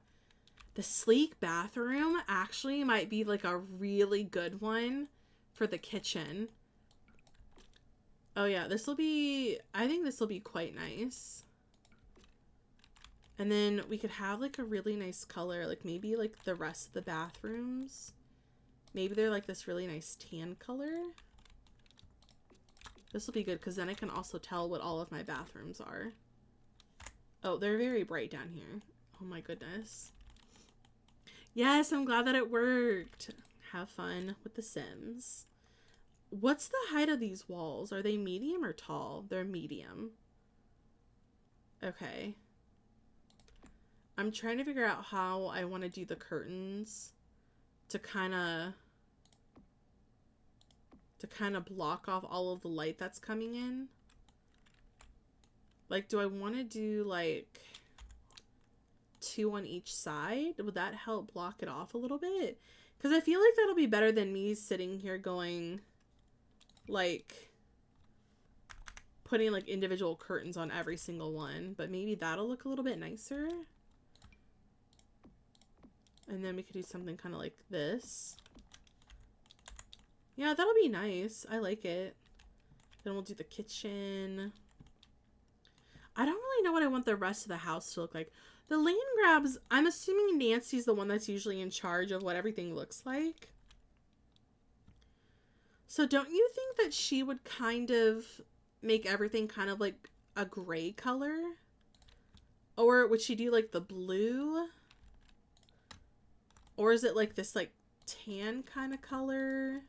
Speaker 1: The sleek bathroom actually might be like a really good one for the kitchen. Oh yeah, this will be, I think this will be quite nice. And then we could have like a really nice color, like maybe like the rest of the bathrooms. Maybe they're like this really nice tan color. This will be good because then I can also tell what all of my bathrooms are. Oh, they're very bright down here. Oh my goodness. Yes, I'm glad that it worked. Have fun with the Sims. What's the height of these walls? Are they medium or tall? They're medium. Okay. I'm trying to figure out how I want to do the curtains to kind of block off all of the light that's coming in. Like, do I want to do like 2 on each side? Would that help block it off a little bit? Because I feel like that'll be better than me sitting here going like putting like individual curtains on every single one. But maybe that'll look a little bit nicer. And then we could do something kind of like this. Yeah, that'll be nice. I like it. Then we'll do the kitchen. I don't really know what I want the rest of the house to look like. The land grabs, I'm assuming Nancy's the one that's usually in charge of what everything looks like. So don't you think that she would kind of make everything kind of like a gray color? Or would she do like the blue? Or is it like this like tan kind of color?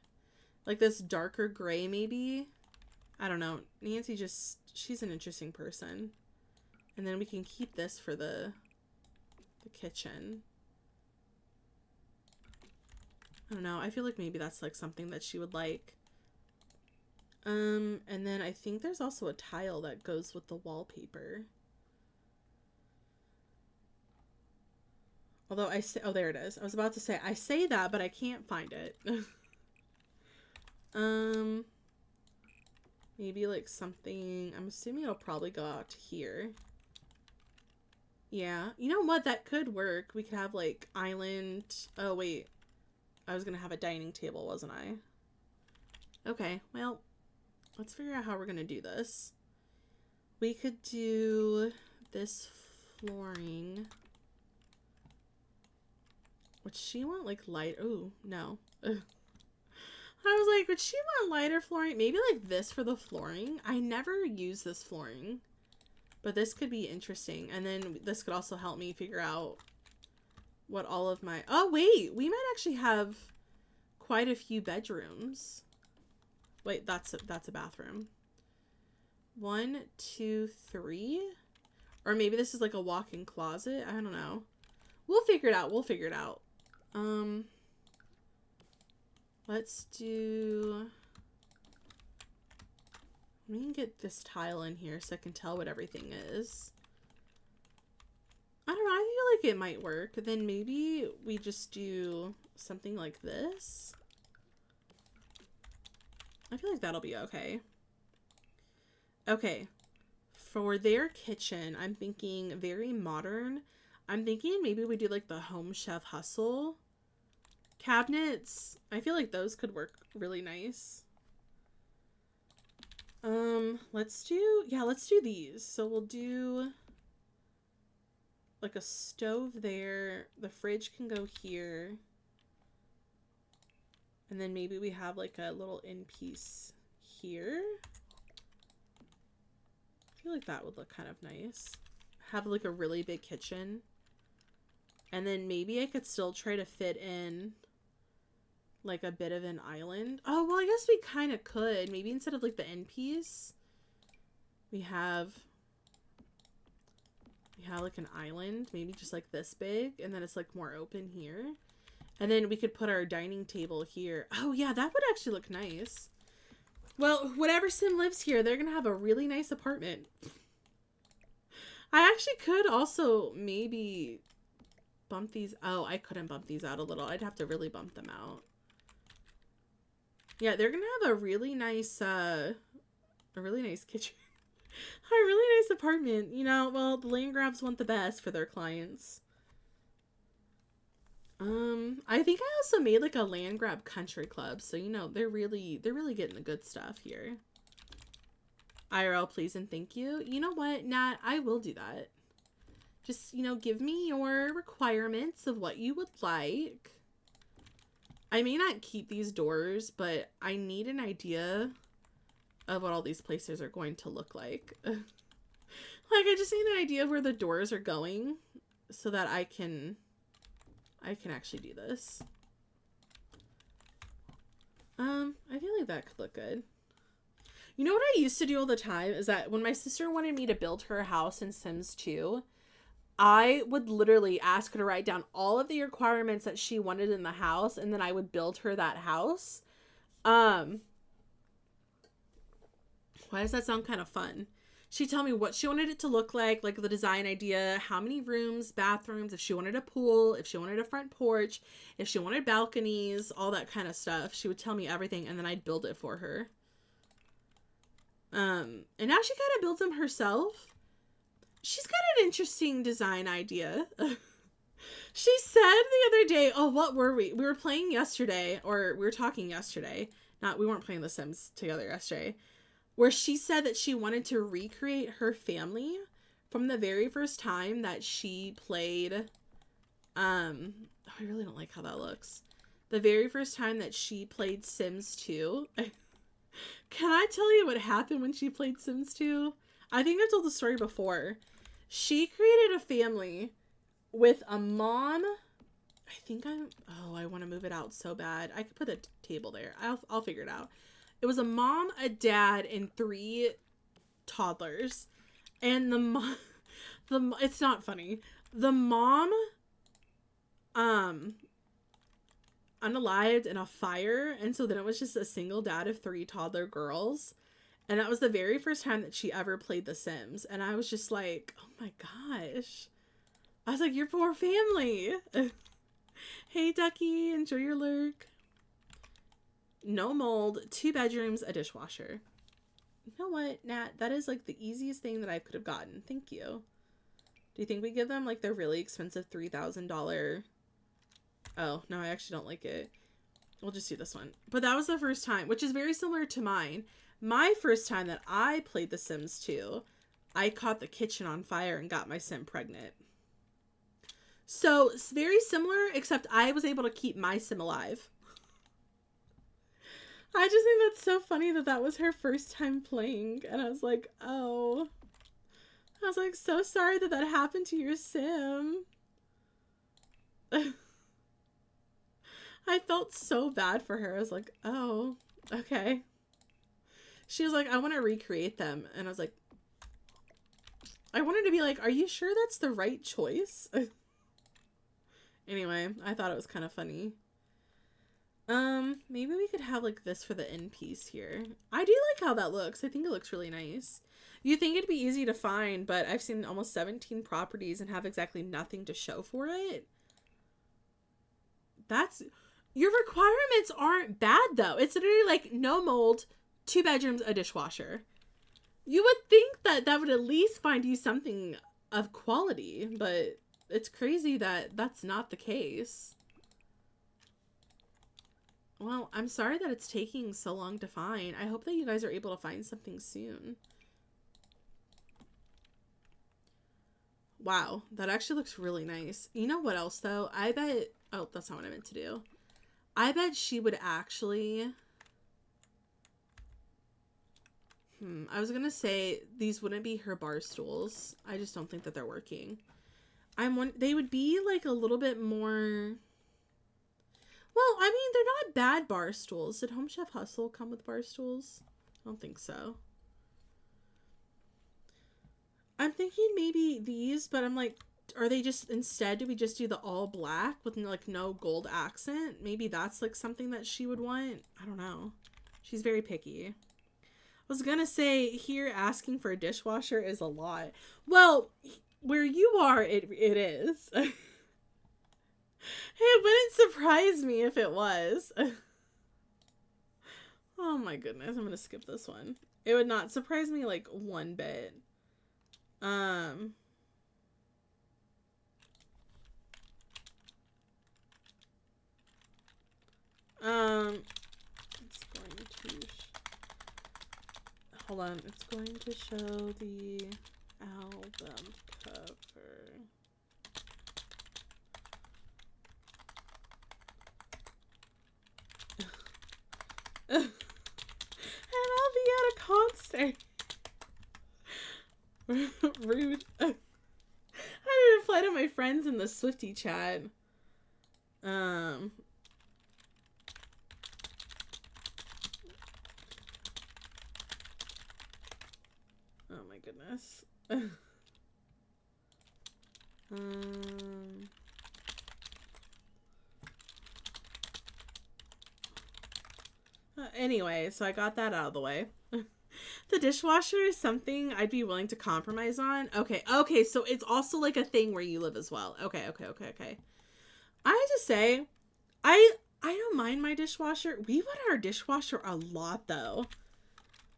Speaker 1: Like this darker gray maybe? I don't know. Nancy just, she's an interesting person. And then we can keep this for the kitchen. I don't know. I feel like maybe that's like something that she would like. And then I think there's also a tile that goes with the wallpaper. Although I say, oh, there it is. I was about to say, I say that, but I can't find it. Maybe like something, I'm assuming it'll probably go out to here. Yeah, you know what? That could work. We could have like island. Oh, wait. I was going to have a dining table, wasn't I? Okay, well, let's figure out how we're going to do this. We could do this flooring. Would she want like light? Oh, no. I was like, would she want lighter flooring? Maybe like this for the flooring. I never use this flooring. But this could be interesting. And then this could also help me figure out what all of my... Oh, wait. We might actually have quite a few bedrooms. Wait, that's a bathroom. 1, 2, 3. Or maybe this is like a walk-in closet. I don't know. We'll figure it out. We'll figure it out. Let's do... Let me get this tile in here so I can tell what everything is. I don't know. I feel like it might work. Then maybe we just do something like this. I feel like that'll be okay. Okay. For their kitchen, I'm thinking very modern. I'm thinking maybe we do like the Home Chef Hustle cabinets. I feel like those could work really nice. Let's do these. So we'll do like a stove there. The fridge can go here. And then maybe we have like a little in piece here. feel like that would look kind of nice. Have like a really big kitchen. And then maybe I could still try to fit in like a bit of an island. Oh, well, I guess we kind of could. Maybe instead of like the end piece, we have like an island, maybe just like this big, and then it's like more open here. And then we could put our dining table here. Oh yeah, that would actually look nice. Well, whatever sim lives here, they're gonna have a really nice apartment. I actually could also maybe bump these. Oh, I couldn't bump these out a little. I'd have to really bump them out. Yeah, they're gonna have a really nice kitchen. A really nice apartment. You know, well, the land grabs want the best for their clients. I think I also made like a land grab country club, so you know, they're really getting the good stuff here. IRL, please and thank you. You know what, Nat, I will do that. Just, you know, give me your requirements of what you would like. I may not keep these doors, but I need an idea of what all these places are going to look like. Like, I just need an idea of where the doors are going so that I can actually do this. I feel like that could look good. You know what I used to do all the time is that when my sister wanted me to build her house in Sims 2, I would literally ask her to write down all of the requirements that she wanted in the house, and then I would build her that house. Why does that sound kind of fun? She'd tell me what she wanted it to look like the design idea, how many rooms, bathrooms, if she wanted a pool, if she wanted a front porch, if she wanted balconies, all that kind of stuff. She would tell me everything, and then I'd build it for her. And now she kind of builds them herself. She's got an interesting design idea. She said the other day, oh, what were we? We were playing yesterday, or we were talking yesterday. We weren't playing The Sims together yesterday. Where she said that she wanted to recreate her family from the very first time that she played, I really don't like how that looks. The very first time that she played Sims 2. Can I tell you what happened when she played Sims 2? I think I've told the story before. She created a family with a mom. I want to move it out so bad. I could put a table there. I'll figure it out. It was a mom, a dad, and 3 toddlers. And the mom, it's not funny. The mom, unalived in a fire. And so then it was just a single dad of 3 toddler girls. And that was the very first time that she ever played The Sims. And I was just like, oh my gosh. I was like, your poor family. Hey, Ducky, enjoy your lurk. No mold, 2 bedrooms, a dishwasher. You know what, Nat? That is like the easiest thing that I could have gotten. Thank you. Do you think we give them like the really expensive $3,000? Oh, no, I actually don't like it. We'll just do this one. But that was the first time, which is very similar to mine. My first time that I played The Sims 2, I caught the kitchen on fire and got my sim pregnant. So it's very similar, except I was able to keep my sim alive. I just think that's so funny that that was her first time playing. And I was like, oh. I was like, so sorry that that happened to your sim. I felt so bad for her. I was like, oh, okay. She was like, I want to recreate them. And I was like, I wanted to be like, are you sure that's the right choice? Anyway, I thought it was kind of funny. Maybe we could have like this for the end piece here. I do like how that looks. I think it looks really nice. You think it'd be easy to find, but I've seen almost 17 properties and have exactly nothing to show for it. Your requirements aren't bad though. It's literally like no mold, 2 bedrooms, a dishwasher. You would think that that would at least find you something of quality, but it's crazy that that's not the case. Well, I'm sorry that it's taking so long to find. I hope that you guys are able to find something soon. Wow, that actually looks really nice. You know what else, though? I bet... Oh, that's not what I meant to do. I bet she would actually... I was gonna say these wouldn't be her bar stools. I just don't think that they're working. They would be like a little bit more. Well, I mean, they're not bad bar stools. Did Home Chef Hustle come with bar stools? I don't think so. I'm thinking maybe these, but I'm like, are they just, instead, do we just do the all black with like no gold accent? Maybe that's like something that she would want. I don't know. She's very picky. I was gonna say, here asking for a dishwasher is a lot. Well, where you are, it is. It wouldn't surprise me if it was. Oh my goodness, I'm gonna skip this one. It would not surprise me like one bit. It's going to hold on. It's going to show the album cover. And I'll be at a concert. Rude. I didn't reply to my friends in the Swiftie chat. Oh my goodness. Anyway, so I got that out of the way. The dishwasher is something I'd be willing to compromise on. Okay, so it's also like a thing where you live as well. Okay. I have to say, I don't mind my dishwasher. We went our dishwasher a lot though.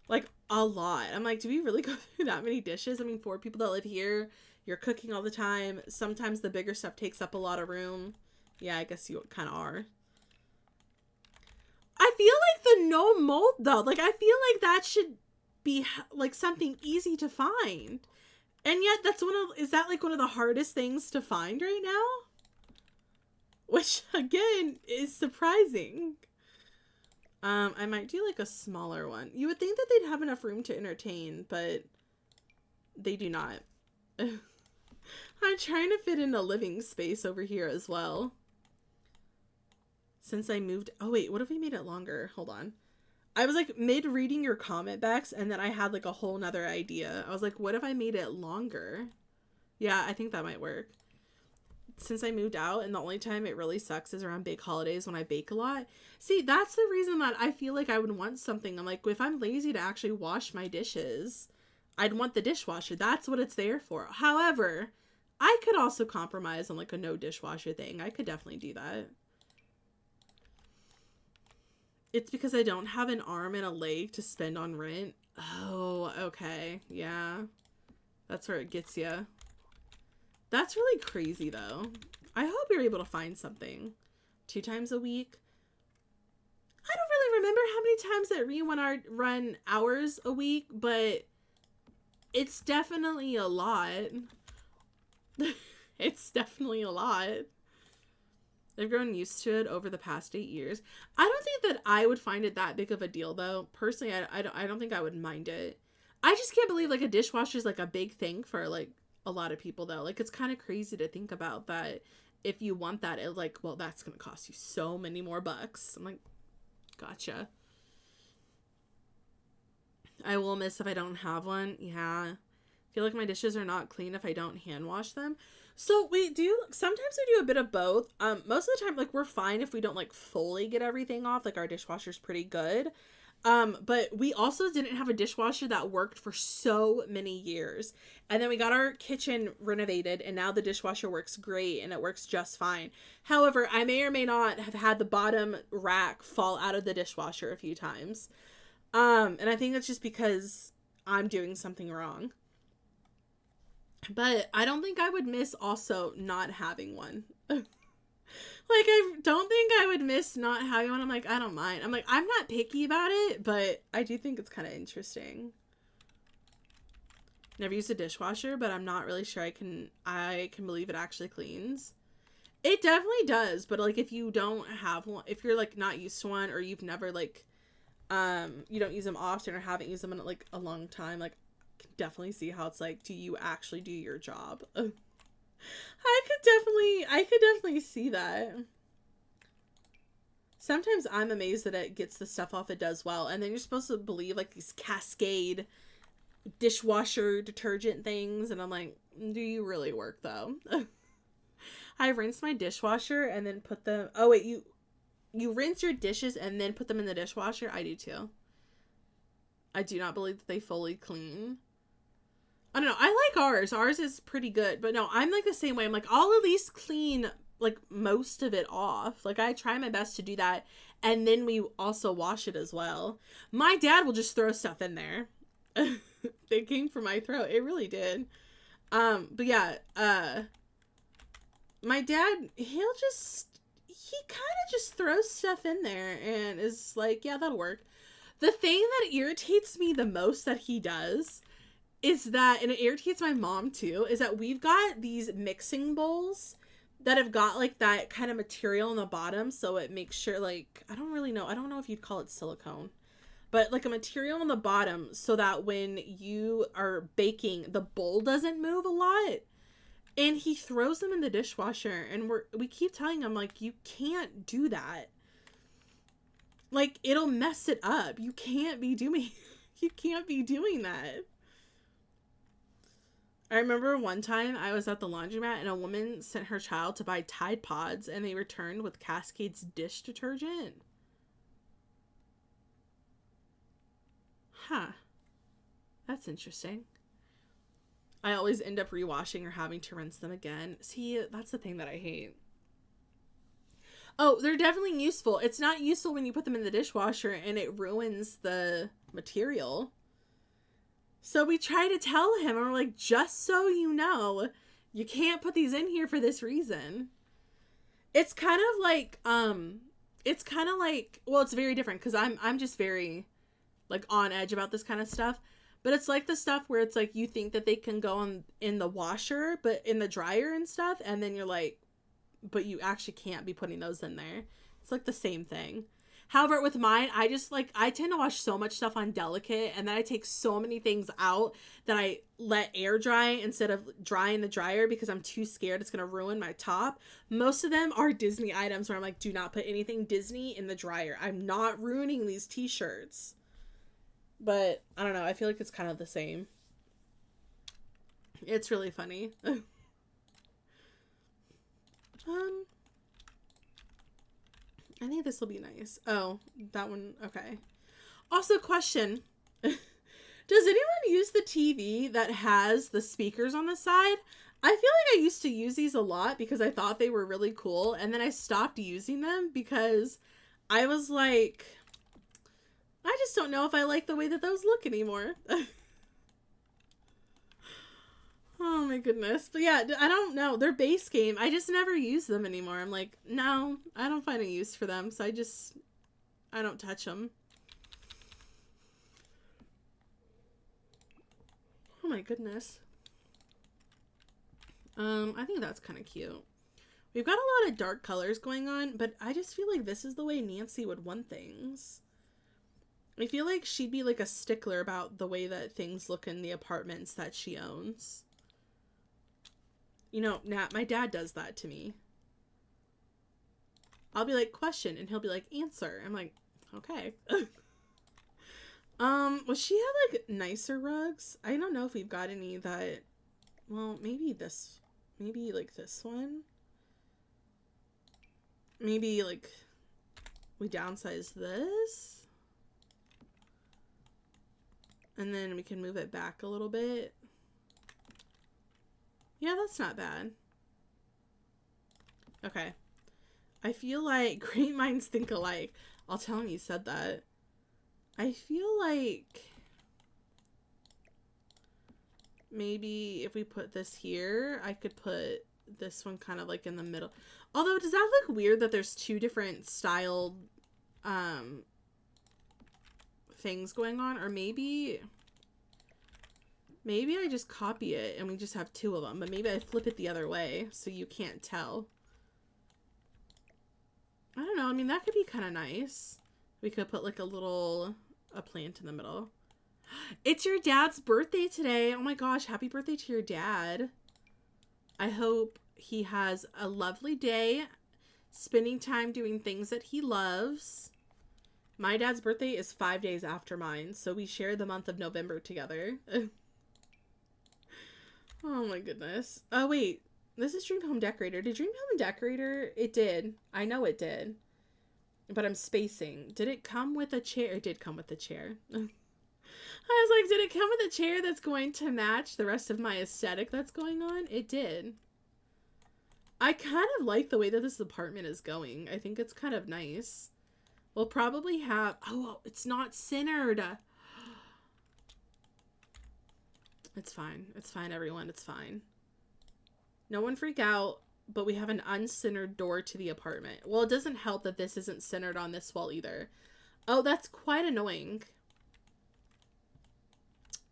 Speaker 1: Like a lot. I'm like, do we really go through that many dishes? I mean, 4 people that live here, you're cooking all the time. Sometimes the bigger stuff takes up a lot of room. Yeah, I guess you kind of are. I feel like the no mold though, like I feel like that should be like something easy to find. And yet that's is that like one of the hardest things to find right now? Which again is surprising. I might do like a smaller one. You would think that they'd have enough room to entertain, but they do not. I'm trying to fit in a living space over here as well. Since I moved... Oh, wait. What if we made it longer? Hold on. I was like mid-reading your comment backs, and then I had like a whole nother idea. I was like, what if I made it longer? Yeah, I think that might work. Since I moved out, and the only time it really sucks is around big holidays when I bake a lot. See, that's the reason that I feel like I would want something. I'm like, if I'm lazy to actually wash my dishes, I'd want the dishwasher. That's what it's there for. However, I could also compromise on like a no dishwasher thing. I could definitely do that. It's because I don't have an arm and a leg to spend on rent. Oh, okay. Yeah. That's where it gets you. That's really crazy, though. I hope you're able to find something. 2 times a week. I don't really remember how many times that run hours a week, but it's definitely a lot. It's definitely a lot. I've grown used to it over the past 8 years. I don't think that I would find it that big of a deal, though. Personally, I don't think I would mind it. I just can't believe, like, a dishwasher is, like, a big thing for, like, a lot of people, though. Like, it's kind of crazy to think about that if you want that, it's like, well, that's going to cost you so many more bucks. I'm like, gotcha. I will miss if I don't have one. Yeah. I feel like my dishes are not clean if I don't hand wash them. So sometimes we do a bit of both. Most of the time, like, we're fine if we don't, like, fully get everything off. Like, our dishwasher's pretty good. But we also didn't have a dishwasher that worked for so many years. And then we got our kitchen renovated, and now the dishwasher works great, and it works just fine. However, I may or may not have had the bottom rack fall out of the dishwasher a few times. And I think that's just because I'm doing something wrong. But I don't think I would miss also not having one. Like, I don't think I would miss not having one. I'm like, I don't mind. I'm like, I'm not picky about it, but I do think it's kind of interesting. Never used a dishwasher, but I'm not really sure I can believe it actually cleans. It definitely does, but like if you don't have one, if you're like not used to one, or you've never like you don't use them often or haven't used them in like a long time, like I can definitely see how it's like, do you actually do your job? I could definitely see that. Sometimes I'm amazed that it gets the stuff off it does well, and then you're supposed to believe like these cascade dishwasher detergent things, and I'm like, do you really work though? I rinse my dishwasher and then put them, oh wait, you rinse your dishes and then put them in the dishwasher? I do too. I do not believe that they fully clean. I don't know. I like ours. Ours is pretty good. But no, I'm like the same way. I'm like, I'll at least clean like most of it off. Like I try my best to do that. And then we also wash it as well. My dad will just throw stuff in there. It came from my throat. It really did. But yeah, my dad, he kind of just throws stuff in there and is like, yeah, that'll work. The thing that irritates me the most that he does is that, and it irritates my mom too, is that we've got these mixing bowls that have got like that kind of material on the bottom, so it makes sure, like, I don't know if you'd call it silicone, but like a material on the bottom so that when you are baking, the bowl doesn't move a lot. And he throws them in the dishwasher, and we keep telling him, like, you can't do that. Like, it'll mess it up. You can't be doing that. I remember one time I was at the laundromat and a woman sent her child to buy Tide Pods and they returned with Cascade's dish detergent. Huh. That's interesting. I always end up rewashing or having to rinse them again. See, that's the thing that I hate. Oh, they're definitely useful. It's not useful when you put them in the dishwasher and it ruins the material. So we try to tell him, and we're like, just so you know, you can't put these in here for this reason. It's kind of like, well, it's very different because I'm just very like on edge about this kind of stuff. But it's like the stuff where it's like you think that they can go in the washer, but in the dryer and stuff, and then you're like, but you actually can't be putting those in there. It's like the same thing. However, with mine, I tend to wash so much stuff on delicate, and then I take so many things out that I let air dry instead of dry in the dryer because I'm too scared it's going to ruin my top. Most of them are Disney items where I'm like, do not put anything Disney in the dryer. I'm not ruining these t-shirts. But I don't know. I feel like it's kind of the same. It's really funny. I think this will be nice. Oh, that one. Okay. Also, question. Does anyone use the TV that has the speakers on the side? I feel like I used to use these a lot because I thought they were really cool. And then I stopped using them because I was like, I just don't know if I like the way that those look anymore. Oh my goodness. But yeah, I don't know. They're base game. I just never use them anymore. I'm like, no, I don't find a use for them. So I don't touch them. Oh my goodness. I think that's kind of cute. We've got a lot of dark colors going on, but I just feel like this is the way Nancy would want things. I feel like she'd be like a stickler about the way that things look in the apartments that she owns. You know, Nat, my dad does that to me. I'll be like, question, and he'll be like, answer. I'm like, okay. Will she have like nicer rugs? I don't know if we've got any that, well, maybe like this one. Maybe like we downsize this. And then we can move it back a little bit. Yeah, that's not bad. Okay. I feel like great minds think alike. I'll tell him you said that. I feel like maybe if we put this here, I could put this one kind of like in the middle. Although, does that look weird that there's two different styled things going on? Or maybe I just copy it and we just have two of them, but maybe I flip it the other way so you can't tell. I don't know. I mean, that could be kind of nice. We could put like a plant in the middle. It's your dad's birthday today. Oh my gosh, happy birthday to your dad. I hope he has a lovely day spending time doing things that he loves. My dad's birthday is 5 days after mine, so we share the month of November together. Oh my goodness. Oh wait, this is Dream Home Decorator. Did Dream Home Decorator? It did. I know it did. But I'm spacing. Did it come with a chair? It did come with a chair. I was like, did it come with a chair that's going to match the rest of my aesthetic that's going on? It did. I kind of like the way that this apartment is going. I think it's kind of nice. We'll probably have... Oh, it's not centered. It's fine. It's fine, everyone. It's fine. No one freak out, but we have an uncentered door to the apartment. Well, it doesn't help that this isn't centered on this wall either. Oh, that's quite annoying.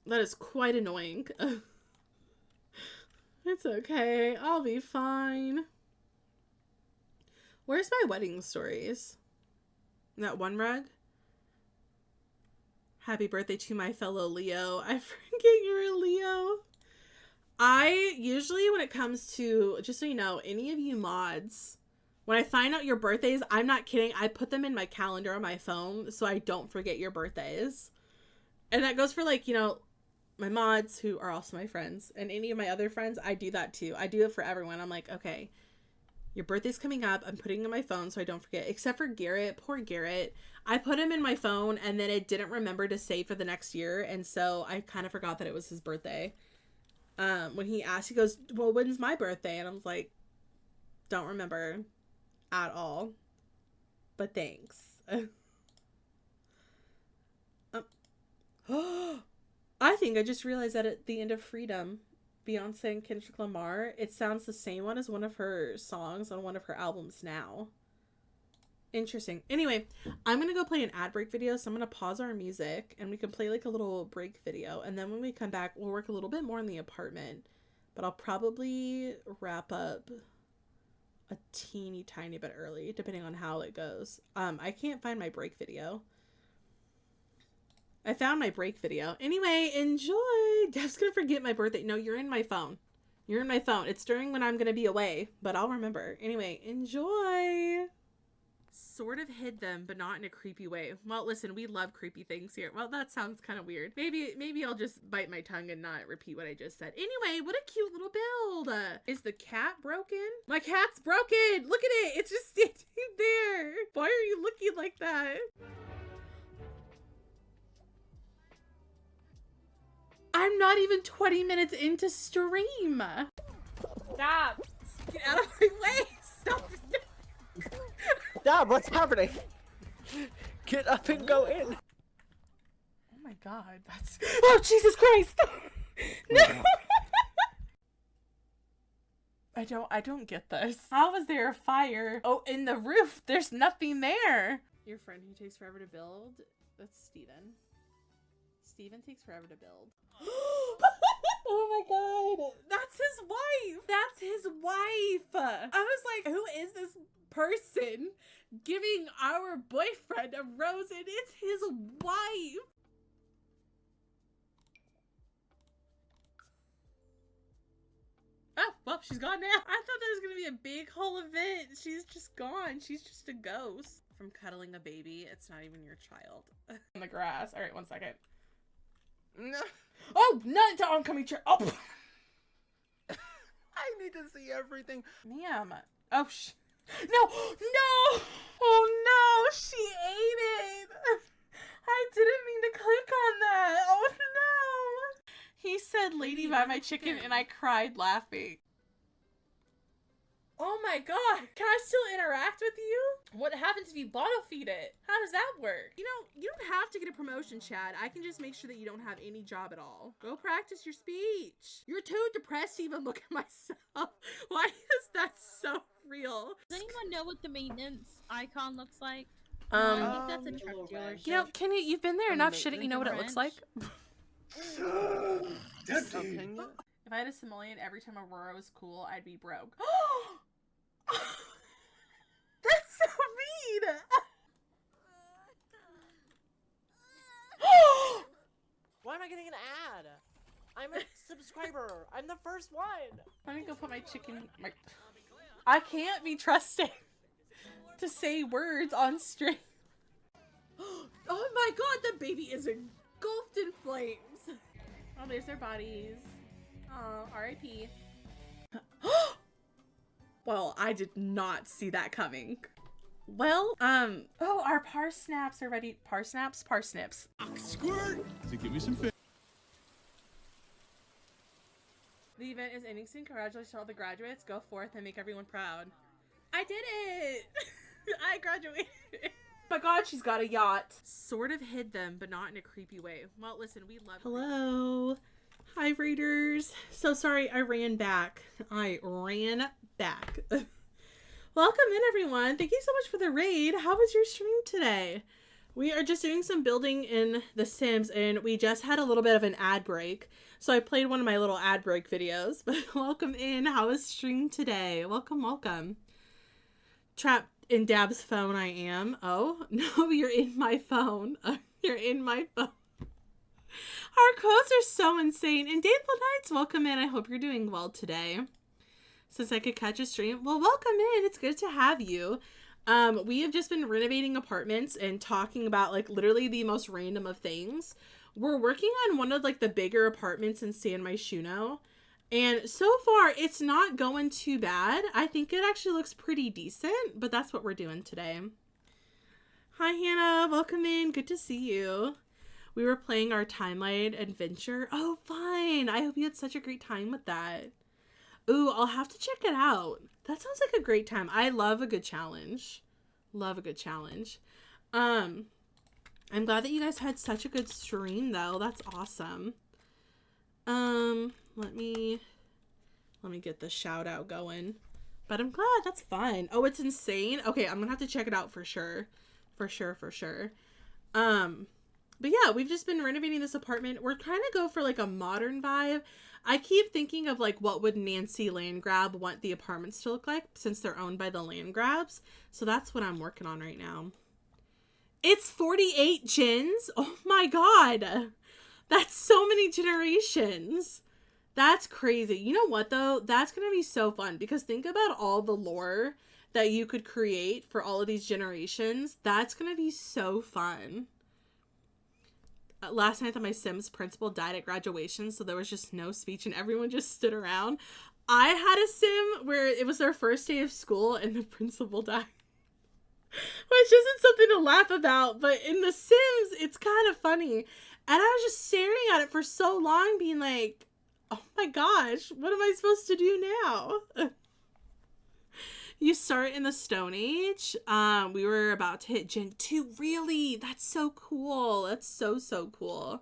Speaker 1: That is quite annoying. It's okay. I'll be fine. Where's my wedding stories? That one rug? Happy birthday to my fellow Leo. I forget you're a Leo. I usually, when it comes to, just so you know, any of you mods, when I find out your birthdays, I'm not kidding, I put them in my calendar on my phone so I don't forget your birthdays. And that goes for, like, you know, my mods who are also my friends, and any of my other friends, I do that too. I do it for everyone. I'm like, okay, your birthday's coming up. I'm putting it in my phone so I don't forget. Except for Garrett. Poor Garrett. I put him in my phone and then it didn't remember to save for the next year. And so I kind of forgot that it was his birthday. When he asked, he goes, well, when's my birthday? And I was like, don't remember at all. But thanks. I think I just realized that at the end of Freedom, Beyonce and Kendrick Lamar, it sounds the same one as one of her songs on one of her albums now. Interesting. Anyway, I'm going to go play an ad break video, so I'm going to pause our music, and we can play like a little break video, and then when we come back, we'll work a little bit more in the apartment, but I'll probably wrap up a teeny tiny bit early, depending on how it goes. I can't find my break video. I found my break video. Anyway, enjoy. Dev's gonna forget my birthday. No, you're in my phone. You're in my phone. It's during when I'm gonna be away, but I'll remember. Anyway, enjoy. Sort of hid them, but not in a creepy way. Well, listen, we love creepy things here. Well, that sounds kind of weird. Maybe I'll just bite my tongue and not repeat what I just said. Anyway, what a cute little build. Is the cat broken? My cat's broken. Look at it. It's just standing there. Why are you looking like that? I'm not even 20 minutes into stream. Stop. Get out of my way. Stop.
Speaker 2: Dad, what's happening? Get up and go in.
Speaker 1: Oh my god, that's... Oh, Jesus Christ. No. I don't get this. How was there a fire? Oh, in the roof. There's nothing there. Your friend who takes forever to build? That's Steven. Steven takes forever to build. Oh my god. That's his wife. That's his wife. I was like, who is this person giving our boyfriend a rose? And it's his wife. Oh, well, she's gone now. I thought there was gonna be a big whole event. She's just gone. She's just a ghost. From cuddling a baby, it's not even your child. On the grass. All right, 1 second.
Speaker 2: No.
Speaker 1: Oh, not the oncoming chair. Oh.
Speaker 2: I need to see everything.
Speaker 1: Ma'am. Oh, no, no. Oh, no. She ate it. I didn't mean to click on that. Oh, no. He said, lady, buy my chicken, and I cried laughing. Oh my god, can I still interact with you? What happens if you bottle feed it? How does that work? You know, you don't have to get a promotion, Chad. I can just make sure that you don't have any job at all. Go practice your speech. You're too depressed to even look at myself. Why is that so real?
Speaker 3: Does anyone know what the maintenance icon looks like? I think that's a truck dealership.
Speaker 1: You know, Kenny, you've been there enough. Shouldn't you know what it looks like?
Speaker 2: If
Speaker 1: I had a simoleon every time Aurora was cool, I'd be broke. That's so mean!
Speaker 2: am I getting an ad? I'm a subscriber. I'm the first one.
Speaker 1: Let me go put my chicken. I can't be trusted to say words on stream. Oh my god, the baby is engulfed in flames. Oh, there's their bodies. Oh, R.I.P. Well, I did not see that coming. Well, oh, our parsnips are ready. Parsnips? Parsnips.
Speaker 4: Squirt! So give me some fish.
Speaker 1: The event is ending soon. Congratulations to all the graduates. Go forth and make everyone proud. I did it! I graduated. My god, she's got a yacht. Sort of hid them, but not in a creepy way. Well, listen, we love. Hello. Hi, readers. So sorry I ran back. Welcome in, everyone. Thank you so much for the raid. How was your stream today? We are just doing some building in The Sims, and we just had a little bit of an ad break. So I played one of my little ad break videos, but welcome in. How was stream today? Welcome, welcome. Trapped in Dab's phone I am. Oh, no, you're in my phone. You're in my phone. Our quotes are so insane. And Dateful Nights, welcome in. I hope you're doing well today. Since I could catch a stream. Well, welcome in. It's good to have you. We have just been renovating apartments and talking about like literally the most random of things. We're working on one of like the bigger apartments in San Myshuno. And so far, it's not going too bad. I think it actually looks pretty decent, but that's what we're doing today. Hi, Hannah. Welcome in. Good to see you. We were playing our timeline adventure. Oh, fine. I hope you had such a great time with that. Ooh, I'll have to check it out. That sounds like a great time. I love a good challenge. Love a good challenge. I'm glad that you guys had such a good stream, though. That's awesome. Let me get the shout out going. But I'm glad. That's fun. Oh, it's insane. Okay, I'm gonna have to check it out for sure. For sure. But yeah, we've just been renovating this apartment. We're trying to go for like a modern vibe. I keep thinking of like what would Nancy Landgrab want the apartments to look like since they're owned by the Landgrabs. So that's what I'm working on right now. It's 48 gens. Oh my god. That's so many generations. That's crazy. You know what though? That's going to be so fun because think about all the lore that you could create for all of these generations. That's going to be so fun. Last night that my Sims principal died at graduation, so there was just no speech and everyone just stood around. I had a Sim where it was their first day of school and the principal died. Which isn't something to laugh about, but in The Sims, it's kind of funny. And I was just staring at it for so long being like, oh my gosh, what am I supposed to do now? You start in the Stone Age. We were about to hit Gen 2. Really? That's so cool. That's so cool.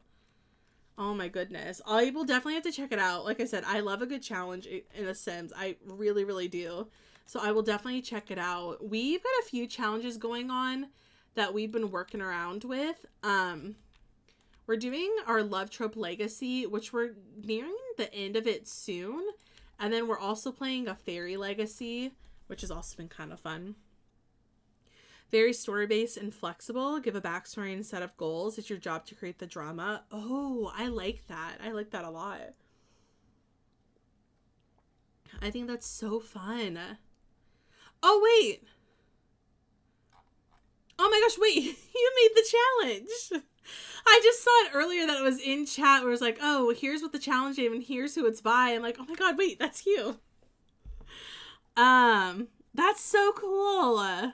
Speaker 1: Oh my goodness. I will definitely have to check it out. Like I said, I love a good challenge in The Sims. I really do. So I will definitely check it out. We've got a few challenges going on that we've been working around with. We're doing our Love Trope Legacy, which we're nearing the end of it soon. And then we're also playing a Fairy Legacy, which has also been kind of fun. Very story-based and flexible. Give a backstory and set of goals. It's your job to create the drama. Oh, I like that. I like that a lot. I think that's so fun. Oh, wait. Oh my gosh, wait. You made the challenge. I just saw it earlier that it was in chat where it was like, oh, here's what the challenge is and here's who it's by. I'm like, oh my god, wait, that's you. That's so cool.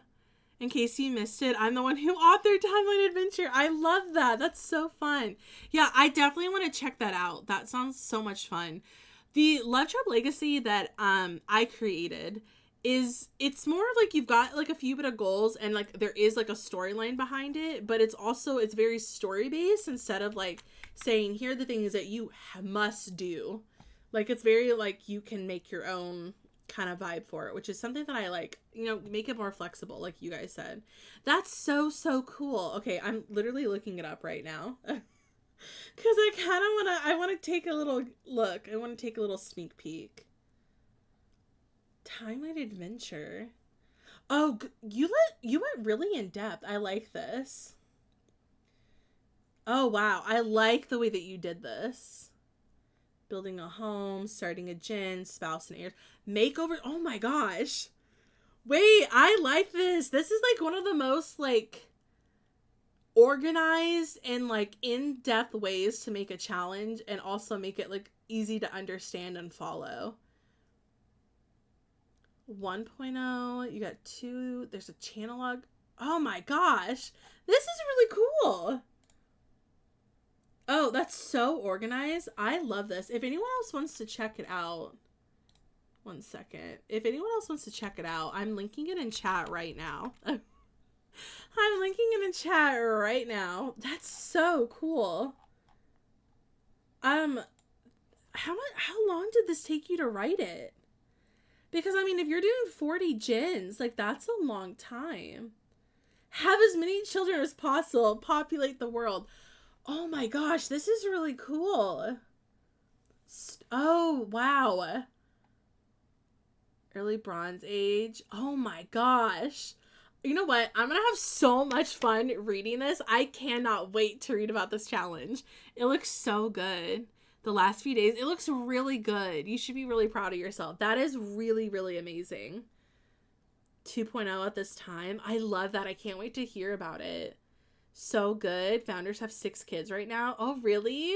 Speaker 1: In case you missed it, I'm the one who authored Timeline Adventure. I love that. That's so fun. Yeah, I definitely want to check that out. That sounds so much fun. The Love Trope Legacy that I created it's more of like you've got like a few bit of goals and like there is like a storyline behind it, but it's very story based instead of like saying here are the things that you must do. Like it's very like you can make your own kind of vibe for it, which is something that I like, you know, make it more flexible like you guys said. That's so cool. Okay, I'm literally looking it up right now. Cuz I want to take a little look. I want to take a little sneak peek. Timeline Adventure. Oh, you went really in depth. I like this. Oh, wow. I like the way that you did this. Building a home, starting a gin, spouse and heirs. Makeover. Oh my gosh. Wait, I like this. This is like one of the most like organized and like in-depth ways to make a challenge and also make it like easy to understand and follow. 1.0, you got 2, there's a channel log. Oh my gosh. This is really cool. Oh, that's so organized. I love this. If anyone else wants to check it out, one second. If anyone else wants to check it out, I'm linking it in chat right now. I'm linking it in chat right now. That's so cool. How long did this take you to write it? Because I mean, if you're doing 40 gins, like that's a long time. Have as many children as possible populate the world. Oh my gosh, this is really cool. Oh, wow. Early Bronze Age. Oh my gosh. You know what? I'm going to have so much fun reading this. I cannot wait to read about this challenge. It looks so good. The last few days, it looks really good. You should be really proud of yourself. That is really, really amazing. 2.0 at this time. I love that. I can't wait to hear about it. So good. Founders have 6 kids right now. Oh, really?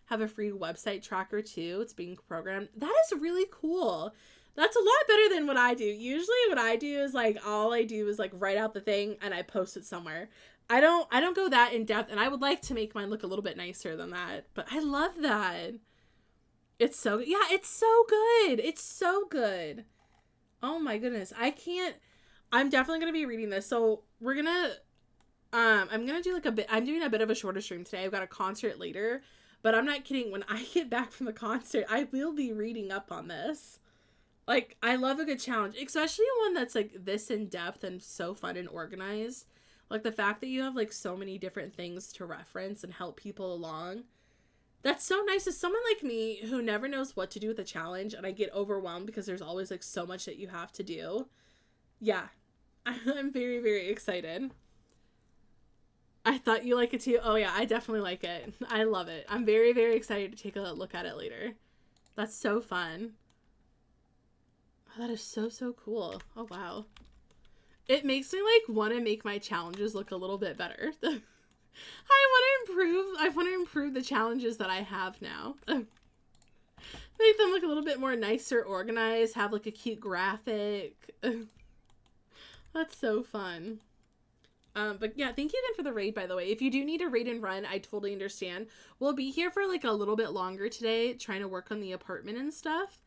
Speaker 1: Have a free website tracker too. It's being programmed. That is really cool. That's a lot better than what I do. Usually what I do is like, all I do is like write out the thing and I post it somewhere. I don't go that in depth, and I would like to make mine look a little bit nicer than that, but I love that. It's so, yeah, it's so good. It's so good. Oh my goodness. I'm definitely going to be reading this. So we're going to, I'm going to do like I'm doing a bit of a shorter stream today. I've got a concert later, but I'm not kidding. When I get back from the concert, I will be reading up on this. Like, I love a good challenge, especially one that's like this in depth and so fun and organized. Like the fact that you have like so many different things to reference and help people along. That's so nice. As someone like me who never knows what to do with a challenge and I get overwhelmed because there's always like so much that you have to do. Yeah, I'm very, very excited. I thought you like it too. Oh yeah, I definitely like it. I love it. I'm very, very excited to take a look at it later. That's so fun. Oh, that is so, so cool. Oh, wow. It makes me like want to make my challenges look a little bit better. I want to improve the challenges that I have now. Make them look a little bit more nicer, organized, have like a cute graphic. That's so fun. But yeah, thank you again for the raid, by the way. If you do need a raid and run, I totally understand. We'll be here for like a little bit longer today, trying to work on the apartment and stuff.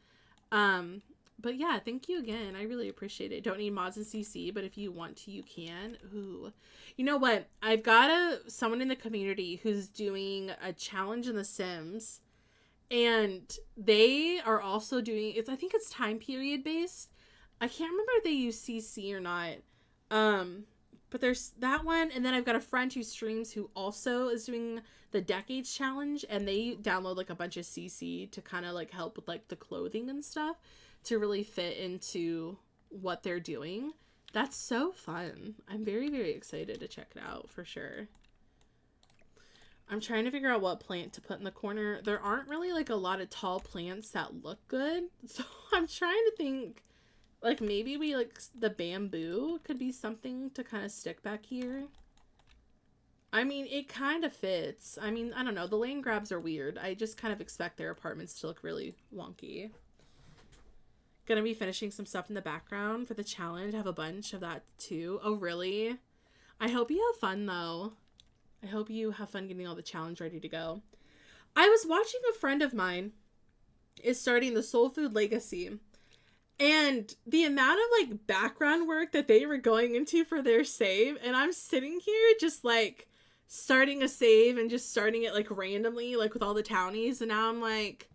Speaker 1: But yeah, thank you again. I really appreciate it. Don't need mods in CC, but if you want to, you can. Ooh. You know what? I've got someone in the community who's doing a challenge in The Sims, and they are also doing, I think it's time period based. I can't remember if they use CC or not. But there's that one, and then I've got a friend who streams who also is doing the Decades Challenge, and they download like a bunch of CC to kind of like help with like the clothing and stuff to really fit into what they're doing. That's so fun. I'm very, very excited to check it out for sure. I'm trying to figure out what plant to put in the corner. There aren't really like a lot of tall plants that look good, so I'm trying to think. Like, maybe we, like, the bamboo could be something to kind of stick back here. I mean, it kind of fits. I mean, I don't know. The land grabs are weird. I just kind of expect their apartments to look really wonky. Gonna be finishing some stuff in the background for the challenge. I have a bunch of that, too. Oh, really? I hope you have fun, though. I hope you have fun getting all the challenge ready to go. I was watching a friend of mine is starting the Soul Food Legacy. And the amount of, like, background work that they were going into for their save, and I'm sitting here just, like, starting a save and just starting it, like, randomly, like, with all the townies, and now I'm like,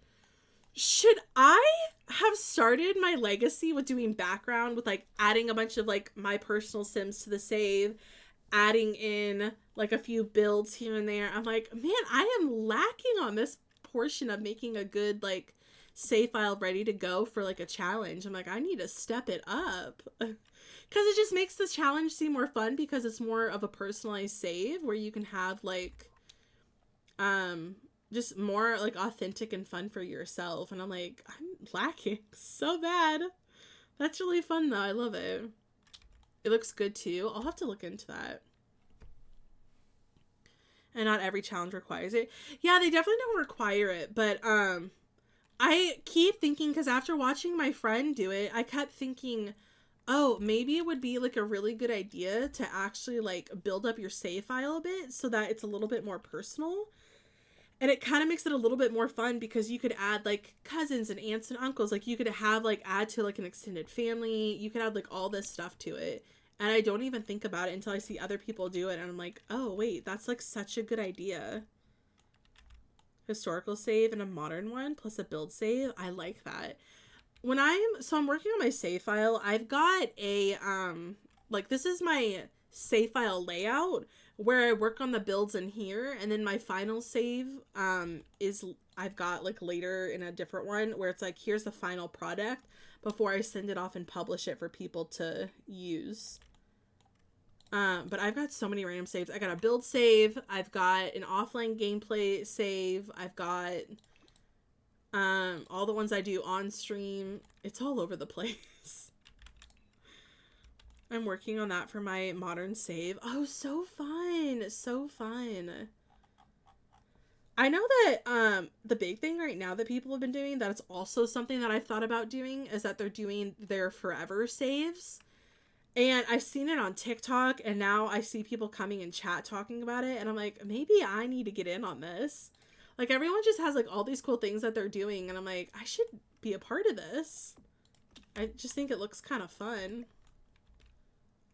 Speaker 1: should I have started my legacy with doing background, with, like, adding a bunch of, like, my personal Sims to the save, adding in, like, a few builds here and there? I'm like, man, I am lacking on this portion of making a good, like, save file ready to go for like a challenge. I'm like, I need to step it up because it just makes the challenge seem more fun because it's more of a personalized save where you can have like just more like authentic and fun for yourself. And I'm like, I'm lacking so bad. That's really fun though. I love it. It looks good too. I'll have to look into that. And not every challenge requires it. Yeah, they definitely don't require it, but I keep thinking, because after watching my friend do it, I kept thinking, oh, maybe it would be like a really good idea to actually like build up your save file a bit so that it's a little bit more personal. And it kind of makes it a little bit more fun because you could add like cousins and aunts and uncles. Like you could have like add to like an extended family. You could add like all this stuff to it. And I don't even think about it until I see other people do it. And I'm like, oh, wait, that's like such a good idea. Historical save and a modern one plus a build save. I like that. I'm working on my save file. I've got a, like this is my save file layout where I work on the builds in here. And then my final save, is I've got like later in a different one where it's like, here's the final product before I send it off and publish it for people to use. But I've got so many random saves. I got a build save. I've got an offline gameplay save. I've got all the ones I do on stream. It's all over the place. I'm working on that for my modern save. Oh, so fun. So fun. I know that the big thing right now that people have been doing, that's also something that I've thought about doing, is that they're doing their forever saves. And I've seen it on TikTok, and now I see people coming in chat talking about it, and I'm like, maybe I need to get in on this. Like, everyone just has, like, all these cool things that they're doing, and I'm like, I should be a part of this. I just think it looks kind of fun.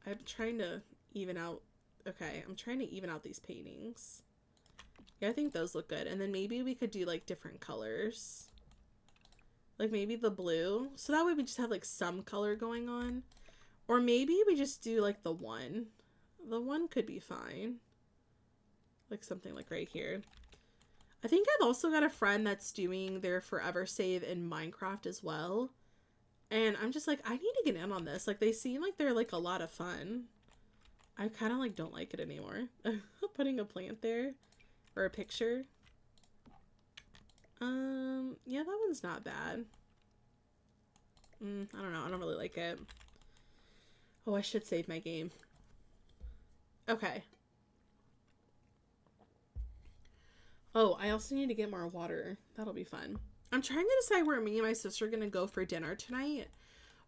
Speaker 1: I'm trying to even out... Okay, I'm trying to even out these paintings. Yeah, I think those look good. And then maybe we could do, like, different colors. Like, maybe the blue. So that way we just have, like, some color going on. Or maybe we just do, like, the one. The one could be fine. Like, something like right here. I think I've also got a friend that's doing their forever save in Minecraft as well. And I'm just like, I need to get in on this. Like, they seem like they're, like, a lot of fun. I kind of, like, don't like it anymore. Putting a plant there. Or a picture. Yeah, that one's not bad. I don't know. I don't really like it. Oh, I should save my game. Okay. Oh, I also need to get more water. That'll be fun. I'm trying to decide where me and my sister are going to go for dinner tonight.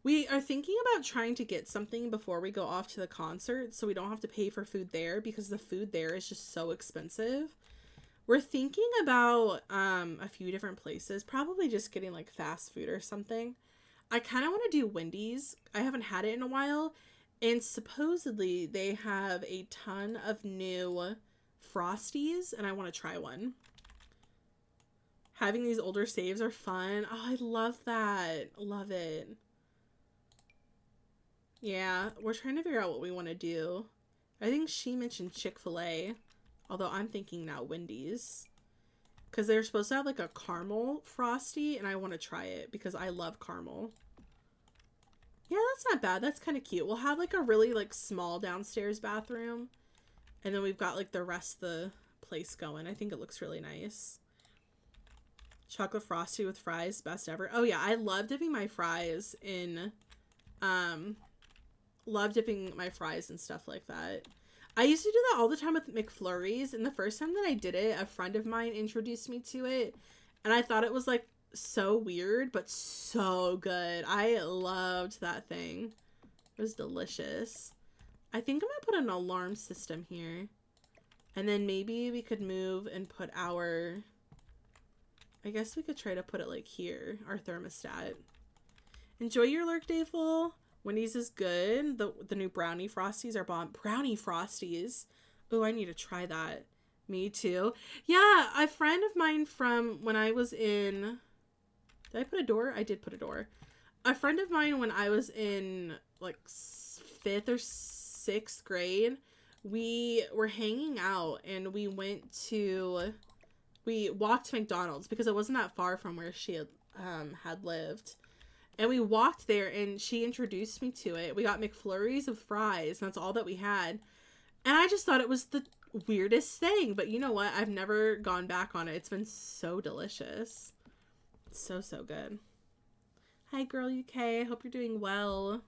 Speaker 1: We are thinking about trying to get something before we go off to the concert so we don't have to pay for food there because the food there is just so expensive. We're thinking about a few different places. Probably just getting like fast food or something. I kind of want to do Wendy's. I haven't had it in a while. And supposedly they have a ton of new Frosties and I want to try one. Having these older saves are fun. Oh, I love that. Love it. Yeah, we're trying to figure out what we want to do. I think she mentioned Chick-fil-A. Although I'm thinking now Wendy's. Because they're supposed to have like a caramel Frosty and I want to try it because I love caramel. Yeah, that's not bad. That's kind of cute. We'll have like a really like small downstairs bathroom. And then we've got like the rest of the place going. I think it looks really nice. Chocolate Frosty with fries, best ever. Oh yeah, I love dipping my fries in, love dipping my fries and stuff like that. I used to do that all the time with McFlurries. And the first time that I did it, a friend of mine introduced me to it. And I thought it was like so weird, but so good. I loved that thing. It was delicious. I think I'm gonna put an alarm system here. And then maybe we could move and put our... I guess we could try to put it like here. Our thermostat. Enjoy your lurk day full. Wendy's is good. The new brownie Frosties are bomb. Brownie Frosties. Oh, I need to try that. Me too. Yeah, a friend of mine from when I was in... Did I put a door? I did put a door. A friend of mine when I was in like 5th or 6th grade, we were hanging out and we walked to McDonald's because it wasn't that far from where she had lived. And we walked there and she introduced me to it. We got McFlurries with fries and that's all that we had. And I just thought it was the Weirdest thing, but you know what? I've never gone back on it. It's been so delicious. So, so good. Hi, Girl UK. Hope you're doing well.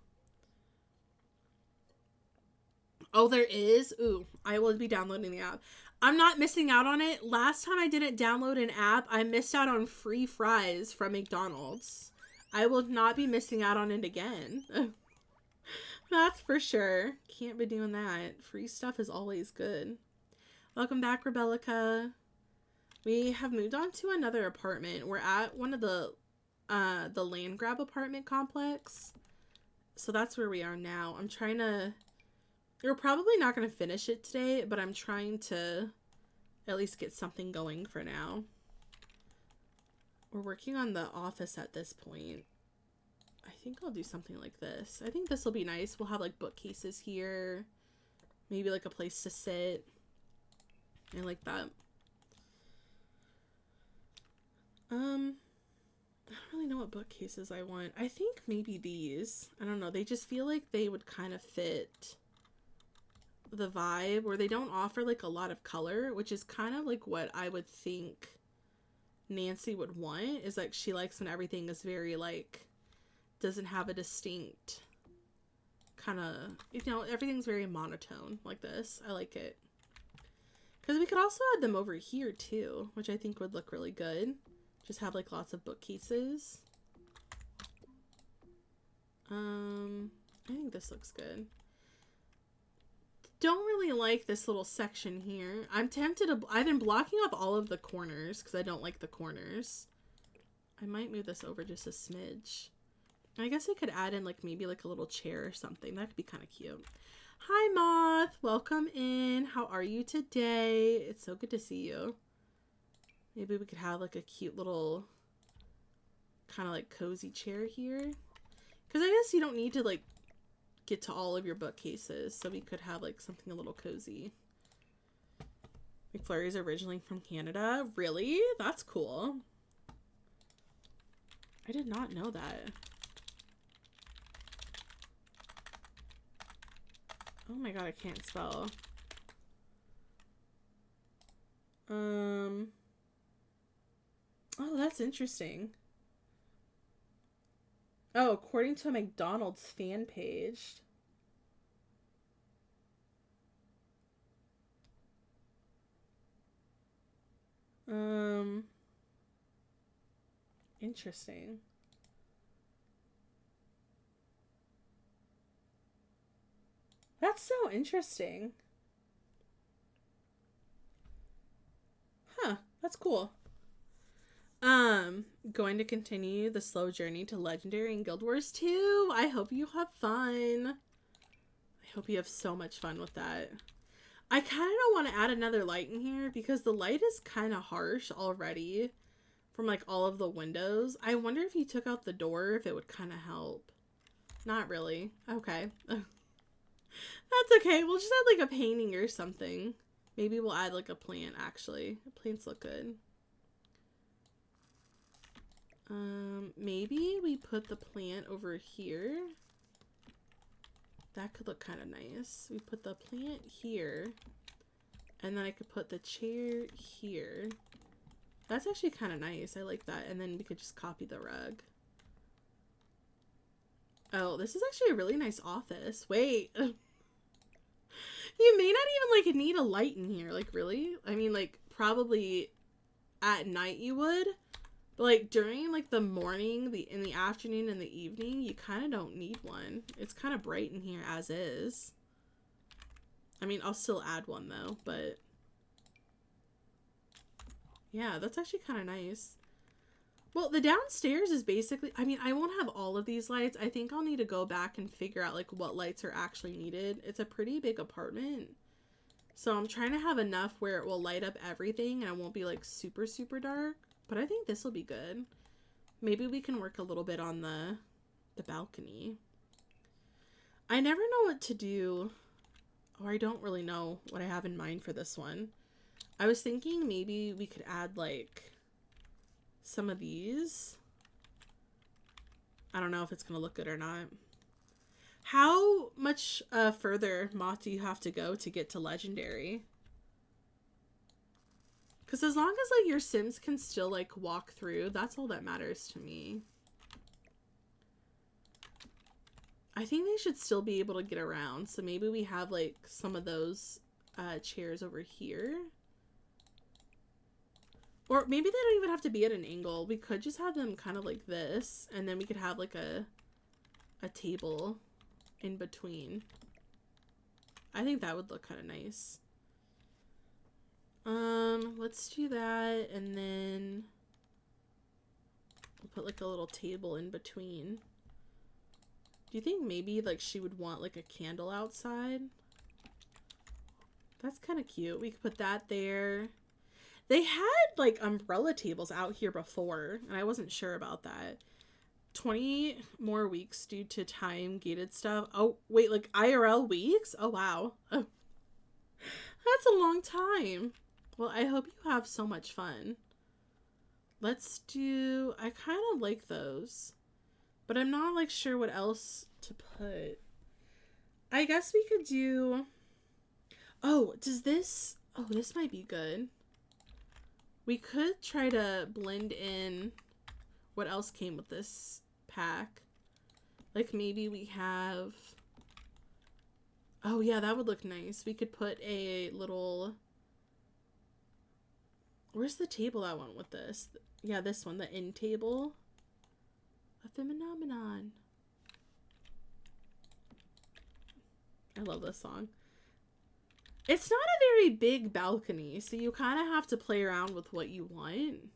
Speaker 1: Oh, there is? Ooh, I will be downloading the app. I'm not missing out on it. Last time I didn't download an app, I missed out on free fries from McDonald's. I will not be missing out on it again. That's for sure. Can't be doing that. Free stuff is always good. Welcome back, Rebellica. We have moved on to another apartment. We're at one of the land grab apartment complex. So that's where we are now. I'm trying to... We're probably not going to finish it today, but I'm trying to at least get something going for now. We're working on the office at this point. I think I'll do something like this. I think this will be nice. We'll have like bookcases here. Maybe like a place to sit. I like that. I don't really know what bookcases I want. I think maybe these. I don't know. They just feel like they would kind of fit the vibe, where they don't offer like a lot of color, which is kind of like what I would think Nancy would want. Is like she likes when everything is very like, doesn't have a distinct kind of, you know, everything's very monotone like this. I like it. Because we could also add them over here too, which I think would look really good. Just have like lots of bookcases. I think this looks good. Don't really like this little section here. I'm tempted to... I've been blocking off all of the corners because I don't like the corners. I might move this over just a smidge. I guess I could add in like maybe like a little chair or something. That could be kind of cute. Hi, Moth. Welcome in. How are you today? It's so good to see you. Maybe we could have like a cute little kind of like cozy chair here. Because I guess you don't need to like get to all of your bookcases, so we could have like something a little cozy. McFlurry is originally from Canada. Really? That's cool. I did not know that. Oh my god, I can't spell. Oh, that's interesting. Oh, according to a McDonald's fan page. Interesting. That's so interesting. Huh, that's cool. Going to continue the slow journey to Legendary and Guild Wars 2. I hope you have fun. I hope you have so much fun with that. I kind of don't want to add another light in here because the light is kind of harsh already from like all of the windows. I wonder if you took out the door, if it would kind of help. Not really. Okay. That's okay. We'll just add like a painting or something. Maybe we'll add like a plant actually. Plants look good. Maybe we put the plant over here. That could look kind of nice. We put the plant here. And then I could put the chair here. That's actually kind of nice. I like that. And then we could just copy the rug. Oh, this is actually a really nice office. Wait. You may not even, like, need a light in here. Like, really? I mean, like, probably at night you would. But, like, during, like, the morning, in the afternoon, and the evening, you kind of don't need one. It's kind of bright in here as is. I mean, I'll still add one, though, but... Yeah, that's actually kind of nice. Well, the downstairs is basically... I mean, I won't have all of these lights. I think I'll need to go back and figure out, like, what lights are actually needed. It's a pretty big apartment. So I'm trying to have enough where it will light up everything and it won't be, like, super, super dark. But I think this will be good. Maybe we can work a little bit on the balcony. I never know what to do. Or I don't really know what I have in mind for this one. I was thinking maybe we could add, like, some of these. I don't know if it's going to look good or not. How much further, Moth, do you have to go to get to Legendary? Because as long as, like, your Sims can still, like, walk through, that's all that matters to me. I think they should still be able to get around. So maybe we have, like, some of those chairs over here. Or maybe they don't even have to be at an angle. We could just have them kind of like this. And then we could have, like, a table in between. I think that would look kind of nice. Let's do that, and then we'll put like a little table in between. Do you think maybe like she would want like a candle outside? That's kind of cute. We could put that there. They had like umbrella tables out here before, and I wasn't sure about that. 20 more weeks due to time gated stuff. Oh, wait, like IRL weeks? Oh, wow. Oh. That's a long time. Well, I hope you have so much fun. Let's do... I kind of like those. But I'm not, like, sure what else to put. I guess we could do... Oh, does this... Oh, this might be good. We could try to blend in what else came with this pack. Like, maybe we have... Oh, yeah, that would look nice. We could put a little... Where's the table I want with this? Yeah, this one, the end table. A phenomenon. I love this song. It's not a very big balcony, so you kind of have to play around with what you want.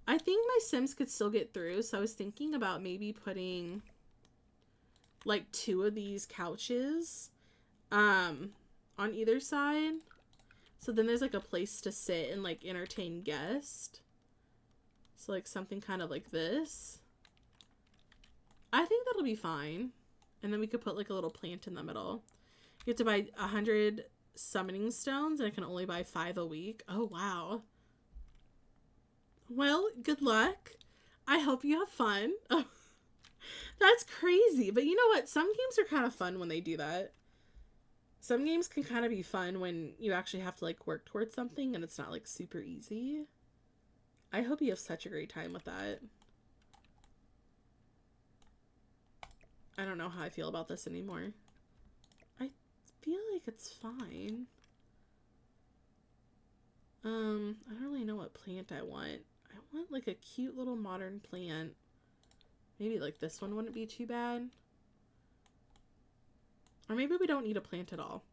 Speaker 1: I think my Sims could still get through, so I was thinking about maybe putting like 2 of these couches on either side. So then there's like a place to sit and like entertain guests. So like something kind of like this. I think that'll be fine. And then we could put like a little plant in the middle. You have to buy 100 summoning stones and I can only buy 5 a week. Oh, wow. Well, good luck. I hope you have fun. Oh, that's crazy. But you know what? Some games are kind of fun when they do that. Some games can kind of be fun when you actually have to like work towards something and it's not like super easy. I hope you have such a great time with that. I don't know how I feel about this anymore. I feel like it's fine. I don't really know what plant I want. I want like a cute little modern plant. Maybe like this one wouldn't be too bad. Or maybe we don't need a plant at all.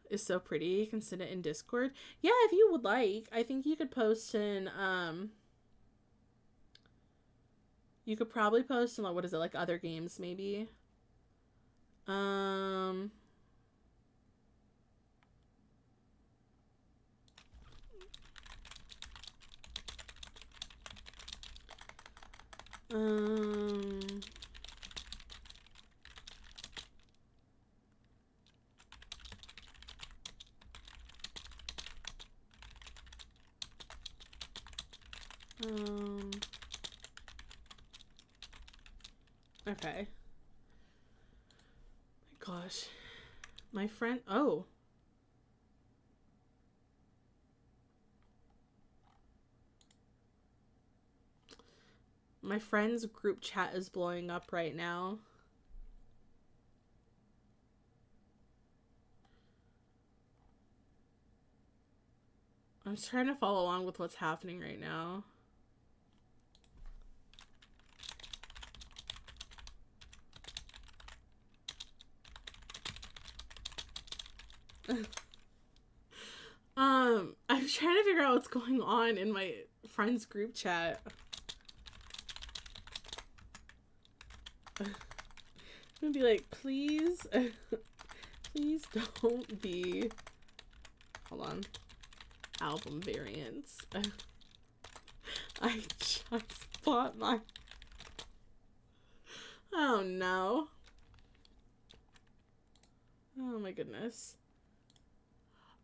Speaker 1: It's so pretty. You can send it in Discord. Yeah, if you would like. I think you could post in, you could probably post in, like, what is it, like other games maybe? Um, okay. My gosh. My friend, oh. My friend's group chat is blowing up right now. I'm just trying to follow along with what's happening right now. I'm trying to figure out what's going on in my friend's group chat. I'm gonna be like, please, please don't be, hold on, album variants. I just bought my, oh no. Oh my goodness.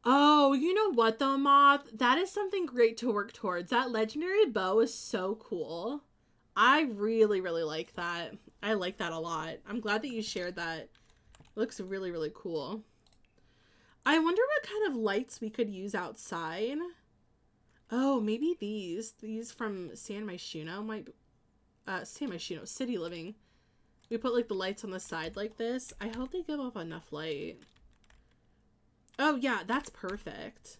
Speaker 1: Oh, you know what though, Moth? That is something great to work towards. That legendary bow is so cool. I really, really like that. I like that a lot. I'm glad that you shared that. It looks really, really cool. I wonder what kind of lights we could use outside. Oh, maybe these. These from San Myshuno might... San Myshuno, City Living. We put, like, the lights on the side like this. I hope they give off enough light. Oh, yeah, that's perfect.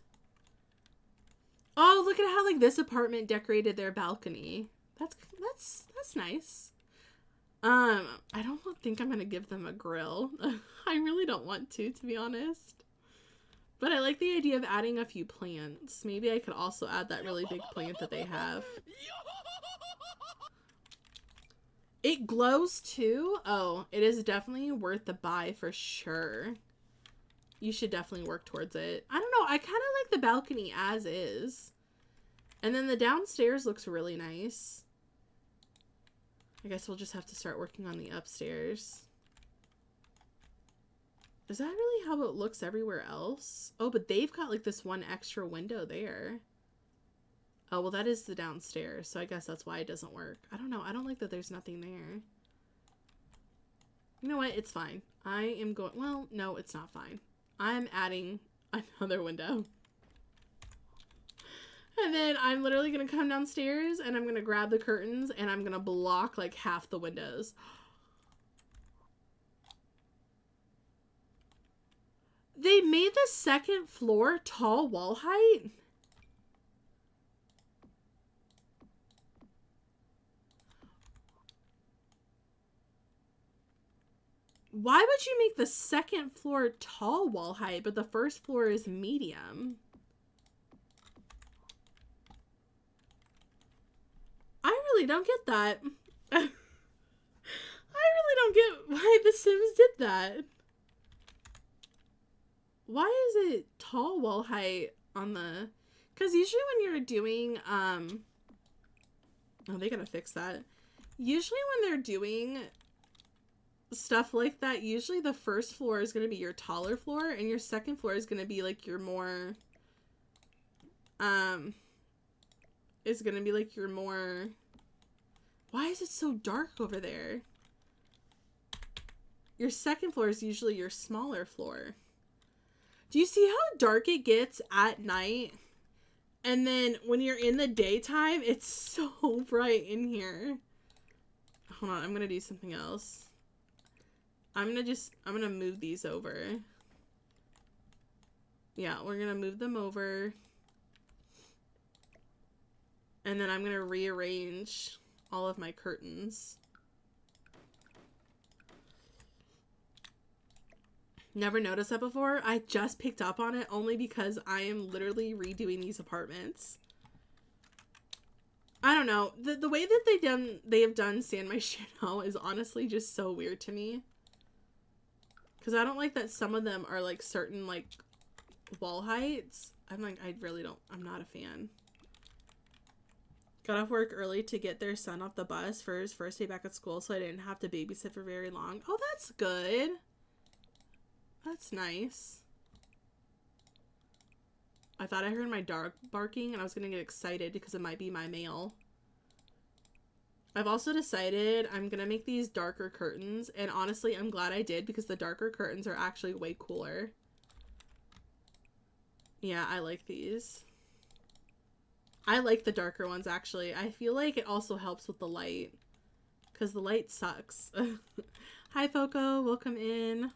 Speaker 1: Oh, look at how, like, this apartment decorated their balcony. That's nice. I don't think I'm gonna give them a grill. I really don't want to be honest. But I like the idea of adding a few plants. Maybe I could also add that really big plant that they have. It glows too? Oh, it is definitely worth the buy for sure. You should definitely work towards it. I don't know, I kind of like the balcony as is. And then the downstairs looks really nice. I guess we'll just have to start working on the upstairs. Is that really how it looks everywhere else? Oh, but they've got like this one extra window there. Oh, well that is the downstairs, so I guess that's why it doesn't work. I don't know, I don't like that there's nothing there. You know what, it's fine. I am going, well, no, it's not fine. I'm adding another window. And then I'm literally gonna come downstairs and I'm gonna grab the curtains and I'm gonna block like half the windows. They made the second floor tall wall height? Why would you make the second floor tall wall height, but the first floor is medium? I really don't get that. I really don't get why The Sims did that. Why is it tall wall height on the... Because usually when you're doing... Oh, they gotta fix that. Usually when they're doing stuff like that, usually the first floor is going to be your taller floor, and your second floor is going to be like your more... is going to be like your more... Why is it so dark over there? Your second floor is usually your smaller floor. Do you see how dark it gets at night? And then when you're in the daytime, it's so bright in here. Hold on, I'm gonna do something else. I'm gonna move these over. Yeah, we're gonna move them over. And then I'm gonna rearrange all of my curtains. Never noticed that before. I just picked up on it only because I am literally redoing these apartments. I don't know. The way that they have done San Myshuno is honestly just so weird to me. Because I don't like that some of them are like certain like wall heights. I'm like, I'm not a fan. Got off work early to get their son off the bus for his first day back at school, so I didn't have to babysit for very long. Oh, that's good. That's nice. I thought I heard my dog barking and I was gonna get excited because it might be my mail. I've also decided I'm gonna make these darker curtains, and honestly I'm glad I did because the darker curtains are actually way cooler. Yeah, I like these. I like the darker ones actually. I feel like it also helps with the light because the light sucks. Hi Foco, welcome in.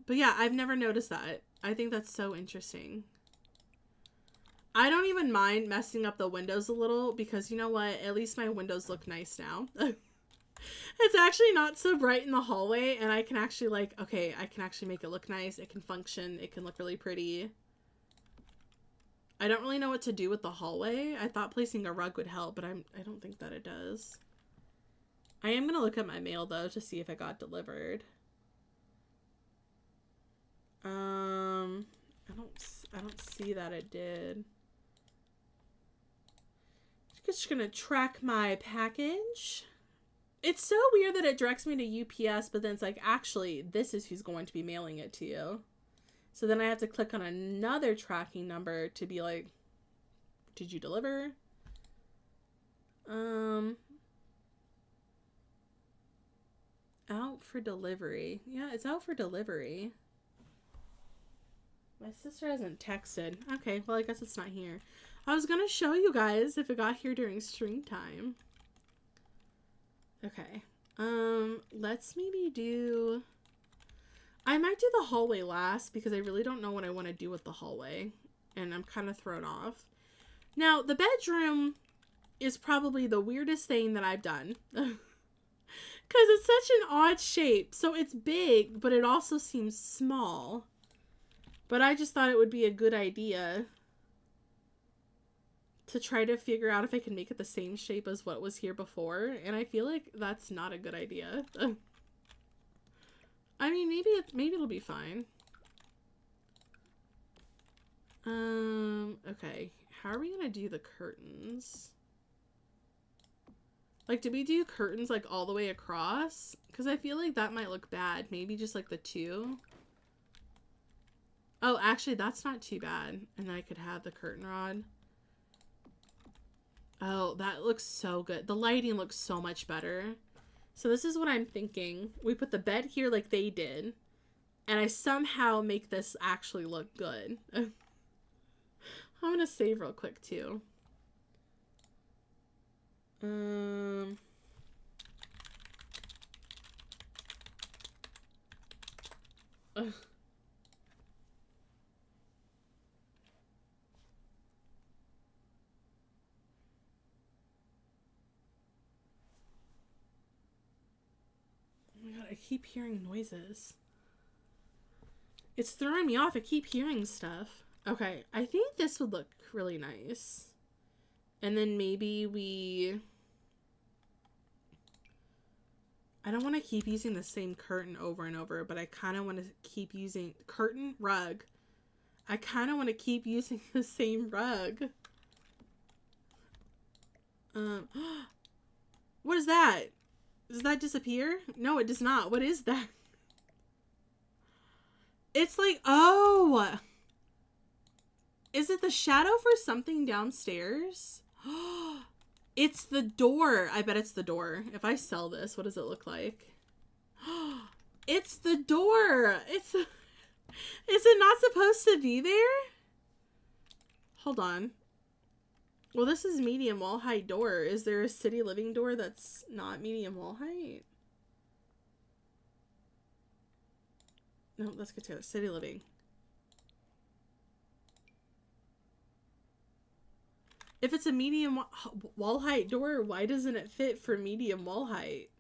Speaker 1: But yeah, I've never noticed that. I think that's so interesting. I don't even mind messing up the windows a little because you know what? At least my windows look nice now. It's actually not so bright in the hallway and I can actually like, okay, I can actually make it look nice. It can function. It can look really pretty. I don't really know what to do with the hallway. I thought placing a rug would help, but I don't think that it does. I am going to look at my mail though to see if it got delivered. I don't see that it did. Just gonna track my package. It's so weird that it directs me to UPS, but then it's like, actually, this is who's going to be mailing it to you. So then I have to click on another tracking number to be like, did you deliver? Out for delivery. Yeah, it's out for delivery. My sister hasn't texted. Okay, well, I guess it's not here. I was gonna show you guys if it got here during stream time. Okay. Let's maybe do... I might do the hallway last because I really don't know what I want to do with the hallway. And I'm kind of thrown off. Now, the bedroom is probably the weirdest thing that I've done. Because it's such an odd shape. So it's big, but it also seems small. But I just thought it would be a good idea to try to figure out if I can make it the same shape as what was here before. And I feel like that's not a good idea. I mean, maybe it'll be fine. Okay. How are we gonna do the curtains? Like, did we do curtains like all the way across? Because I feel like that might look bad. Maybe just like the two. Oh, actually, that's not too bad. And then I could have the curtain rod. Oh, that looks so good. The lighting looks so much better. So this is what I'm thinking. We put the bed here like they did. And I somehow make this actually look good. I'm gonna save real quick too. Ugh. Oh my god, I keep hearing noises. It's throwing me off. I keep hearing stuff. Okay, I think this would look really nice. And then maybe we... I don't want to keep using the same curtain over and over, but I kind of want to keep using... Curtain? Rug. I kind of want to keep using the same rug. What is that? Does that disappear? No, it does not. What is that? It's like, oh! Is it the shadow for something downstairs? It's the door. I bet it's the door. If I sell this, what does it look like? It's the door. Is it not supposed to be there? Hold on. Well, this is medium wall height door. Is there a city living door that's not medium wall height? No, let's get together. City living. If it's a medium wall height door, why doesn't it fit for medium wall height?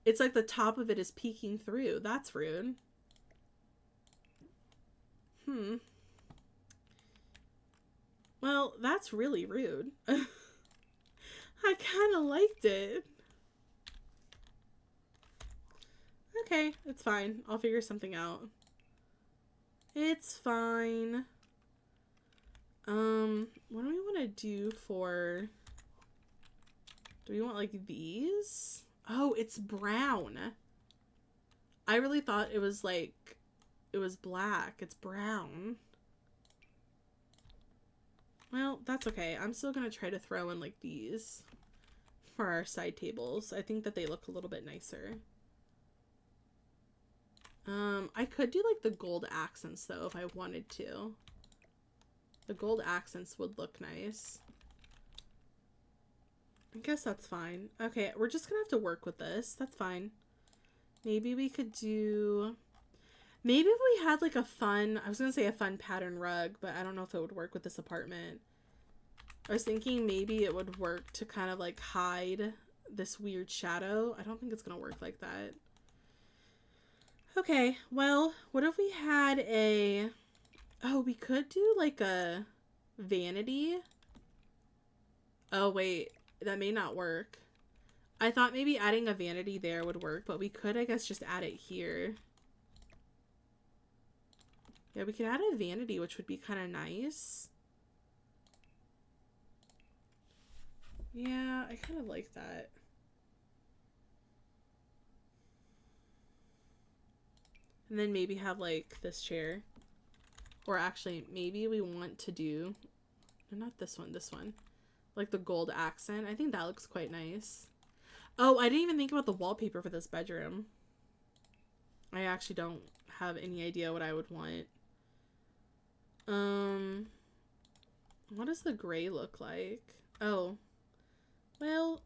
Speaker 1: It's like the top of it is peeking through. That's rude. Well, that's really rude. I kind of liked it. Okay, it's fine. I'll figure something out. It's fine. What do we want to do for... Do we want, like, these? Oh, it's brown. I really thought it was, like, it was black. It's brown. Well, that's okay. I'm still gonna try to throw in, like, these for our side tables. I think that they look a little bit nicer. I could do, like, the gold accents, though, if I wanted to. The gold accents would look nice. I guess that's fine. Okay, we're just gonna have to work with this. That's fine. Maybe we could do... Maybe if we had like a fun... I was gonna say a fun pattern rug, but I don't know if it would work with this apartment. I was thinking maybe it would work to kind of like hide this weird shadow. I don't think it's gonna work like that. Okay, well, what if we had a... Oh, we could do like a vanity. Oh, wait. That may not work. I thought maybe adding a vanity there would work, but we could, I guess, just add it here. Yeah, we could add a vanity, which would be kind of nice. Yeah, I kind of like that. And then maybe have, like, this chair. Or actually, maybe we want to do... No, not this one, this one. Like the gold accent. I think that looks quite nice. Oh, I didn't even think about the wallpaper for this bedroom. I actually don't have any idea what I would want. What does the gray look like? Oh, well,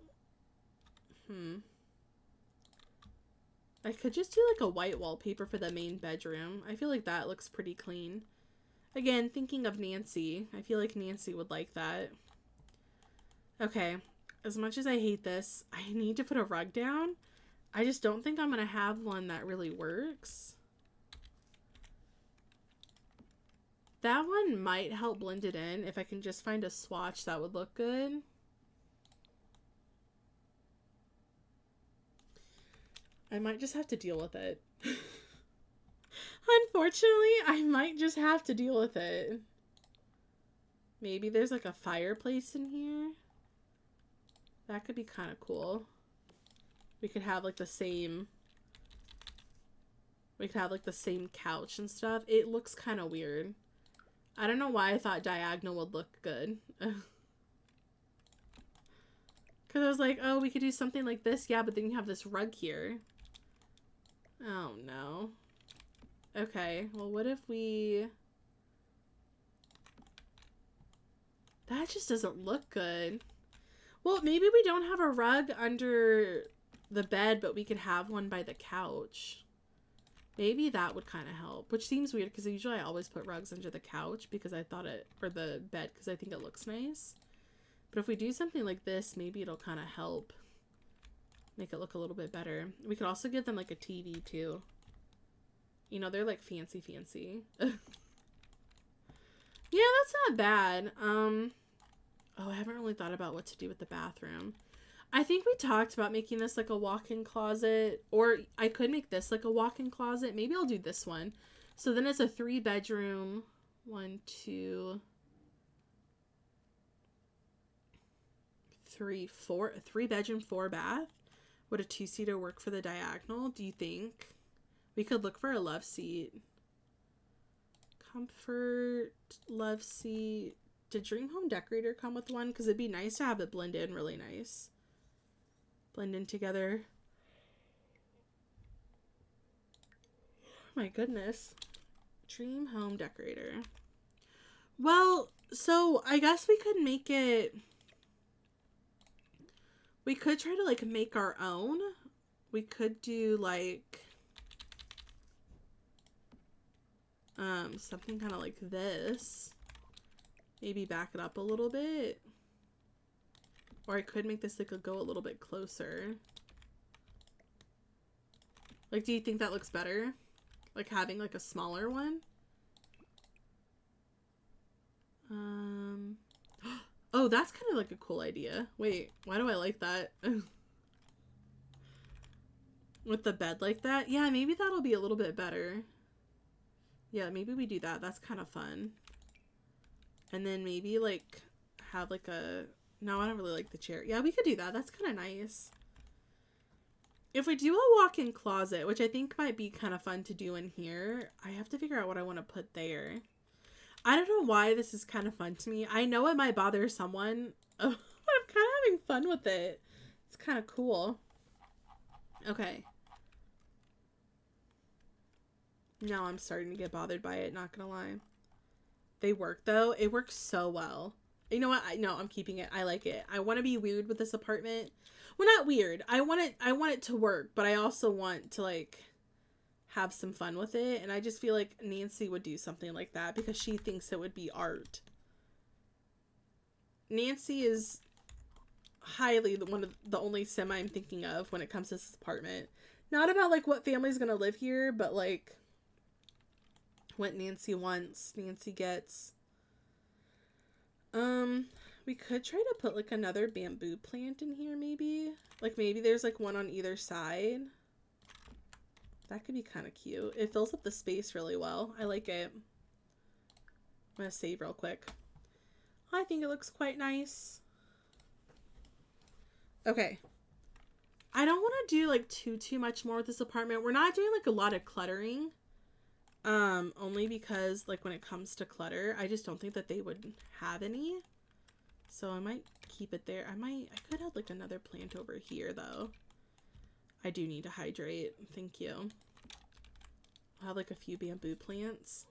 Speaker 1: I could just do like a white wallpaper for the main bedroom. I feel like that looks pretty clean. Again, thinking of Nancy, I feel like Nancy would like that. Okay, as much as I hate this, I need to put a rug down. I just don't think I'm gonna have one that really works. That one might help blend it in if I can just find a swatch that would look good. I might just have to deal with it. Unfortunately, I might just have to deal with it. Maybe there's like a fireplace in here. That could be kind of cool. We could have like the same... We could have like the same couch and stuff. It looks kind of weird. I don't know why I thought diagonal would look good. Because I was like, oh, we could do something like this. Yeah, but then you have this rug here. Oh, no. Okay, well, what if we... That just doesn't look good. Well, maybe we don't have a rug under the bed, but we could have one by the couch. Maybe that would kind of help, which seems weird because usually I always put rugs under the couch because I thought it, or the bed because I think it looks nice. But if we do something like this, maybe it'll kind of help make it look a little bit better. We could also give them like a TV too. You know, they're like fancy. Yeah, that's not bad. Oh, I haven't really thought about what to do with the bathroom. I think we talked about making this like a walk-in closet, or I could make this like a walk-in closet. Maybe I'll do this one. So then it's a 3-bedroom, 1, 2, 3, 4, a 3-bedroom, 4-bath. Would a 2-seater work for the diagonal, do you think? We could look for a love seat. Comfort, love seat. Did Dream Home Decorator come with one? Because it'd be nice to have it blend in really nice. Blend in together. Oh my goodness. Dream Home Decorator. Well, so I guess we could make it... We could try to like make our own. We could do like... something kind of like this. Maybe back it up a little bit. Or I could make this like go a little bit closer. Like, do you think that looks better? Like having like a smaller one? Oh, that's kind of like a cool idea. Wait, why do I like that? With the bed like that? Yeah, maybe that'll be a little bit better. Yeah, maybe we do that. That's kind of fun. And then maybe like have like a... No, I don't really like the chair. Yeah, we could do that. That's kind of nice. If we do a walk-in closet, which I think might be kind of fun to do in here, I have to figure out what I want to put there. I don't know why this is kind of fun to me. I know it might bother someone, but I'm kind of having fun with it. It's kind of cool. Okay. Now I'm starting to get bothered by it, not gonna lie. They work though. It works so well. You know what? No, I'm keeping it. I like it. I want to be weird with this apartment. Well, not weird. I want it to work, but I also want to like have some fun with it. And I just feel like Nancy would do something like that because she thinks it would be art. Nancy is highly one of the only sim I'm thinking of when it comes to this apartment. Not about like what family's gonna live here, but like what Nancy wants, Nancy gets. We could try to put like another bamboo plant in here maybe. Like maybe there's like one on either side. That could be kind of cute. It fills up the space really well. I like it. I'm gonna save real quick. I think it looks quite nice. Okay. I don't want to do like too much more with this apartment. We're not doing like a lot of cluttering. Only because like when it comes to clutter, I just don't think that they would have any. So I might keep it there. I could have like another plant over here though. I do need to hydrate. Thank you. I'll have like a few bamboo plants.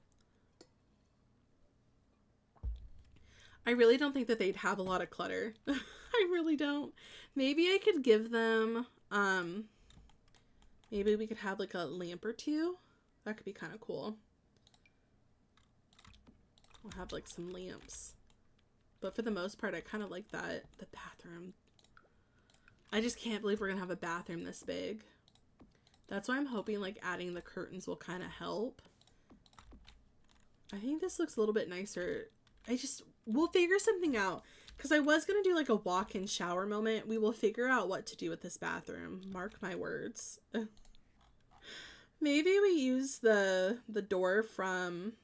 Speaker 1: I really don't think that they'd have a lot of clutter. I really don't. Maybe I could give them, maybe we could have like a lamp or two. That could be kind of cool. We'll have like some lamps. But for the most part, I kind of like that. The bathroom. I just can't believe we're going to have a bathroom this big. That's why I'm hoping like adding the curtains will kind of help. I think this looks a little bit nicer. We'll figure something out. Because I was going to do like a walk-in shower moment. We will figure out what to do with this bathroom. Mark my words. Maybe we use the door from,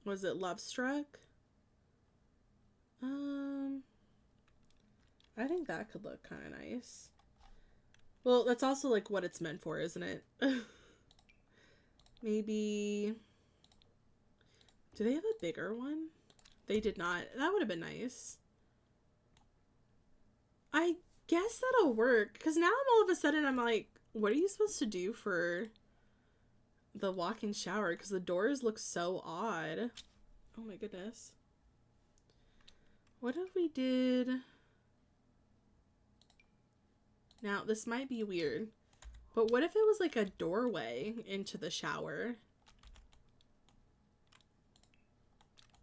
Speaker 1: was it Love Struck? I think that could look kind of nice. Well, that's also like what it's meant for, isn't it? Maybe, do they have a bigger one? They did not. That would have been nice. I guess that'll work. Because now all of a sudden I'm like, what are you supposed to do for the walk-in shower? Because the doors look so odd. Oh my goodness. What if we did... Now, this might be weird. But what if it was like a doorway into the shower?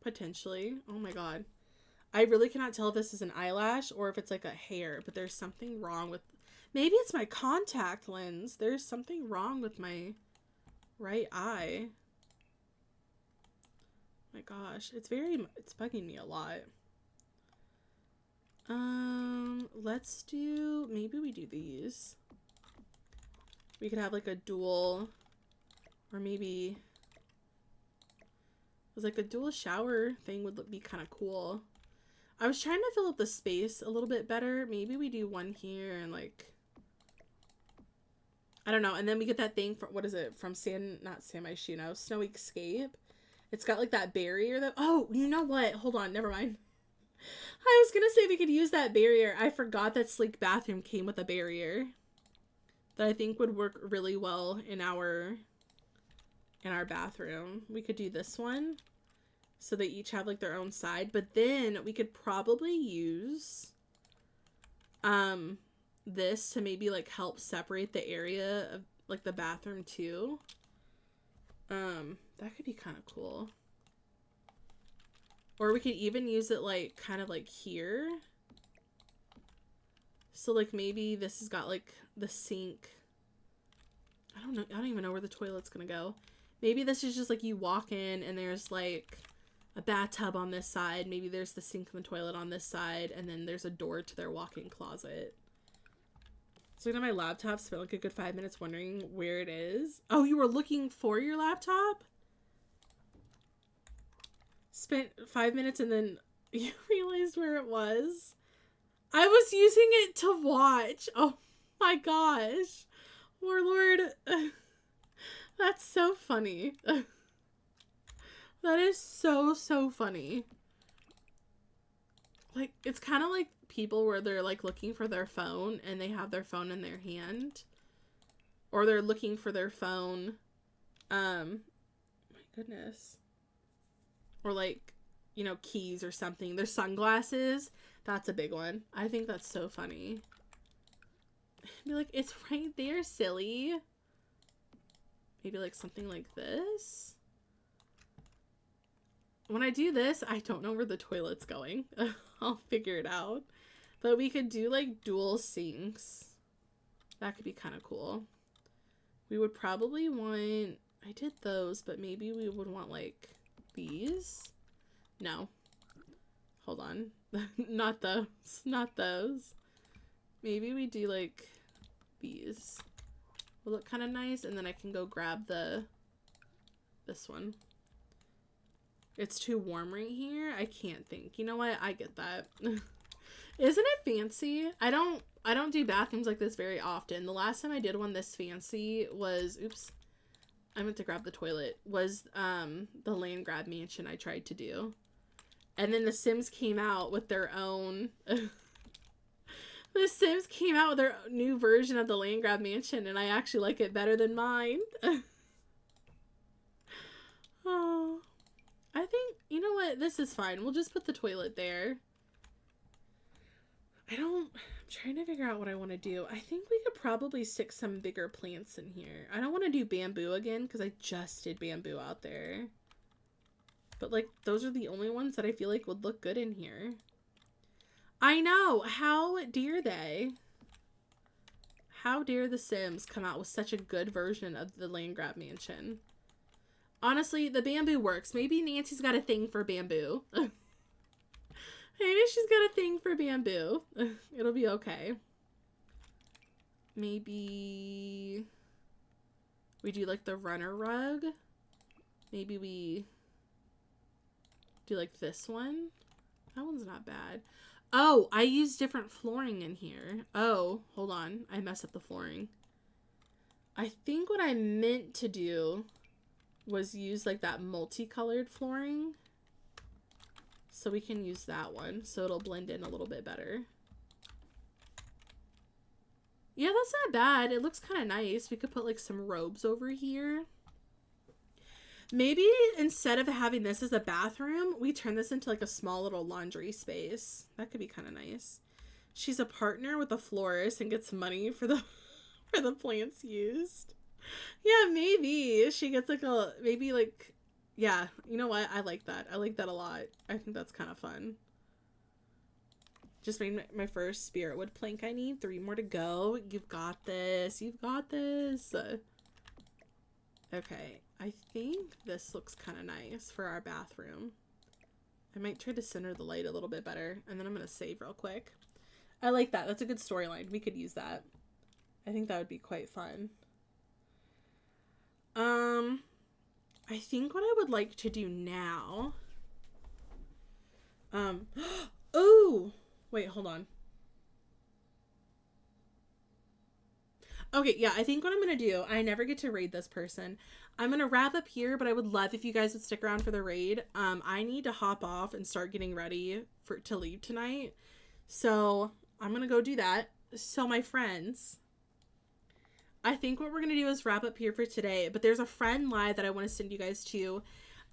Speaker 1: Potentially. Oh my god. I really cannot tell if this is an eyelash or if it's like a hair, but there's something wrong with... Maybe it's my contact lens. There's something wrong with my right eye. My gosh. It's bugging me a lot. Let's do... Maybe we do these. We could have like a dual... Or maybe... It was like a dual shower thing would be kind of cool. I was trying to fill up the space a little bit better. Maybe we do one here and like, I don't know. And then we get that thing from, what is it? From not San Myshuno, Snowy Escape. It's got like that barrier that, oh, you know what? Hold on. Never mind. I was going to say we could use that barrier. I forgot that Sleek Bathroom came with a barrier that I think would work really well in our bathroom. We could do this one. So they each have like their own side, but then we could probably use this to maybe like help separate the area of like the bathroom too. That could be kind of cool. Or we could even use it like kind of like here. So like maybe this has got like the sink. I don't know. I don't even know where the toilet's gonna go. Maybe this is just like you walk in and there's like a bathtub on this side. Maybe there's the sink and the toilet on this side. And then there's a door to their walk-in closet. So looking at my laptop, spent like a good 5 minutes wondering where it is. Oh, you were looking for your laptop? Spent 5 minutes and then you realized where it was? I was using it to watch. Oh my gosh. Warlord. That's so funny. That is so funny. Like, it's kind of like people where they're like looking for their phone and they have their phone in their hand. Or they're looking for their phone. My goodness. Or like, you know, keys or something. Their sunglasses. That's a big one. I think that's so funny. Be like, it's right there, silly. Maybe like something like this. When I do this, I don't know where the toilet's going. I'll figure it out. But we could do like dual sinks. That could be kind of cool. We would probably want... I did those, but maybe we would want like these. No. Hold on. Not those. Not those. Maybe we do like these. Will look kind of nice. And then I can go grab this one. It's too warm right here. I can't think. You know what? I get that. Isn't it fancy? I don't do bathrooms like this very often. The last time I did one this fancy was, oops, I meant to grab the toilet, was the land grab mansion I tried to do. And then The Sims came out with their own The Sims came out with their new version of the land grab mansion, and I actually like it better than mine. Oh, I think, you know know what? This is fine. We'll just put the toilet there. I'm trying to figure out what I want to do. I think we could probably stick some bigger plants in here. I don't want to do bamboo again because I just did bamboo out there. But, like, those are the only ones that I feel like would look good in here. I know! How dare they? How dare the Sims come out with such a good version of the land grab mansion? Honestly, the bamboo works. Maybe Nancy's got a thing for bamboo. Maybe she's got a thing for bamboo. It'll be okay. Maybe we do like the runner rug. Maybe we do like this one. That one's not bad. Oh, I use different flooring in here. Oh, hold on. I messed up the flooring. I think what I meant to do was use like that multicolored flooring. So we can use that one. So it'll blend in a little bit better. Yeah, that's not bad. It looks kind of nice. We could put like some robes over here. Maybe instead of having this as a bathroom, we turn this into like a small little laundry space. That could be kind of nice. She's a partner with a florist and gets money for the for the plants used. Yeah, maybe she gets like a maybe like yeah, you know what? I like that. I like that a lot. I think that's kind of fun. Just made my first spirit wood plank. I need 3 more to go. You've got this. You've got this. Okay. I think this looks kind of nice for our bathroom. I might try to center the light a little bit better. And then I'm going to save real quick. I like that. That's a good storyline. We could use that. I think that would be quite fun. I think what I would like to do now. Oh, wait, hold on. Okay, yeah, I think what I'm going to do, I never get to raid this person. I'm going to wrap up here, but I would love if you guys would stick around for the raid. I need to hop off and start getting ready to leave tonight. So I'm going to go do that. So my friends, I think what we're going to do is wrap up here for today, but there's a friend live that I want to send you guys to.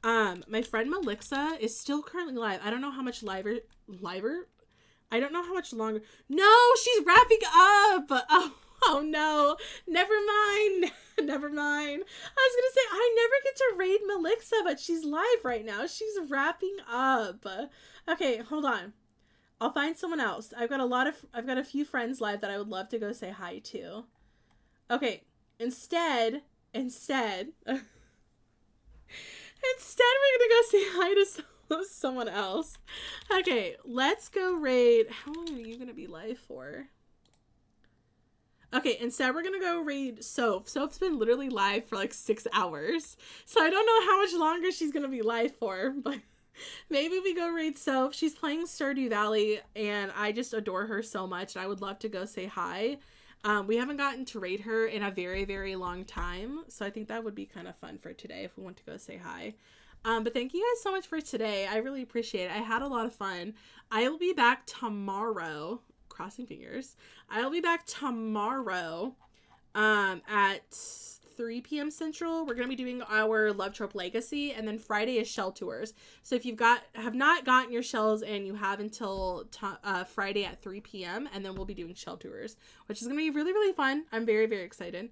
Speaker 1: My friend Melixa is still currently live. I don't know how much liver? I don't know how much longer. No, she's wrapping up. Oh no, never mind. Never mind. I was going to say, I never get to raid Melixa, but she's live right now. She's wrapping up. Okay, hold on. I'll find someone else. I've got a few friends live that I would love to go say hi to. Okay, instead, we're gonna go say hi to someone else. Okay, let's go raid. How long are you gonna be live for? Okay, instead we're gonna go raid Soph. Soph's been literally live for like 6 hours. So I don't know how much longer she's gonna be live for, but maybe we go raid Soph. She's playing Stardew Valley and I just adore her so much and I would love to go say hi. We haven't gotten to raid her in a very, very long time. So I think that would be kind of fun for today if we want to go say hi. But thank you guys so much for today. I really appreciate it. I had a lot of fun. I will be back tomorrow. Crossing fingers. I'll be back tomorrow at 3 p.m. Central. We're going to be doing our Love Trope Legacy, and then Friday is shell tours. So if have not gotten your shells and you have until Friday at 3 p.m. and then we'll be doing shell tours, which is going to be really, really fun. I'm very, very excited.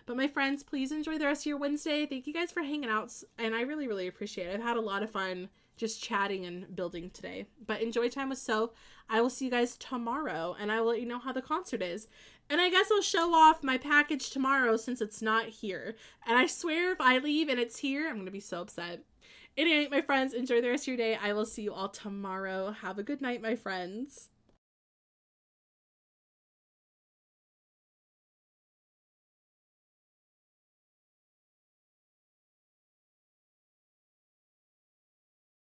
Speaker 1: But my friends, please enjoy the rest of your Wednesday. Thank you guys for hanging out, and I really, really appreciate it. I've had a lot of fun just chatting and building today. But enjoy time with Soph. I will see you guys tomorrow, and I will let you know how the concert is. And I guess I'll show off my package tomorrow since it's not here. And I swear if I leave and it's here, I'm going to be so upset. Anyway, my friends, enjoy the rest of your day. I will see you all tomorrow. Have a good night, my friends.